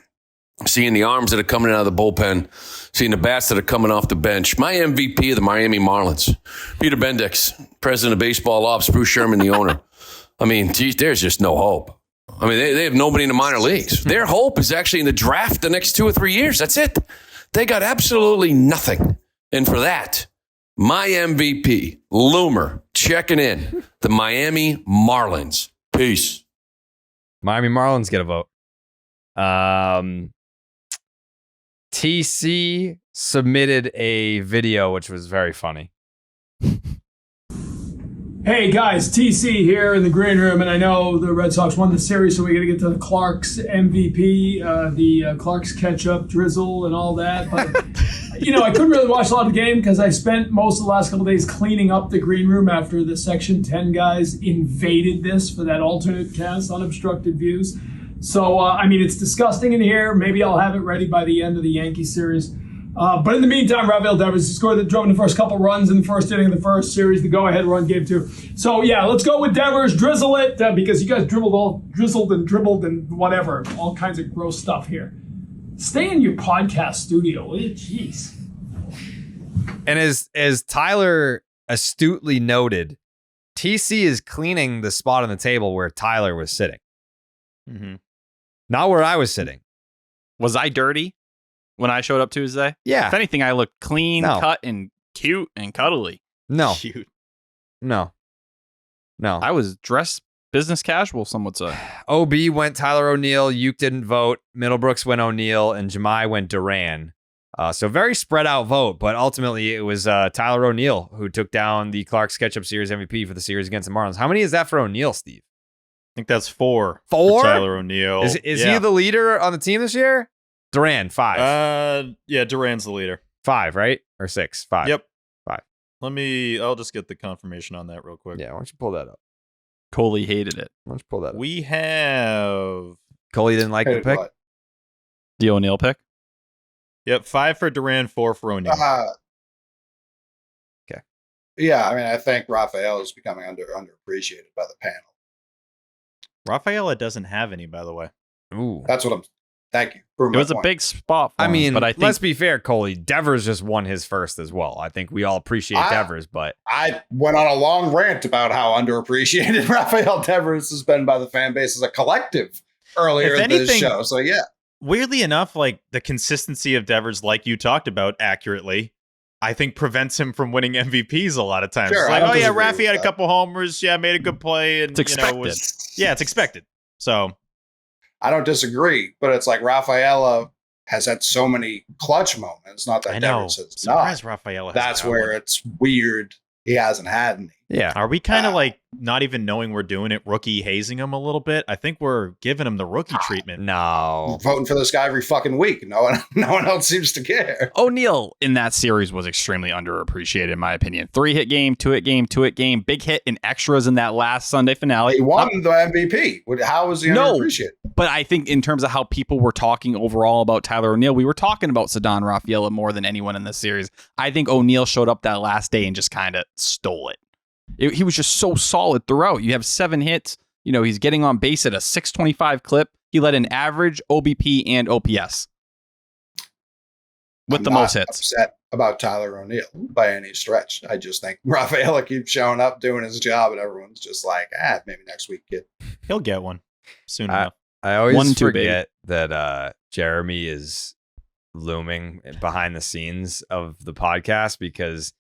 [SPEAKER 13] seeing the arms that are coming out of the bullpen, seeing the bats that are coming off the bench. My MVP of the Miami Marlins, Peter Bendix, president of baseball ops, Bruce Sherman, the owner. I mean, geez, there's just no hope. I mean, they have nobody in the minor leagues. Their hope is actually in the draft the next 2 or 3 years. That's it. They got absolutely nothing. And for that, my MVP, Loomer, checking in, the Miami Marlins. Peace.
[SPEAKER 10] Miami Marlins get a vote. TC submitted a video which was very funny.
[SPEAKER 14] Hey guys, TC here in the green room, and I know the Red Sox won the series, so we got to get to the Clark's MVP, the Clark's Ketchup drizzle and all that. But I couldn't really watch a lot of the game because I spent most of the last couple of days cleaning up the green room after the Section 10 guys invaded this for that alternate cast, unobstructed views. So, it's disgusting in here. Maybe I'll have it ready by the end of the Yankees series. But in the meantime, Rafael Devers drove in the first couple runs in the first inning of the first series, the go-ahead run, game 2. So, yeah, let's go with Devers. Drizzle it, because you guys drizzled and dribbled and whatever. All kinds of gross stuff here. Stay in your podcast studio. Jeez.
[SPEAKER 10] And as Tyler astutely noted, TC is cleaning the spot on the table where Tyler was sitting.
[SPEAKER 3] Mm-hmm.
[SPEAKER 10] Not where I was sitting.
[SPEAKER 3] Was I dirty when I showed up Tuesday?
[SPEAKER 10] Yeah.
[SPEAKER 3] If anything, I looked clean, cut, and cute and cuddly.
[SPEAKER 10] No.
[SPEAKER 3] Cute.
[SPEAKER 10] No.
[SPEAKER 3] I was dressed business casual, some would say.
[SPEAKER 10] OB went Tyler O'Neill. Houck didn't vote. Middlebrooks went O'Neill. And Jemai went Duran. So very spread out vote. But ultimately, it was Tyler O'Neill who took down the Clark's Ketchup Series MVP for the series against the Marlins. How many is that for O'Neill, Steve?
[SPEAKER 2] I think that's 4.
[SPEAKER 10] 4?
[SPEAKER 2] For Tyler O'Neill.
[SPEAKER 10] Is he the leader on the team this year? Duran, 5.
[SPEAKER 2] Yeah, Duran's the leader.
[SPEAKER 10] 5, right? Or 6? 5.
[SPEAKER 2] Yep.
[SPEAKER 10] 5.
[SPEAKER 2] I'll just get the confirmation on that real quick.
[SPEAKER 10] Yeah, why don't you pull that up?
[SPEAKER 3] Coley hated it.
[SPEAKER 10] Why don't you pull that up?
[SPEAKER 2] We have...
[SPEAKER 10] Coley didn't like the pick?
[SPEAKER 3] The O'Neill pick?
[SPEAKER 2] Yep, 5 for Duran, 4 for O'Neill.
[SPEAKER 10] Okay.
[SPEAKER 6] Yeah, I think Rafael is becoming underappreciated by the panel.
[SPEAKER 2] Rafaela doesn't have any, by the way.
[SPEAKER 10] Ooh.
[SPEAKER 6] That's what I'm... Thank you.
[SPEAKER 3] It was a big spot for him, but I think...
[SPEAKER 10] let's be fair, Coley. Devers just won his first as well. I think we all appreciate Devers, but...
[SPEAKER 6] I went on a long rant about how underappreciated Rafael Devers has been by the fan base as a collective earlier in this show. So, yeah.
[SPEAKER 2] Weirdly enough, like the consistency of Devers, like you talked about accurately, I think prevents him from winning MVPs a lot of times.
[SPEAKER 6] Sure,
[SPEAKER 2] it's like, Raffy had a couple homers. Yeah, made a good play. And,
[SPEAKER 3] it's expected.
[SPEAKER 2] It's expected. So...
[SPEAKER 6] I don't disagree, but it's like Rafaela has had so many clutch moments. Not that Devers has not.
[SPEAKER 2] Rafaela.
[SPEAKER 6] That's where it's weird. He hasn't had any.
[SPEAKER 10] Yeah.
[SPEAKER 2] Are we kind of like not even knowing we're doing it, rookie hazing him a little bit? I think we're giving him the rookie treatment.
[SPEAKER 10] No.
[SPEAKER 6] Voting for this guy every fucking week. No one else seems to care.
[SPEAKER 3] O'Neill in that series was extremely underappreciated, in my opinion. 3-hit game, 2-hit game, 2-hit game, big hit in extras in that last Sunday finale.
[SPEAKER 6] He won the MVP. How was he underappreciated?
[SPEAKER 3] But I think in terms of how people were talking overall about Tyler O'Neill, we were talking about Cedar Rafaela more than anyone in this series. I think O'Neill showed up that last day and just kind of stole it. He was just so solid throughout. You have 7 hits. He's getting on base at a 625 clip. He led an average OBP and OPS with the most hits.
[SPEAKER 6] Upset about Tyler O'Neill by any stretch. I just think Rafaela keeps showing up, doing his job, and everyone's just like, maybe next week, kid.
[SPEAKER 2] He'll get one soon enough.
[SPEAKER 10] I always forget that Jeremy is looming behind the scenes of the podcast because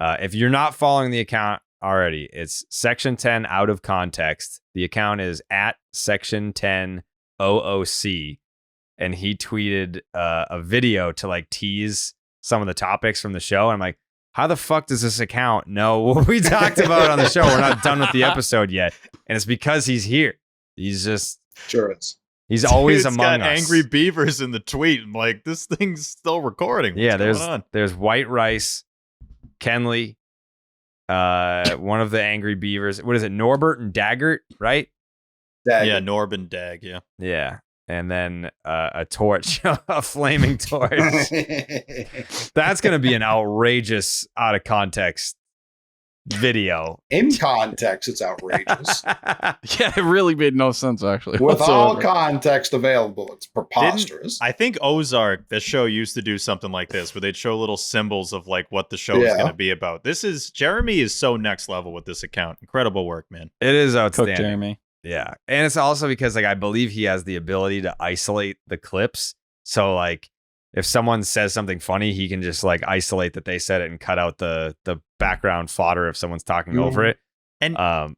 [SPEAKER 10] if you're not following the account already, it's Section 10 out of context. The account is at Section 10 OOC, and he tweeted a video to like tease some of the topics from the show. And I'm like, how the fuck does this account know what we talked about on the show? We're not done with the episode yet. And it's because he's here. He's just
[SPEAKER 6] sure is.
[SPEAKER 10] He's always
[SPEAKER 2] Dude's
[SPEAKER 10] among
[SPEAKER 2] got
[SPEAKER 10] us.
[SPEAKER 2] Angry beavers in the tweet. I'm like, this thing's still recording. What's going on?
[SPEAKER 10] There's white rice, Kenley, one of the Angry Beavers. What is it? Norbert and Daggert, right?
[SPEAKER 2] Yeah, Norb and Dag, yeah.
[SPEAKER 10] Yeah. And then a torch, a flaming torch. That's going to be an outrageous, out of context video.
[SPEAKER 6] In context, it's outrageous.
[SPEAKER 3] Yeah, it really made no sense, actually.
[SPEAKER 6] With all
[SPEAKER 3] whatsoever.
[SPEAKER 6] context available, it's preposterous.
[SPEAKER 2] I think Ozark, the show, used to do something like this, where they'd show little symbols of like what the show is going to be about. Jeremy is so next level with this account. Incredible work, man.
[SPEAKER 10] It is outstanding.
[SPEAKER 3] Cook Jeremy.
[SPEAKER 10] Yeah. And it's also because like I believe he has the ability to isolate the clips. So like if someone says something funny, he can just like isolate that they said it and cut out the background fodder if someone's talking over it.
[SPEAKER 2] And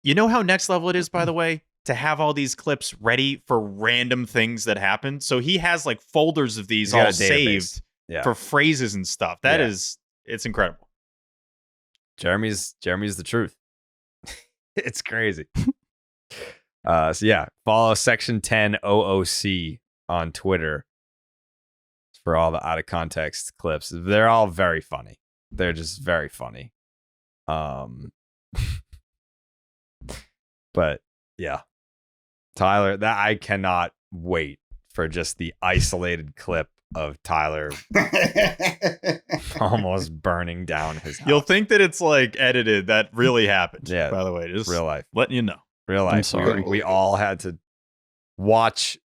[SPEAKER 2] you know how next level it is, by the way, to have all these clips ready for random things that happen. So he has like folders of these all saved for phrases and stuff. It's incredible.
[SPEAKER 10] Jeremy's the truth. It's crazy. So yeah, follow Section 10 OOC on Twitter for all the out of context clips. They're all very funny. They're just very funny. But yeah, Tyler, that I cannot wait for just the isolated clip of Tyler almost burning down his house.
[SPEAKER 2] You'll think that it's like edited. That really happened.
[SPEAKER 10] Yeah,
[SPEAKER 2] by the way, just
[SPEAKER 10] real life.
[SPEAKER 2] Letting you know.
[SPEAKER 10] Real life.
[SPEAKER 3] I'm sorry.
[SPEAKER 10] We all had to watch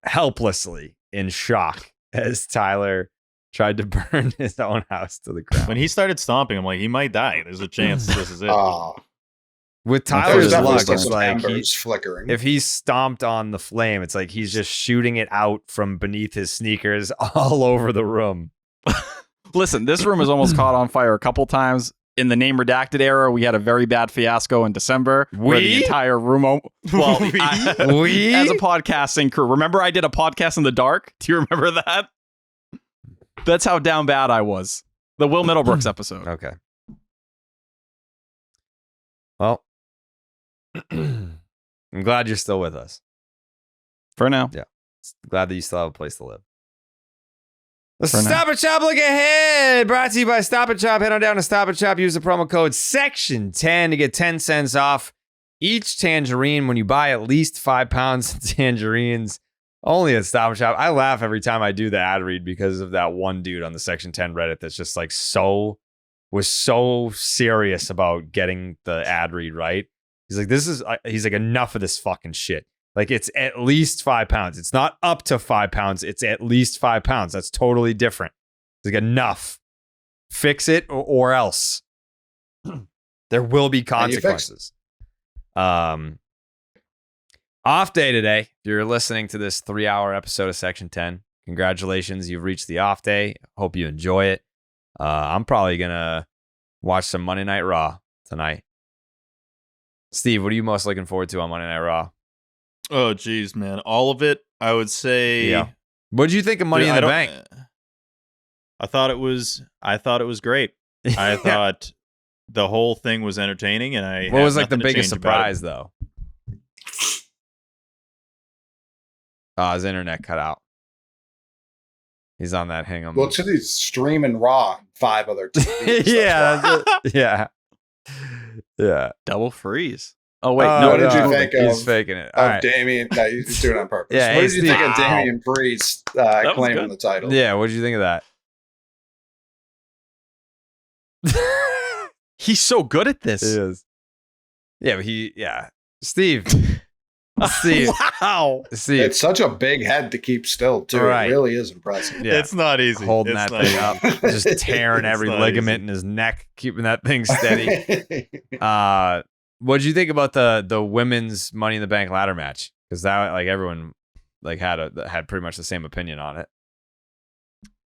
[SPEAKER 10] helplessly in shock as Tyler tried to burn his own house to the ground.
[SPEAKER 2] When he started stomping, I'm like, he might die. There's a chance this is it.
[SPEAKER 10] With Tyler's luck, it's like
[SPEAKER 6] embers flickering.
[SPEAKER 10] if he stomped on the flame, it's like he's just shooting it out from beneath his sneakers all over the room.
[SPEAKER 3] Listen, this room has almost caught on fire a couple times. In the name redacted era, we had a very bad fiasco in December where the entire room. As a podcasting crew, remember I did a podcast in the dark? Do you remember that? That's how down bad I was. The Will Middlebrooks episode.
[SPEAKER 10] Okay. Well, I'm glad you're still with us.
[SPEAKER 3] For now.
[SPEAKER 10] Yeah. Glad that you still have a place to live. Stop and Shop look ahead. Brought to you by Stop and Shop. Head on down to Stop and Shop. Use the promo code Section 10 to get 10 cents off each tangerine when you buy at least 5 pounds of tangerines. Only at Stop and Shop. I laugh every time I do the ad read because of that one dude on the Section 10 Reddit that's just like was so serious about getting the ad read right. He's like, enough of this fucking shit. Like, it's at least 5 pounds. It's not up to 5 pounds. It's at least 5 pounds. That's totally different. It's like, enough. Fix it or else. There will be consequences. Off day today. If you're listening to this 3-hour episode of Section 10, congratulations. You've reached the off day. Hope you enjoy it. I'm probably going to watch some Monday Night Raw tonight. Steve, what are you most looking forward to on Monday Night Raw?
[SPEAKER 2] Oh, geez, man. All of it, I would say.
[SPEAKER 10] Yeah. What did you think of Money in the Bank?
[SPEAKER 2] I thought it was great. I thought the whole thing was entertaining, and
[SPEAKER 10] what was like the biggest surprise, though? Oh, his internet cut out. He's on that hang on.
[SPEAKER 6] Well, it's he's streaming Raw 5 other TVs.
[SPEAKER 10] Yeah. Yeah.
[SPEAKER 3] Double freeze. Oh, wait.
[SPEAKER 6] What did you think
[SPEAKER 10] He's faking it.
[SPEAKER 6] Of Damian? No, he's doing it on purpose.
[SPEAKER 10] Yeah,
[SPEAKER 6] what did you think of Damian Priest claiming the title?
[SPEAKER 10] Yeah, what did you think of that?
[SPEAKER 3] He's so good at this.
[SPEAKER 10] He is. Yeah, but Steve. Steve.
[SPEAKER 3] Wow.
[SPEAKER 10] Steve.
[SPEAKER 6] It's such a big head to keep still, too.
[SPEAKER 10] Right.
[SPEAKER 6] It really is impressive.
[SPEAKER 10] Yeah.
[SPEAKER 2] It's not easy.
[SPEAKER 10] Holding that thing up. Just tearing every ligament in his neck, keeping that thing steady. What did you think about the women's Money in the Bank ladder match? Because that everyone had pretty much the same opinion on it.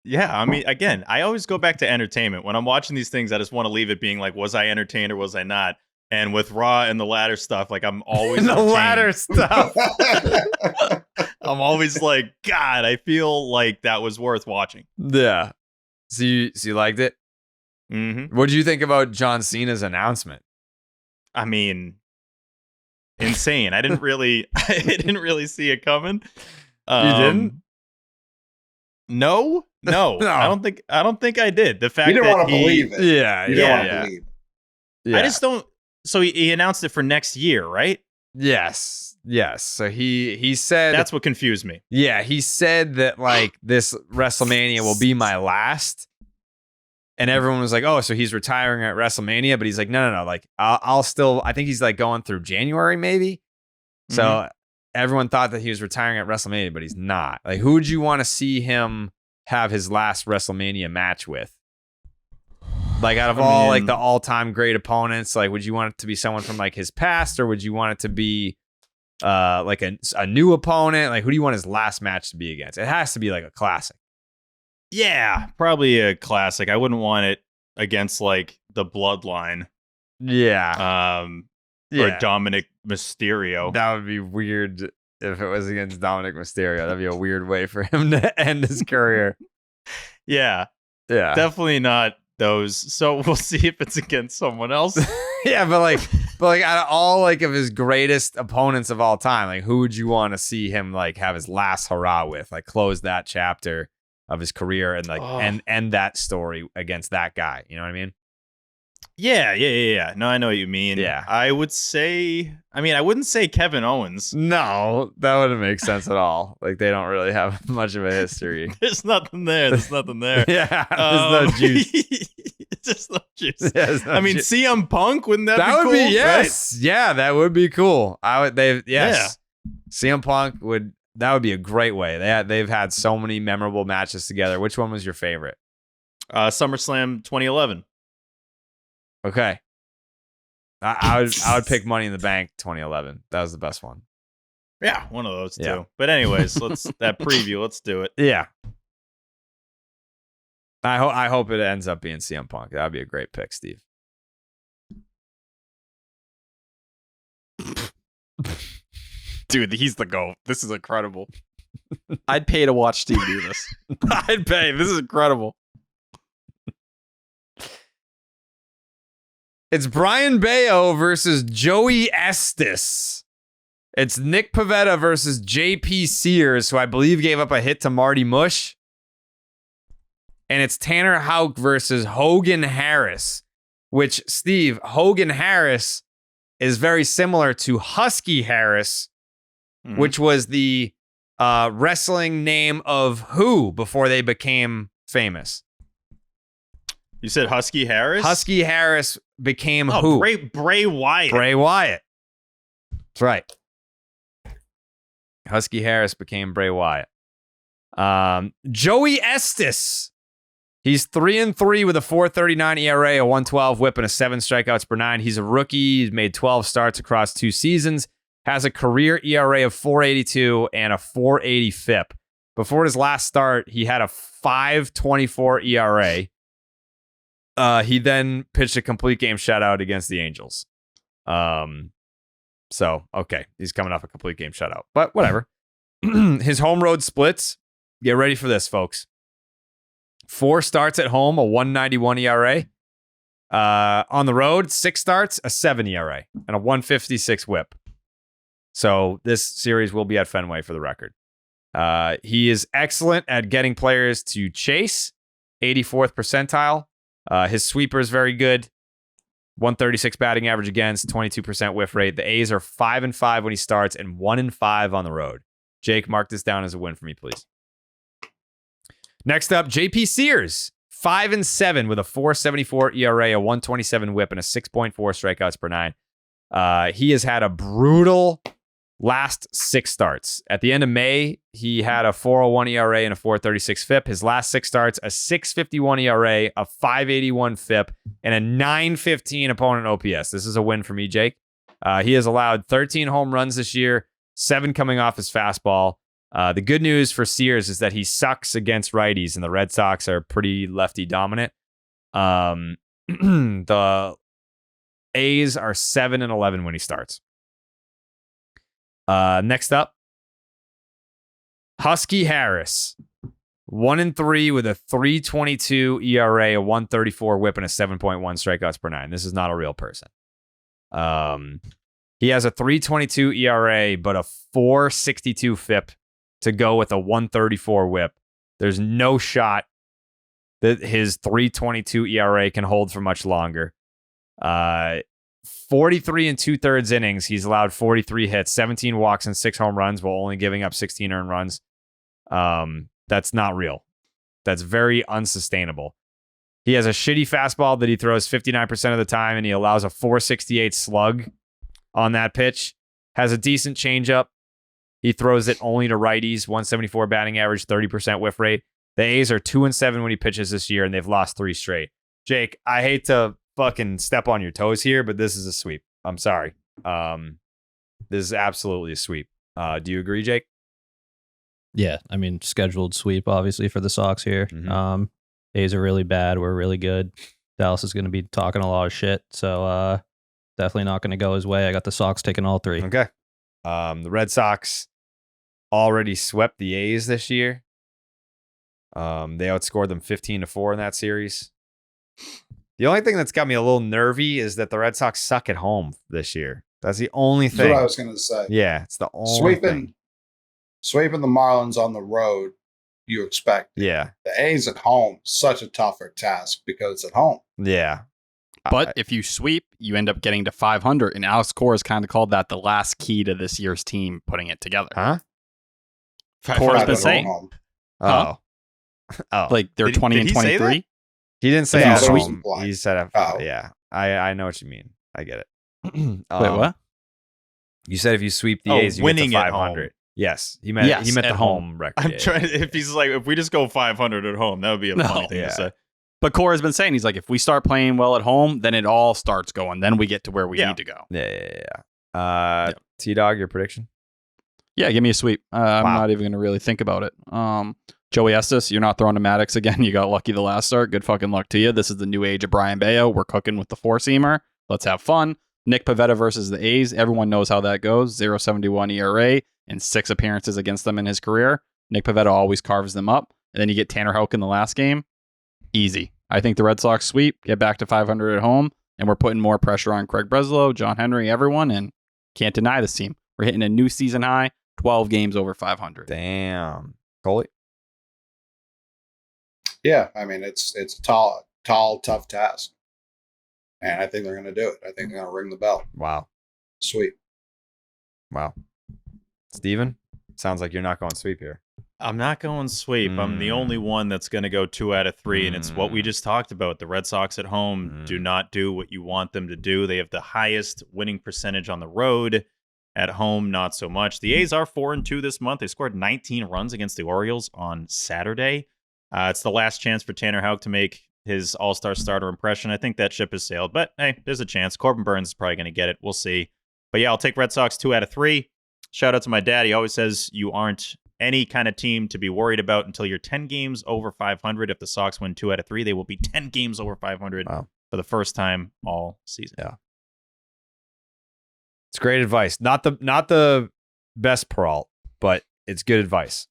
[SPEAKER 2] Yeah, I mean, again, I always go back to entertainment. When I'm watching these things, I just want to leave it being like, was I entertained or was I not? And with Raw and the ladder stuff, like I'm always
[SPEAKER 10] the ladder stuff.
[SPEAKER 2] I'm always like, God, I feel like that was worth watching.
[SPEAKER 10] Yeah. So you liked it?
[SPEAKER 2] Mm-hmm.
[SPEAKER 10] What did you think about John Cena's announcement?
[SPEAKER 2] I mean, insane. I didn't really see it coming.
[SPEAKER 10] You didn't?
[SPEAKER 2] No, No,
[SPEAKER 10] No.
[SPEAKER 2] I don't think I did. The fact
[SPEAKER 6] You don't
[SPEAKER 2] that
[SPEAKER 6] want to believe it.
[SPEAKER 10] Yeah,
[SPEAKER 6] You don't want to believe.
[SPEAKER 10] Yeah.
[SPEAKER 2] I just don't. So he announced it for next year, right?
[SPEAKER 10] Yes. So he said
[SPEAKER 2] That's what confused me.
[SPEAKER 10] Yeah, he said that like this WrestleMania will be my last. And everyone was like, "Oh, so he's retiring at WrestleMania?" But he's like, "No. Like, I'll still. I think he's like going through January, maybe." So everyone thought that he was retiring at WrestleMania, but he's not. Like, who would you want to see him have his last WrestleMania match with? Like, out of all like the all-time great opponents, like, would you want it to be someone from like his past, or would you want it to be like a new opponent? Like, who do you want his last match to be against? It has to be like a classic.
[SPEAKER 2] Yeah, probably a classic. I wouldn't want it against like the Bloodline.
[SPEAKER 10] Yeah.
[SPEAKER 2] Or Dominic Mysterio.
[SPEAKER 10] That would be weird if it was against Dominic Mysterio. That'd be a weird way for him to end his career.
[SPEAKER 2] Yeah.
[SPEAKER 10] Yeah.
[SPEAKER 2] Definitely not those. So we'll see if it's against someone else.
[SPEAKER 10] Yeah, but like out of all like of his greatest opponents of all time, like who would you want to see him like have his last hurrah with? Like close that chapter of his career and like end that story against that guy. You know what I mean?
[SPEAKER 2] Yeah. No, I know what you mean.
[SPEAKER 10] Yeah.
[SPEAKER 2] I would say, I wouldn't say Kevin Owens.
[SPEAKER 10] No, that wouldn't make sense at all. Like they don't really have much of a history.
[SPEAKER 2] There's nothing there.
[SPEAKER 10] Yeah, there's no juice.
[SPEAKER 2] Just no juice.
[SPEAKER 10] Yeah, there's no juice.
[SPEAKER 2] CM Punk, wouldn't that be
[SPEAKER 10] would
[SPEAKER 2] cool?
[SPEAKER 10] be yes.
[SPEAKER 2] Right?
[SPEAKER 10] Yeah, that would be cool. CM Punk that would be a great way. They've had so many memorable matches together. Which one was your favorite?
[SPEAKER 2] SummerSlam 2011.
[SPEAKER 10] Okay. I would pick Money in the Bank 2011. That was the best one.
[SPEAKER 2] Yeah, one of those two.
[SPEAKER 10] Yeah.
[SPEAKER 2] But anyways, that preview. Let's do it.
[SPEAKER 10] Yeah. I hope it ends up being CM Punk. That would be a great pick, Steve.
[SPEAKER 3] Dude, he's the GOAT. This is incredible. I'd pay to watch Steve do this. I'd pay. This is incredible.
[SPEAKER 10] It's Brian Bayo versus Joey Estes. It's Nick Pivetta versus JP Sears, who I believe gave up a hit to Marty Mush. And it's Tanner Houck versus Hogan Harris, which, Steve, Hogan Harris is very similar to Husky Harris, which was the wrestling name of who before they became famous?
[SPEAKER 2] You said Husky Harris?
[SPEAKER 10] Husky Harris became who?
[SPEAKER 2] Bray Wyatt.
[SPEAKER 10] Bray Wyatt. That's right. Husky Harris became Bray Wyatt. Joey Estes. He's 3-3 with a 4.39 ERA, a 1.12 WHIP, and a 7 strikeouts per 9. He's a rookie. He's made 12 starts across 2 seasons. Has a career ERA of 4.82 and a 4.80 FIP. Before his last start, he had a 5.24 ERA. He then pitched a complete game shutout against the Angels. So, okay, he's coming off a complete game shutout, but whatever. His home road splits. Get ready for this, folks. 4 starts at home, a 1.91 ERA. On the road, 6 starts, a 7 ERA, and a 1.56 WHIP. So this series will be at Fenway for the record. He is excellent at getting players to chase, 84th percentile. His sweeper is very good. 136 batting average against, 22% whiff rate. The A's are 5-5 when he starts and 1-5 on the road. Jake, mark this down as a win for me, please. Next up, JP Sears, 5-7 with a 4.74 ERA, a 1.27 WHIP, and a 6.4 strikeouts per 9. He has had a brutal last 6 starts. At the end of May, he had a 4.01 ERA and a 4.36 FIP. His last 6 starts, a 6.51 ERA, a 5.81 FIP, and a 9.15 opponent OPS. This is a win for me, Jake. He has allowed 13 home runs this year, 7 coming off his fastball. The good news for Sears is that he sucks against righties, and the Red Sox are pretty lefty dominant. The A's are 7-11 when he starts. Next up, Husky Harris, 1-3 with a 3.22 ERA, a 1.34 WHIP, and a 7.1 strikeouts per 9. This is not a real person. He has a 3.22 ERA, but a 4.62 FIP to go with a 1.34 WHIP. There's no shot that his 3.22 ERA can hold for much longer. 43 and 2/3 innings. He's allowed 43 hits, 17 walks, and 6 home runs while only giving up 16 earned runs. That's not real. That's very unsustainable. He has a shitty fastball that he throws 59% of the time, and he allows a 468 slug on that pitch. Has a decent changeup. He throws it only to righties, 174 batting average, 30% whiff rate. The A's are 2-7 when he pitches this year, and they've lost 3 straight. Jake, I hate to fucking step on your toes here, but this is a sweep. I'm sorry. This is absolutely a sweep. Do you agree, Jake?
[SPEAKER 9] Yeah, I mean, scheduled sweep, obviously, for the Sox here. A's are really bad. We're really good. Dallas is going to be talking a lot of shit, so definitely not going to go his way. I got the Sox taking all 3.
[SPEAKER 10] Okay. The Red Sox already swept the A's this year. They outscored them 15-4 in that series. The only thing that's got me a little nervy is that the Red Sox suck at home this year. That's the only thing.
[SPEAKER 6] That's what I was going to say.
[SPEAKER 10] Yeah, it's the only thing.
[SPEAKER 6] Sweeping the Marlins on the road, you expect.
[SPEAKER 10] Yeah.
[SPEAKER 6] The A's at home, such a tougher task because it's at home.
[SPEAKER 10] Yeah.
[SPEAKER 3] But if you sweep, you end up getting to 500. And Alex Cora has kind of called that the last key to this year's team putting it together.
[SPEAKER 10] Huh?
[SPEAKER 3] Cora's been saying.
[SPEAKER 10] Oh.
[SPEAKER 3] Like they're 20 and 23?
[SPEAKER 10] He didn't say
[SPEAKER 3] If
[SPEAKER 10] at
[SPEAKER 3] you
[SPEAKER 10] home.
[SPEAKER 3] sweep-
[SPEAKER 10] He said, yeah. I know what you mean. I get it.
[SPEAKER 3] Wait, what?
[SPEAKER 10] You said if you sweep the A's, you
[SPEAKER 2] winning
[SPEAKER 10] get to
[SPEAKER 2] at
[SPEAKER 10] 500.
[SPEAKER 2] home.
[SPEAKER 10] Yes. He meant
[SPEAKER 3] Yes,
[SPEAKER 10] the
[SPEAKER 3] at
[SPEAKER 10] home record.
[SPEAKER 2] I'm
[SPEAKER 10] Yeah,
[SPEAKER 2] trying. If he's like, if we just go 500 at home, that would be a funny thing to say.
[SPEAKER 3] But Cora's been saying, he's like, if we start playing well at home, then it all starts going. Then we get to where we need to go.
[SPEAKER 10] Yeah. T-Dog, your prediction?
[SPEAKER 3] Yeah, give me a sweep. I'm not even going to really think about it. Joey Estes, you're not throwing to Maddox again. You got lucky the last start. Good fucking luck to you. This is the new age of Brian Bayo. We're cooking with the 4-seamer. Let's have fun. Nick Pivetta versus the A's. Everyone knows how that goes. 0.71 ERA and 6 appearances against them in his career. Nick Pivetta always carves them up. And then you get Tanner Houck in the last game. Easy. I think the Red Sox sweep, get back to 500 at home, and we're putting more pressure on Craig Breslow, John Henry, everyone, and can't deny this team. We're hitting a new season high, 12 games over 500.
[SPEAKER 10] Damn. Coley?
[SPEAKER 6] Yeah, I mean, it's a tall, tough task. And I think they're going to do it. I think they're going to ring the bell.
[SPEAKER 10] Wow.
[SPEAKER 6] Sweep.
[SPEAKER 10] Wow. Steven? Sounds like you're not going sweep here.
[SPEAKER 2] I'm not going sweep. I'm the only one that's going to go 2 out of 3, and it's what we just talked about. The Red Sox at home do not do what you want them to do. They have the highest winning percentage on the road. At home, not so much. The A's are 4-2 this month. They scored 19 runs against the Orioles on Saturday. It's the last chance for Tanner Houck to make his all-star starter impression. I think that ship has sailed, but hey, there's a chance. Corbin Burns is probably going to get it. We'll see. But yeah, I'll take Red Sox 2 out of 3. Shout out to my dad. He always says you aren't any kind of team to be worried about until you're 10 games over 500. If the Sox win 2 out of 3, they will be 10 games over 500 for the first time all season.
[SPEAKER 10] Yeah. It's great advice. Not the best Peralt, but it's good advice.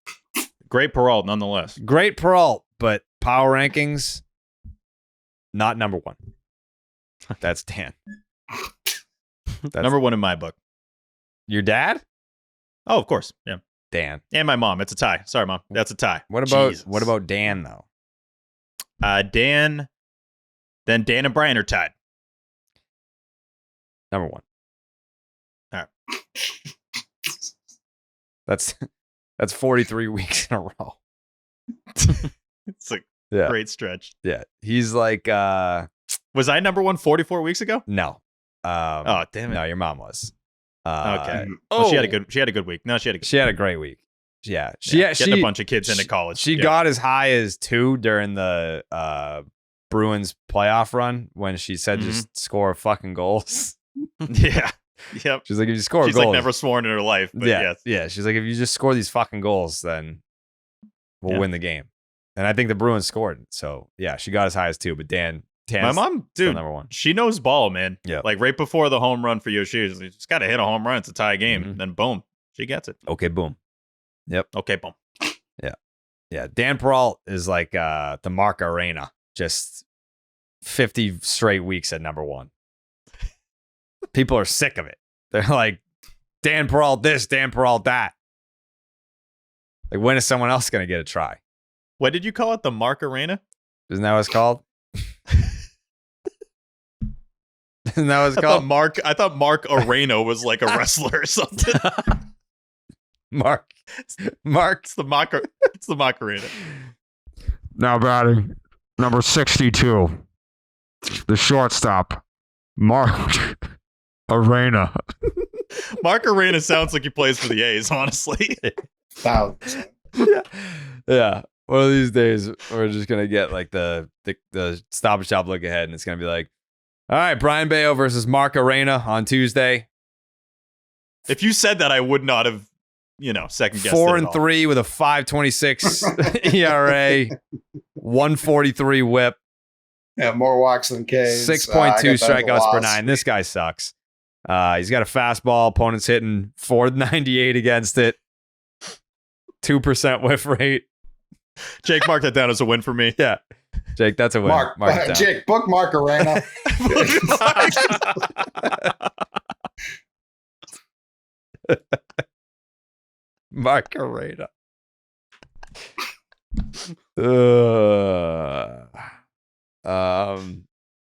[SPEAKER 2] Great Peralt, nonetheless.
[SPEAKER 10] Great Peralt, but power rankings, not number 1. That's Dan.
[SPEAKER 2] That's number 1 in my book.
[SPEAKER 10] Your dad?
[SPEAKER 2] Oh, of course. Yeah.
[SPEAKER 10] Dan.
[SPEAKER 2] And my mom. It's a tie. Sorry, Mom. That's a tie.
[SPEAKER 10] What about Dan, though?
[SPEAKER 2] Dan and Brian are tied.
[SPEAKER 10] Number 1.
[SPEAKER 2] All right.
[SPEAKER 10] That's 43 weeks in a row.
[SPEAKER 2] It's a great stretch.
[SPEAKER 10] Yeah. He's like
[SPEAKER 2] was I number 1 44 weeks ago?
[SPEAKER 10] No.
[SPEAKER 2] Oh, damn it.
[SPEAKER 10] No, your mom was.
[SPEAKER 2] Okay. Well, she had a good week. No, she had a
[SPEAKER 10] great week. Yeah.
[SPEAKER 2] Getting a bunch of kids into college.
[SPEAKER 10] She got as high as 2 during the Bruins playoff run when she said just score fucking goals.
[SPEAKER 2] Yeah. Yep.
[SPEAKER 10] She's like, if you score
[SPEAKER 2] She's
[SPEAKER 10] goals.
[SPEAKER 2] like never sworn in her life. But yes.
[SPEAKER 10] Yeah. She's like, if you just score these fucking goals, then we'll win the game. And I think the Bruins scored. So yeah, she got as high as 2. But Dan's
[SPEAKER 2] my mom, dude,
[SPEAKER 10] number 1.
[SPEAKER 2] She knows ball, man.
[SPEAKER 10] Yeah.
[SPEAKER 2] Like right before the home run for Yoshida, she's like, just got to hit a home run. It's a tie game. Then boom, she gets it.
[SPEAKER 10] Okay, boom. Yep.
[SPEAKER 2] Okay, boom.
[SPEAKER 10] Yeah. Yeah. Dan Peralt is like the Mark Arena, just 50 straight weeks at number 1. People are sick of it. They're like, Dan Peralt this, Dan Peralt that. Like, when is someone else going to get a try?
[SPEAKER 2] What did you call it? The Mark Arena?
[SPEAKER 10] Isn't that what it's called? Isn't that what it's called?
[SPEAKER 2] I thought Mark Arena was like a wrestler or something.
[SPEAKER 10] Mark.
[SPEAKER 2] It's the Macarena.
[SPEAKER 6] Now batting number 62, the shortstop, Mark Arena.
[SPEAKER 2] Mark Arena sounds like he plays for the A's, honestly.
[SPEAKER 10] Yeah. One of these days, we're just gonna get like the Stop and Shop look ahead, and it's gonna be like, all right, Brian Bayo versus Mark Arena on Tuesday.
[SPEAKER 2] If you said that, I would not have, second guessed.
[SPEAKER 10] 4-3 with a 5.26 ERA, 143 WHIP.
[SPEAKER 6] Yeah, more walks than Ks.
[SPEAKER 10] 6.2 strikeouts per 9. This guy sucks. He's got a fastball. Opponent's hitting 498 against it. 2% whiff rate.
[SPEAKER 2] Jake, mark that down as a win for me.
[SPEAKER 10] Yeah. Jake, that's a win.
[SPEAKER 6] Mark it down. Jake, bookmark Arena.
[SPEAKER 10] Mark Arena. All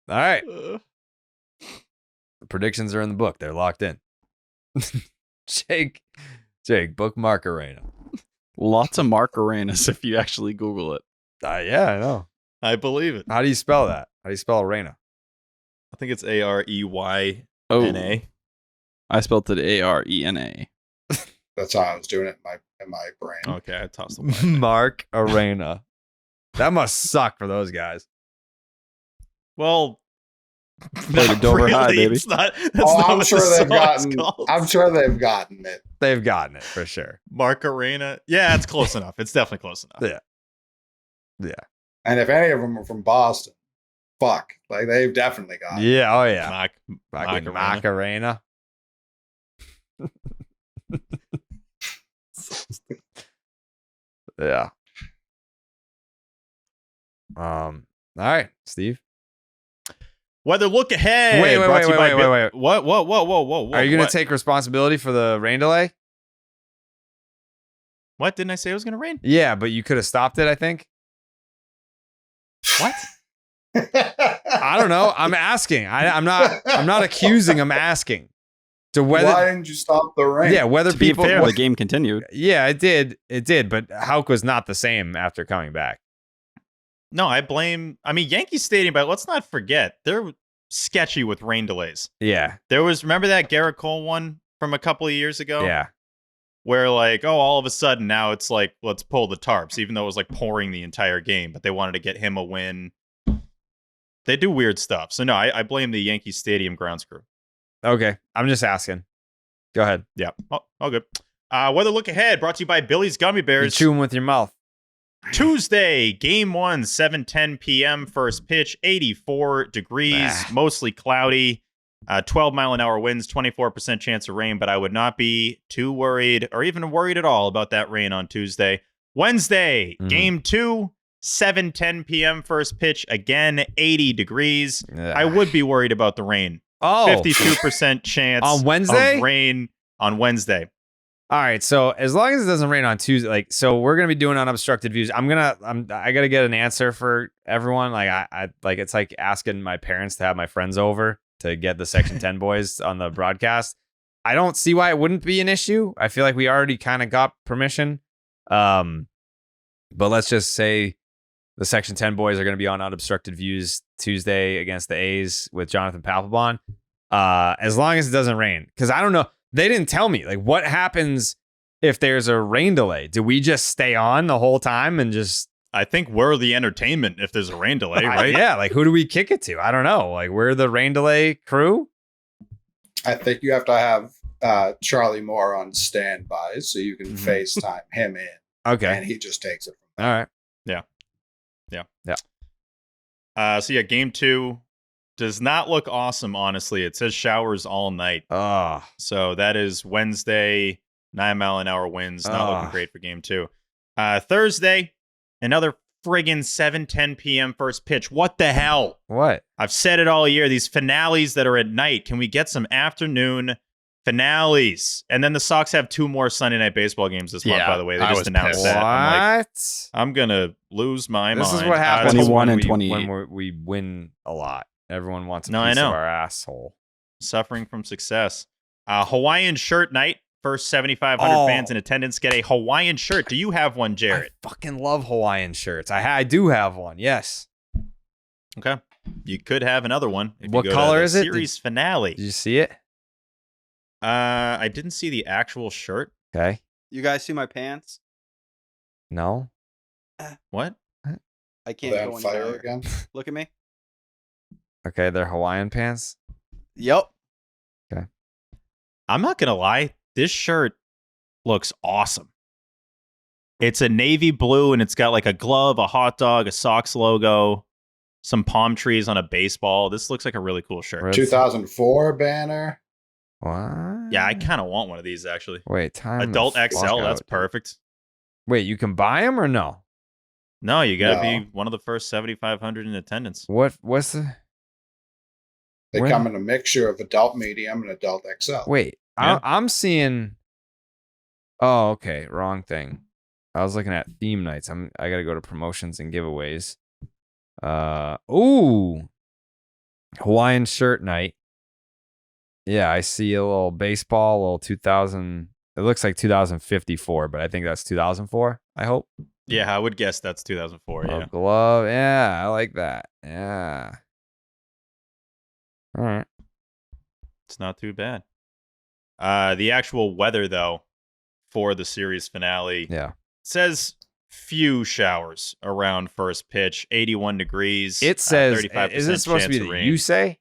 [SPEAKER 10] right. The predictions are in the book. They're locked in. Jake, bookmark Arena.
[SPEAKER 3] Lots of Mark Arenas if you actually Google it.
[SPEAKER 10] Yeah, I know.
[SPEAKER 2] I believe it.
[SPEAKER 10] How do you spell that? How do you spell Arena?
[SPEAKER 2] I think it's Areyna.
[SPEAKER 3] I spelled it Arena.
[SPEAKER 6] That's how I was doing it in my brain.
[SPEAKER 2] Okay, I tossed the
[SPEAKER 10] Mark Arena. That must suck for those guys.
[SPEAKER 2] Well,
[SPEAKER 3] played a Dover High, baby.
[SPEAKER 6] I'm sure they've gotten it.
[SPEAKER 10] They've gotten it for sure.
[SPEAKER 2] Mark Arena. Yeah, it's close enough. It's definitely close enough.
[SPEAKER 10] Yeah.
[SPEAKER 6] And if any of them are from Boston, fuck, like they've definitely got it.
[SPEAKER 10] Yeah. Oh yeah.
[SPEAKER 2] Mark
[SPEAKER 10] Arena. Yeah. All right, Steve.
[SPEAKER 2] Weather look ahead.
[SPEAKER 10] Wait.
[SPEAKER 2] What? Whoa.
[SPEAKER 10] Are you going to take responsibility for the rain delay?
[SPEAKER 2] What? Didn't I say it was going to rain?
[SPEAKER 10] Yeah, but you could have stopped it, I think.
[SPEAKER 2] What?
[SPEAKER 10] I don't know. I'm asking. I'm not accusing. I'm asking.
[SPEAKER 6] Why didn't you stop the rain?
[SPEAKER 10] Yeah, whether
[SPEAKER 3] to be
[SPEAKER 10] people
[SPEAKER 3] fair, the game continued.
[SPEAKER 10] Yeah, it did. It did, but Houck was not the same after coming back.
[SPEAKER 2] No, Yankee Stadium, but let's not forget, they're sketchy with rain delays.
[SPEAKER 10] Yeah.
[SPEAKER 2] Remember that Garrett Cole one from a couple of years ago?
[SPEAKER 10] Yeah.
[SPEAKER 2] Where all of a sudden now it's like, let's pull the tarps, even though it was like pouring the entire game, but they wanted to get him a win. They do weird stuff. So no, I blame the Yankee Stadium grounds crew.
[SPEAKER 10] Okay. I'm just asking. Go ahead.
[SPEAKER 2] Yeah. All good. Weather look ahead brought to you by Billy's Gummy Bears.
[SPEAKER 10] You chew them with your mouth.
[SPEAKER 2] Tuesday, game 1, 7:10 p.m. First pitch, 84 degrees, mostly cloudy, 12-mile-an-hour winds, 24% chance of rain, but I would not be too worried or even worried at all about that rain on Tuesday. Wednesday, game 2, 7:10 p.m. First pitch, again, 80 degrees. I would be worried about the rain. 52% chance
[SPEAKER 10] on Wednesday?
[SPEAKER 2] of rain on Wednesday.
[SPEAKER 10] All right, so as long as it doesn't rain on Tuesday, so we're gonna be doing unobstructed views. I gotta get an answer for everyone. I it's like asking my parents to have my friends over to get the Section 10 boys on the broadcast. I don't see why it wouldn't be an issue. I feel like we already kind of got permission. But let's just say the Section 10 boys are gonna be on unobstructed views Tuesday against the A's with Jonathan Papelbon. As long as it doesn't rain, because I don't know. They didn't tell me, what happens if there's a rain delay? Do we just stay on the whole time and just...
[SPEAKER 2] I think we're the entertainment if there's a rain delay, right?
[SPEAKER 10] Yeah, who do we kick it to? I don't know. We're the rain delay crew?
[SPEAKER 6] I think you have to have Charlie Moore on standby so you can FaceTime him in.
[SPEAKER 10] Okay.
[SPEAKER 6] And he just takes it from
[SPEAKER 10] there. All right.
[SPEAKER 2] Yeah. So yeah, game 2... does not look awesome, honestly. It says showers all night. So that is Wednesday, 9-mile-an-hour winds. Not looking great for game 2. Thursday, another friggin' 7:10 p.m. first pitch. What the hell?
[SPEAKER 10] What?
[SPEAKER 2] I've said it all year. These finales that are at night. Can we get some afternoon finales. And then the Sox have 2 more Sunday Night Baseball games this month, by the way. They just announced that.
[SPEAKER 10] What?
[SPEAKER 2] I'm going to lose my mind.
[SPEAKER 10] This is what happens
[SPEAKER 3] 21
[SPEAKER 10] when
[SPEAKER 3] and
[SPEAKER 10] we,
[SPEAKER 3] 28.
[SPEAKER 10] when we win a lot. Everyone wants a
[SPEAKER 2] No, I
[SPEAKER 10] piece
[SPEAKER 2] know.
[SPEAKER 10] of our asshole.
[SPEAKER 2] Suffering from success. Hawaiian shirt night. First 7,500 fans in attendance get a Hawaiian shirt. Do you have one, Jared?
[SPEAKER 10] I fucking love Hawaiian shirts. I do have one. Yes.
[SPEAKER 2] Okay. You could have another one. If
[SPEAKER 10] What
[SPEAKER 2] you go
[SPEAKER 10] color
[SPEAKER 2] to the
[SPEAKER 10] is it?
[SPEAKER 2] Series finale.
[SPEAKER 10] Did you see it?
[SPEAKER 2] I didn't see the actual shirt.
[SPEAKER 10] Okay.
[SPEAKER 15] You guys see my pants?
[SPEAKER 10] No.
[SPEAKER 2] What?
[SPEAKER 15] I can't
[SPEAKER 6] They're
[SPEAKER 15] go
[SPEAKER 6] on
[SPEAKER 15] any
[SPEAKER 6] fire
[SPEAKER 15] higher.
[SPEAKER 6] again.
[SPEAKER 15] Look at me.
[SPEAKER 10] Okay, they're Hawaiian pants.
[SPEAKER 15] Yep.
[SPEAKER 10] Okay.
[SPEAKER 2] I'm not going to lie. This shirt looks awesome. It's a navy blue, and it's got like a glove, a hot dog, a Sox logo, some palm trees on a baseball. This looks like a really cool shirt.
[SPEAKER 6] 2004 banner.
[SPEAKER 10] What?
[SPEAKER 2] Yeah, I kind of want one of these, actually.
[SPEAKER 10] Wait, time.
[SPEAKER 2] Adult
[SPEAKER 10] the
[SPEAKER 2] XL,
[SPEAKER 10] fuck
[SPEAKER 2] that's
[SPEAKER 10] out.
[SPEAKER 2] perfect.
[SPEAKER 10] Wait, you can buy them or no?
[SPEAKER 2] No, you got to
[SPEAKER 6] No.
[SPEAKER 2] be one of the first 7,500 in attendance.
[SPEAKER 10] What's the?
[SPEAKER 6] They
[SPEAKER 10] When-
[SPEAKER 6] come in a mixture of adult medium and adult XL.
[SPEAKER 10] Wait,
[SPEAKER 2] Yeah.
[SPEAKER 10] I'm seeing. Oh, okay, wrong thing. I was looking at theme nights. I gotta go to promotions and giveaways. Ooh, Hawaiian shirt night. Yeah, I see a little baseball, a little 2000. It looks like 2054, but I think that's 2004. I hope.
[SPEAKER 2] Yeah, I would guess that's 2004.
[SPEAKER 10] Oh,
[SPEAKER 2] Yeah.
[SPEAKER 10] glove. Yeah, I like that. Yeah. All right.
[SPEAKER 2] It's not too bad. The actual weather, though, for the series finale
[SPEAKER 10] Yeah.
[SPEAKER 2] says few showers around first pitch, 81 degrees.
[SPEAKER 10] It says,
[SPEAKER 2] 35%
[SPEAKER 10] is it supposed to be
[SPEAKER 2] chance of
[SPEAKER 10] that
[SPEAKER 2] rain.
[SPEAKER 10] you say?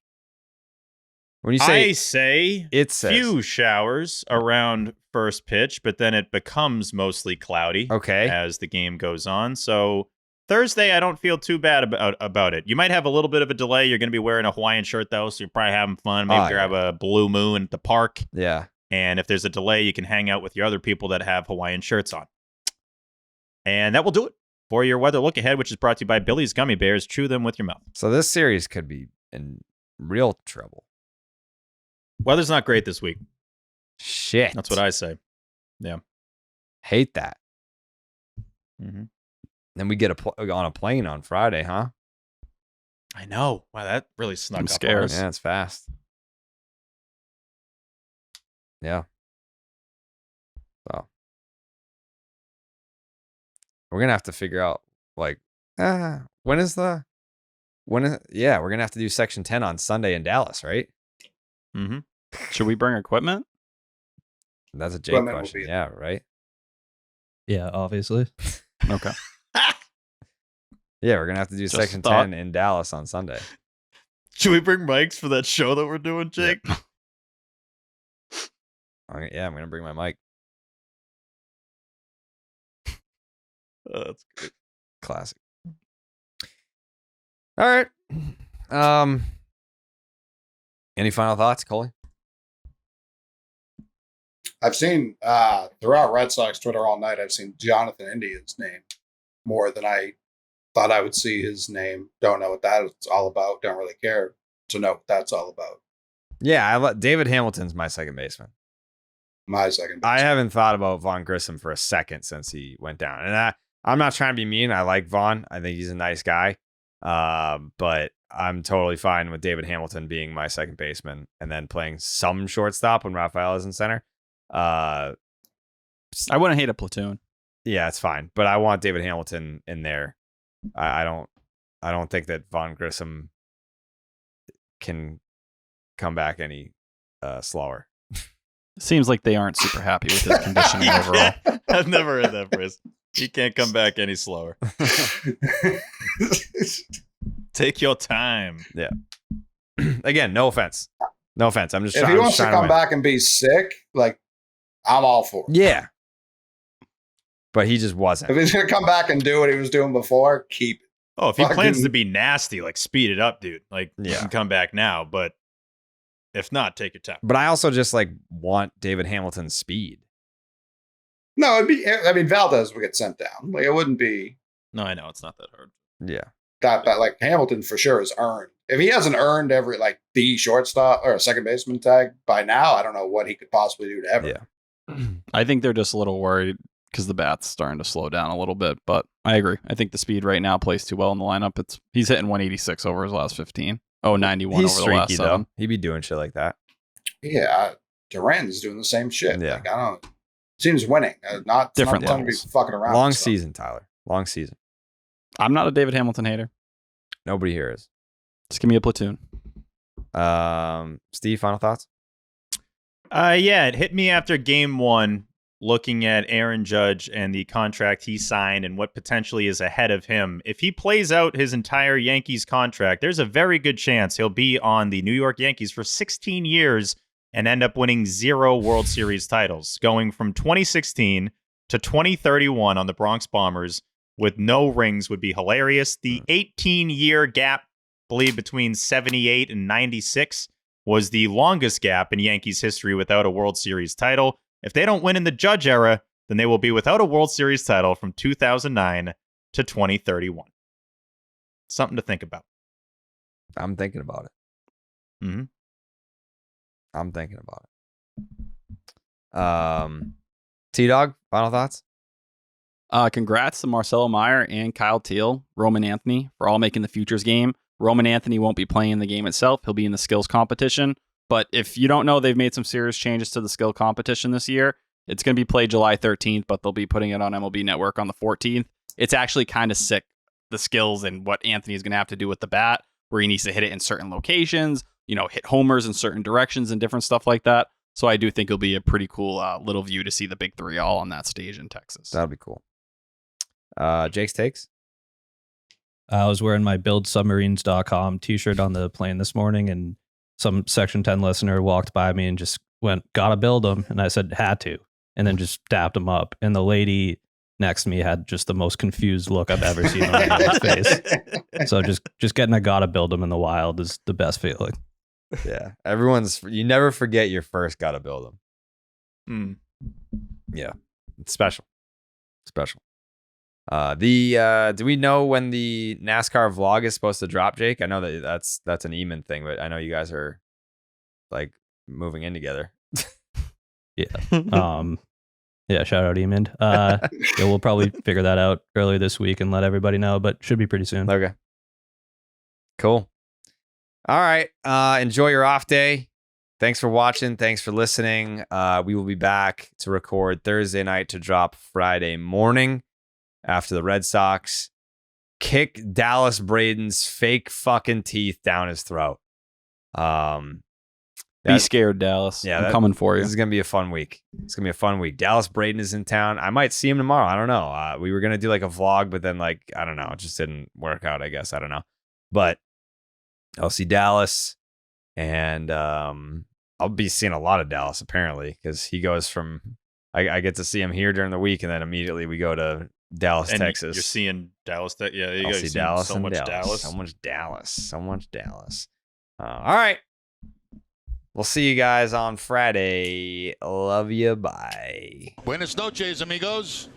[SPEAKER 10] When you
[SPEAKER 2] I
[SPEAKER 10] say
[SPEAKER 2] say
[SPEAKER 10] it says.
[SPEAKER 2] few showers around first pitch, but then it becomes mostly cloudy
[SPEAKER 10] Okay.
[SPEAKER 2] as the game goes on. So Thursday, I don't feel too bad about it. You might have a little bit of a delay. You're going to be wearing a Hawaiian shirt, though, so you're probably having fun. Maybe grab a blue moon at the park.
[SPEAKER 10] Yeah.
[SPEAKER 2] And if there's a delay, you can hang out with your other people that have Hawaiian shirts on. And that will do it for your weather look ahead, which is brought to you by Billy's Gummy Bears. Chew them with your mouth.
[SPEAKER 10] So this series could be in real trouble.
[SPEAKER 2] Weather's not great this week.
[SPEAKER 10] Shit.
[SPEAKER 2] That's what I say. Yeah.
[SPEAKER 10] Hate that.
[SPEAKER 2] Mm-hmm.
[SPEAKER 10] Then we get on a plane on Friday, huh?
[SPEAKER 2] I know. Wow, that really snuck
[SPEAKER 3] I'm
[SPEAKER 2] up on
[SPEAKER 3] scared.
[SPEAKER 2] us.
[SPEAKER 10] Yeah, it's fast. Yeah. So we're gonna have to figure out we're gonna have to do Section 10 on Sunday in Dallas, right?
[SPEAKER 2] Mm-hmm.
[SPEAKER 3] Should we bring equipment?
[SPEAKER 10] That's a Jake
[SPEAKER 6] Equipment will
[SPEAKER 10] question.
[SPEAKER 6] be-
[SPEAKER 10] Yeah, right.
[SPEAKER 9] Yeah, obviously.
[SPEAKER 3] Okay.
[SPEAKER 10] Yeah, we're gonna have to do
[SPEAKER 3] Just
[SPEAKER 10] Section
[SPEAKER 3] thought.
[SPEAKER 10] 10 in Dallas on Sunday.
[SPEAKER 2] Should we bring mics for that show that we're doing, Jake?
[SPEAKER 10] Yeah, I'm gonna bring my mic.
[SPEAKER 2] That's great.
[SPEAKER 10] Classic. All right. Any final thoughts, Coley?
[SPEAKER 6] I've seen throughout Red Sox Twitter all night, I've seen Jonathan India's name more than I thought I would see his name. Don't know what that's all about. Don't really care to know what that's all about.
[SPEAKER 10] Yeah, David Hamilton's my second baseman.
[SPEAKER 6] My second.
[SPEAKER 10] I haven't thought about Vaughn Grissom for a second since he went down. And I'm not trying to be mean. I like Vaughn. I think he's a nice guy. But I'm totally fine with David Hamilton being my second baseman and then playing some shortstop when Rafael is in center.
[SPEAKER 3] I wouldn't hate a platoon.
[SPEAKER 10] Yeah, it's fine. But I want David Hamilton in there. I don't think that Vaughn Grissom can come back any slower.
[SPEAKER 3] Seems like they aren't super happy with his conditioning overall.
[SPEAKER 2] I've never heard that phrase. He can't come back any slower. Take your time.
[SPEAKER 10] Yeah. Again, no offense. No offense. I'm just
[SPEAKER 6] If
[SPEAKER 10] trying.
[SPEAKER 6] he
[SPEAKER 10] I'm
[SPEAKER 6] wants
[SPEAKER 10] just
[SPEAKER 6] to
[SPEAKER 10] trying
[SPEAKER 6] come
[SPEAKER 10] win.
[SPEAKER 6] back and be sick, like I'm all for it.
[SPEAKER 10] Yeah. But he just wasn't.
[SPEAKER 6] If he's gonna come back and do what he was doing before, keep it.
[SPEAKER 2] Oh, if he plans
[SPEAKER 6] Fucking-
[SPEAKER 2] to be nasty, like speed it up, dude. Like you
[SPEAKER 10] Yeah.
[SPEAKER 2] can come back now, but if not, take your time.
[SPEAKER 10] But I also just want David Hamilton's speed.
[SPEAKER 6] No, it'd be. I mean, Valdez would get sent down. Like it wouldn't be
[SPEAKER 2] No, I know it's not that hard.
[SPEAKER 10] Yeah.
[SPEAKER 6] that bad. Like Hamilton for sure has earned if he hasn't earned every the shortstop or second baseman tag by now, I don't know what he could possibly do to ever.
[SPEAKER 10] Yeah.
[SPEAKER 3] I think they're just a little worried because the bat's starting to slow down a little bit. But I agree. I think the speed right now plays too well in the lineup. He's hitting 186 over his last 15. Oh, 91
[SPEAKER 10] He's
[SPEAKER 3] over the last
[SPEAKER 10] streaky,
[SPEAKER 3] 7.
[SPEAKER 10] though. He'd be doing shit like that.
[SPEAKER 6] Yeah, Duran's doing the same shit.
[SPEAKER 10] Yeah.
[SPEAKER 6] I don't. Seems winning. Not
[SPEAKER 3] Different
[SPEAKER 6] not be
[SPEAKER 3] levels.
[SPEAKER 6] fucking around.
[SPEAKER 10] Long
[SPEAKER 6] and stuff.
[SPEAKER 10] season, Tyler. Long season.
[SPEAKER 3] I'm not a David Hamilton hater.
[SPEAKER 10] Nobody here is.
[SPEAKER 3] Just give me a platoon.
[SPEAKER 10] Steve, final thoughts?
[SPEAKER 2] Yeah, it hit me after game 1, looking at Aaron Judge and the contract he signed and what potentially is ahead of him. If he plays out his entire Yankees contract, there's a very good chance he'll be on the New York Yankees for 16 years and end up winning 0 World Series titles, going from 2016 to 2031 on the Bronx Bombers with no rings would be hilarious. The 18-year gap, I believe, between 78 and 96 was the longest gap in Yankees history without a World Series title. If they don't win in the Judge era, then they will be without a World Series title from 2009 to 2031. Something to think about.
[SPEAKER 10] I'm thinking about it.
[SPEAKER 2] Mm-hmm.
[SPEAKER 10] I'm thinking about it. T-Dog, final thoughts?
[SPEAKER 3] Congrats to Marcelo Meyer and Kyle Teal, Roman Anthony, for all making the Futures game. Roman Anthony won't be playing in the game itself. He'll be in the skills competition. But if you don't know, they've made some serious changes to the skill competition this year. It's going to be played July 13th, but they'll be putting it on MLB Network on the 14th. It's actually kind of sick, the skills and what Anthony is going to have to do with the bat, where he needs to hit it in certain locations, hit homers in certain directions and different stuff like that. So I do think it'll be a pretty cool little view to see the big three all on that stage in Texas.
[SPEAKER 10] That'll be cool. Jake's takes?
[SPEAKER 9] I was wearing my buildsubmarines.com t-shirt on the plane this morning, and some Section 10 listener walked by me and just went, "Gotta build them." And I said, "Had to," and then just dapped them up. And the lady next to me had just the most confused look I've ever seen on anyone's face. So just getting a "gotta build them" in the wild is the best feeling.
[SPEAKER 10] Yeah. You never forget your first gotta build them. Yeah. It's special. Special. Do we know when the NASCAR vlog is supposed to drop, Jake? I know that's an Eamon thing, but I know you guys are moving in together.
[SPEAKER 9] Yeah. Yeah, shout out Eamon. Yeah, we'll probably figure that out earlier this week and let everybody know, but should be pretty soon.
[SPEAKER 10] Okay. Cool. All right. Enjoy your off day. Thanks for watching. Thanks for listening. We will be back to record Thursday night to drop Friday morning after the Red Sox kick Dallas Braden's fake fucking teeth down his throat.
[SPEAKER 3] Be scared, Dallas. Yeah, I'm coming for you.
[SPEAKER 10] This is going to be a fun week. It's going to be a fun week. Dallas Braden is in town. I might see him tomorrow. I don't know. We were going to do a vlog, but then I don't know. It just didn't work out, I guess. I don't know. But I'll see Dallas, and I'll be seeing a lot of Dallas apparently, because he goes from I get to see him here during the week, and then immediately we go to Dallas, Texas.
[SPEAKER 2] You're seeing Dallas. Yeah, you
[SPEAKER 10] I'll
[SPEAKER 2] guys
[SPEAKER 10] see
[SPEAKER 2] see
[SPEAKER 10] Dallas.
[SPEAKER 2] so
[SPEAKER 10] and
[SPEAKER 2] much Dallas.
[SPEAKER 10] So much Dallas. So much Dallas. All right. We'll see you guys on Friday. Love you. Bye.
[SPEAKER 16] Buenas noches, amigos.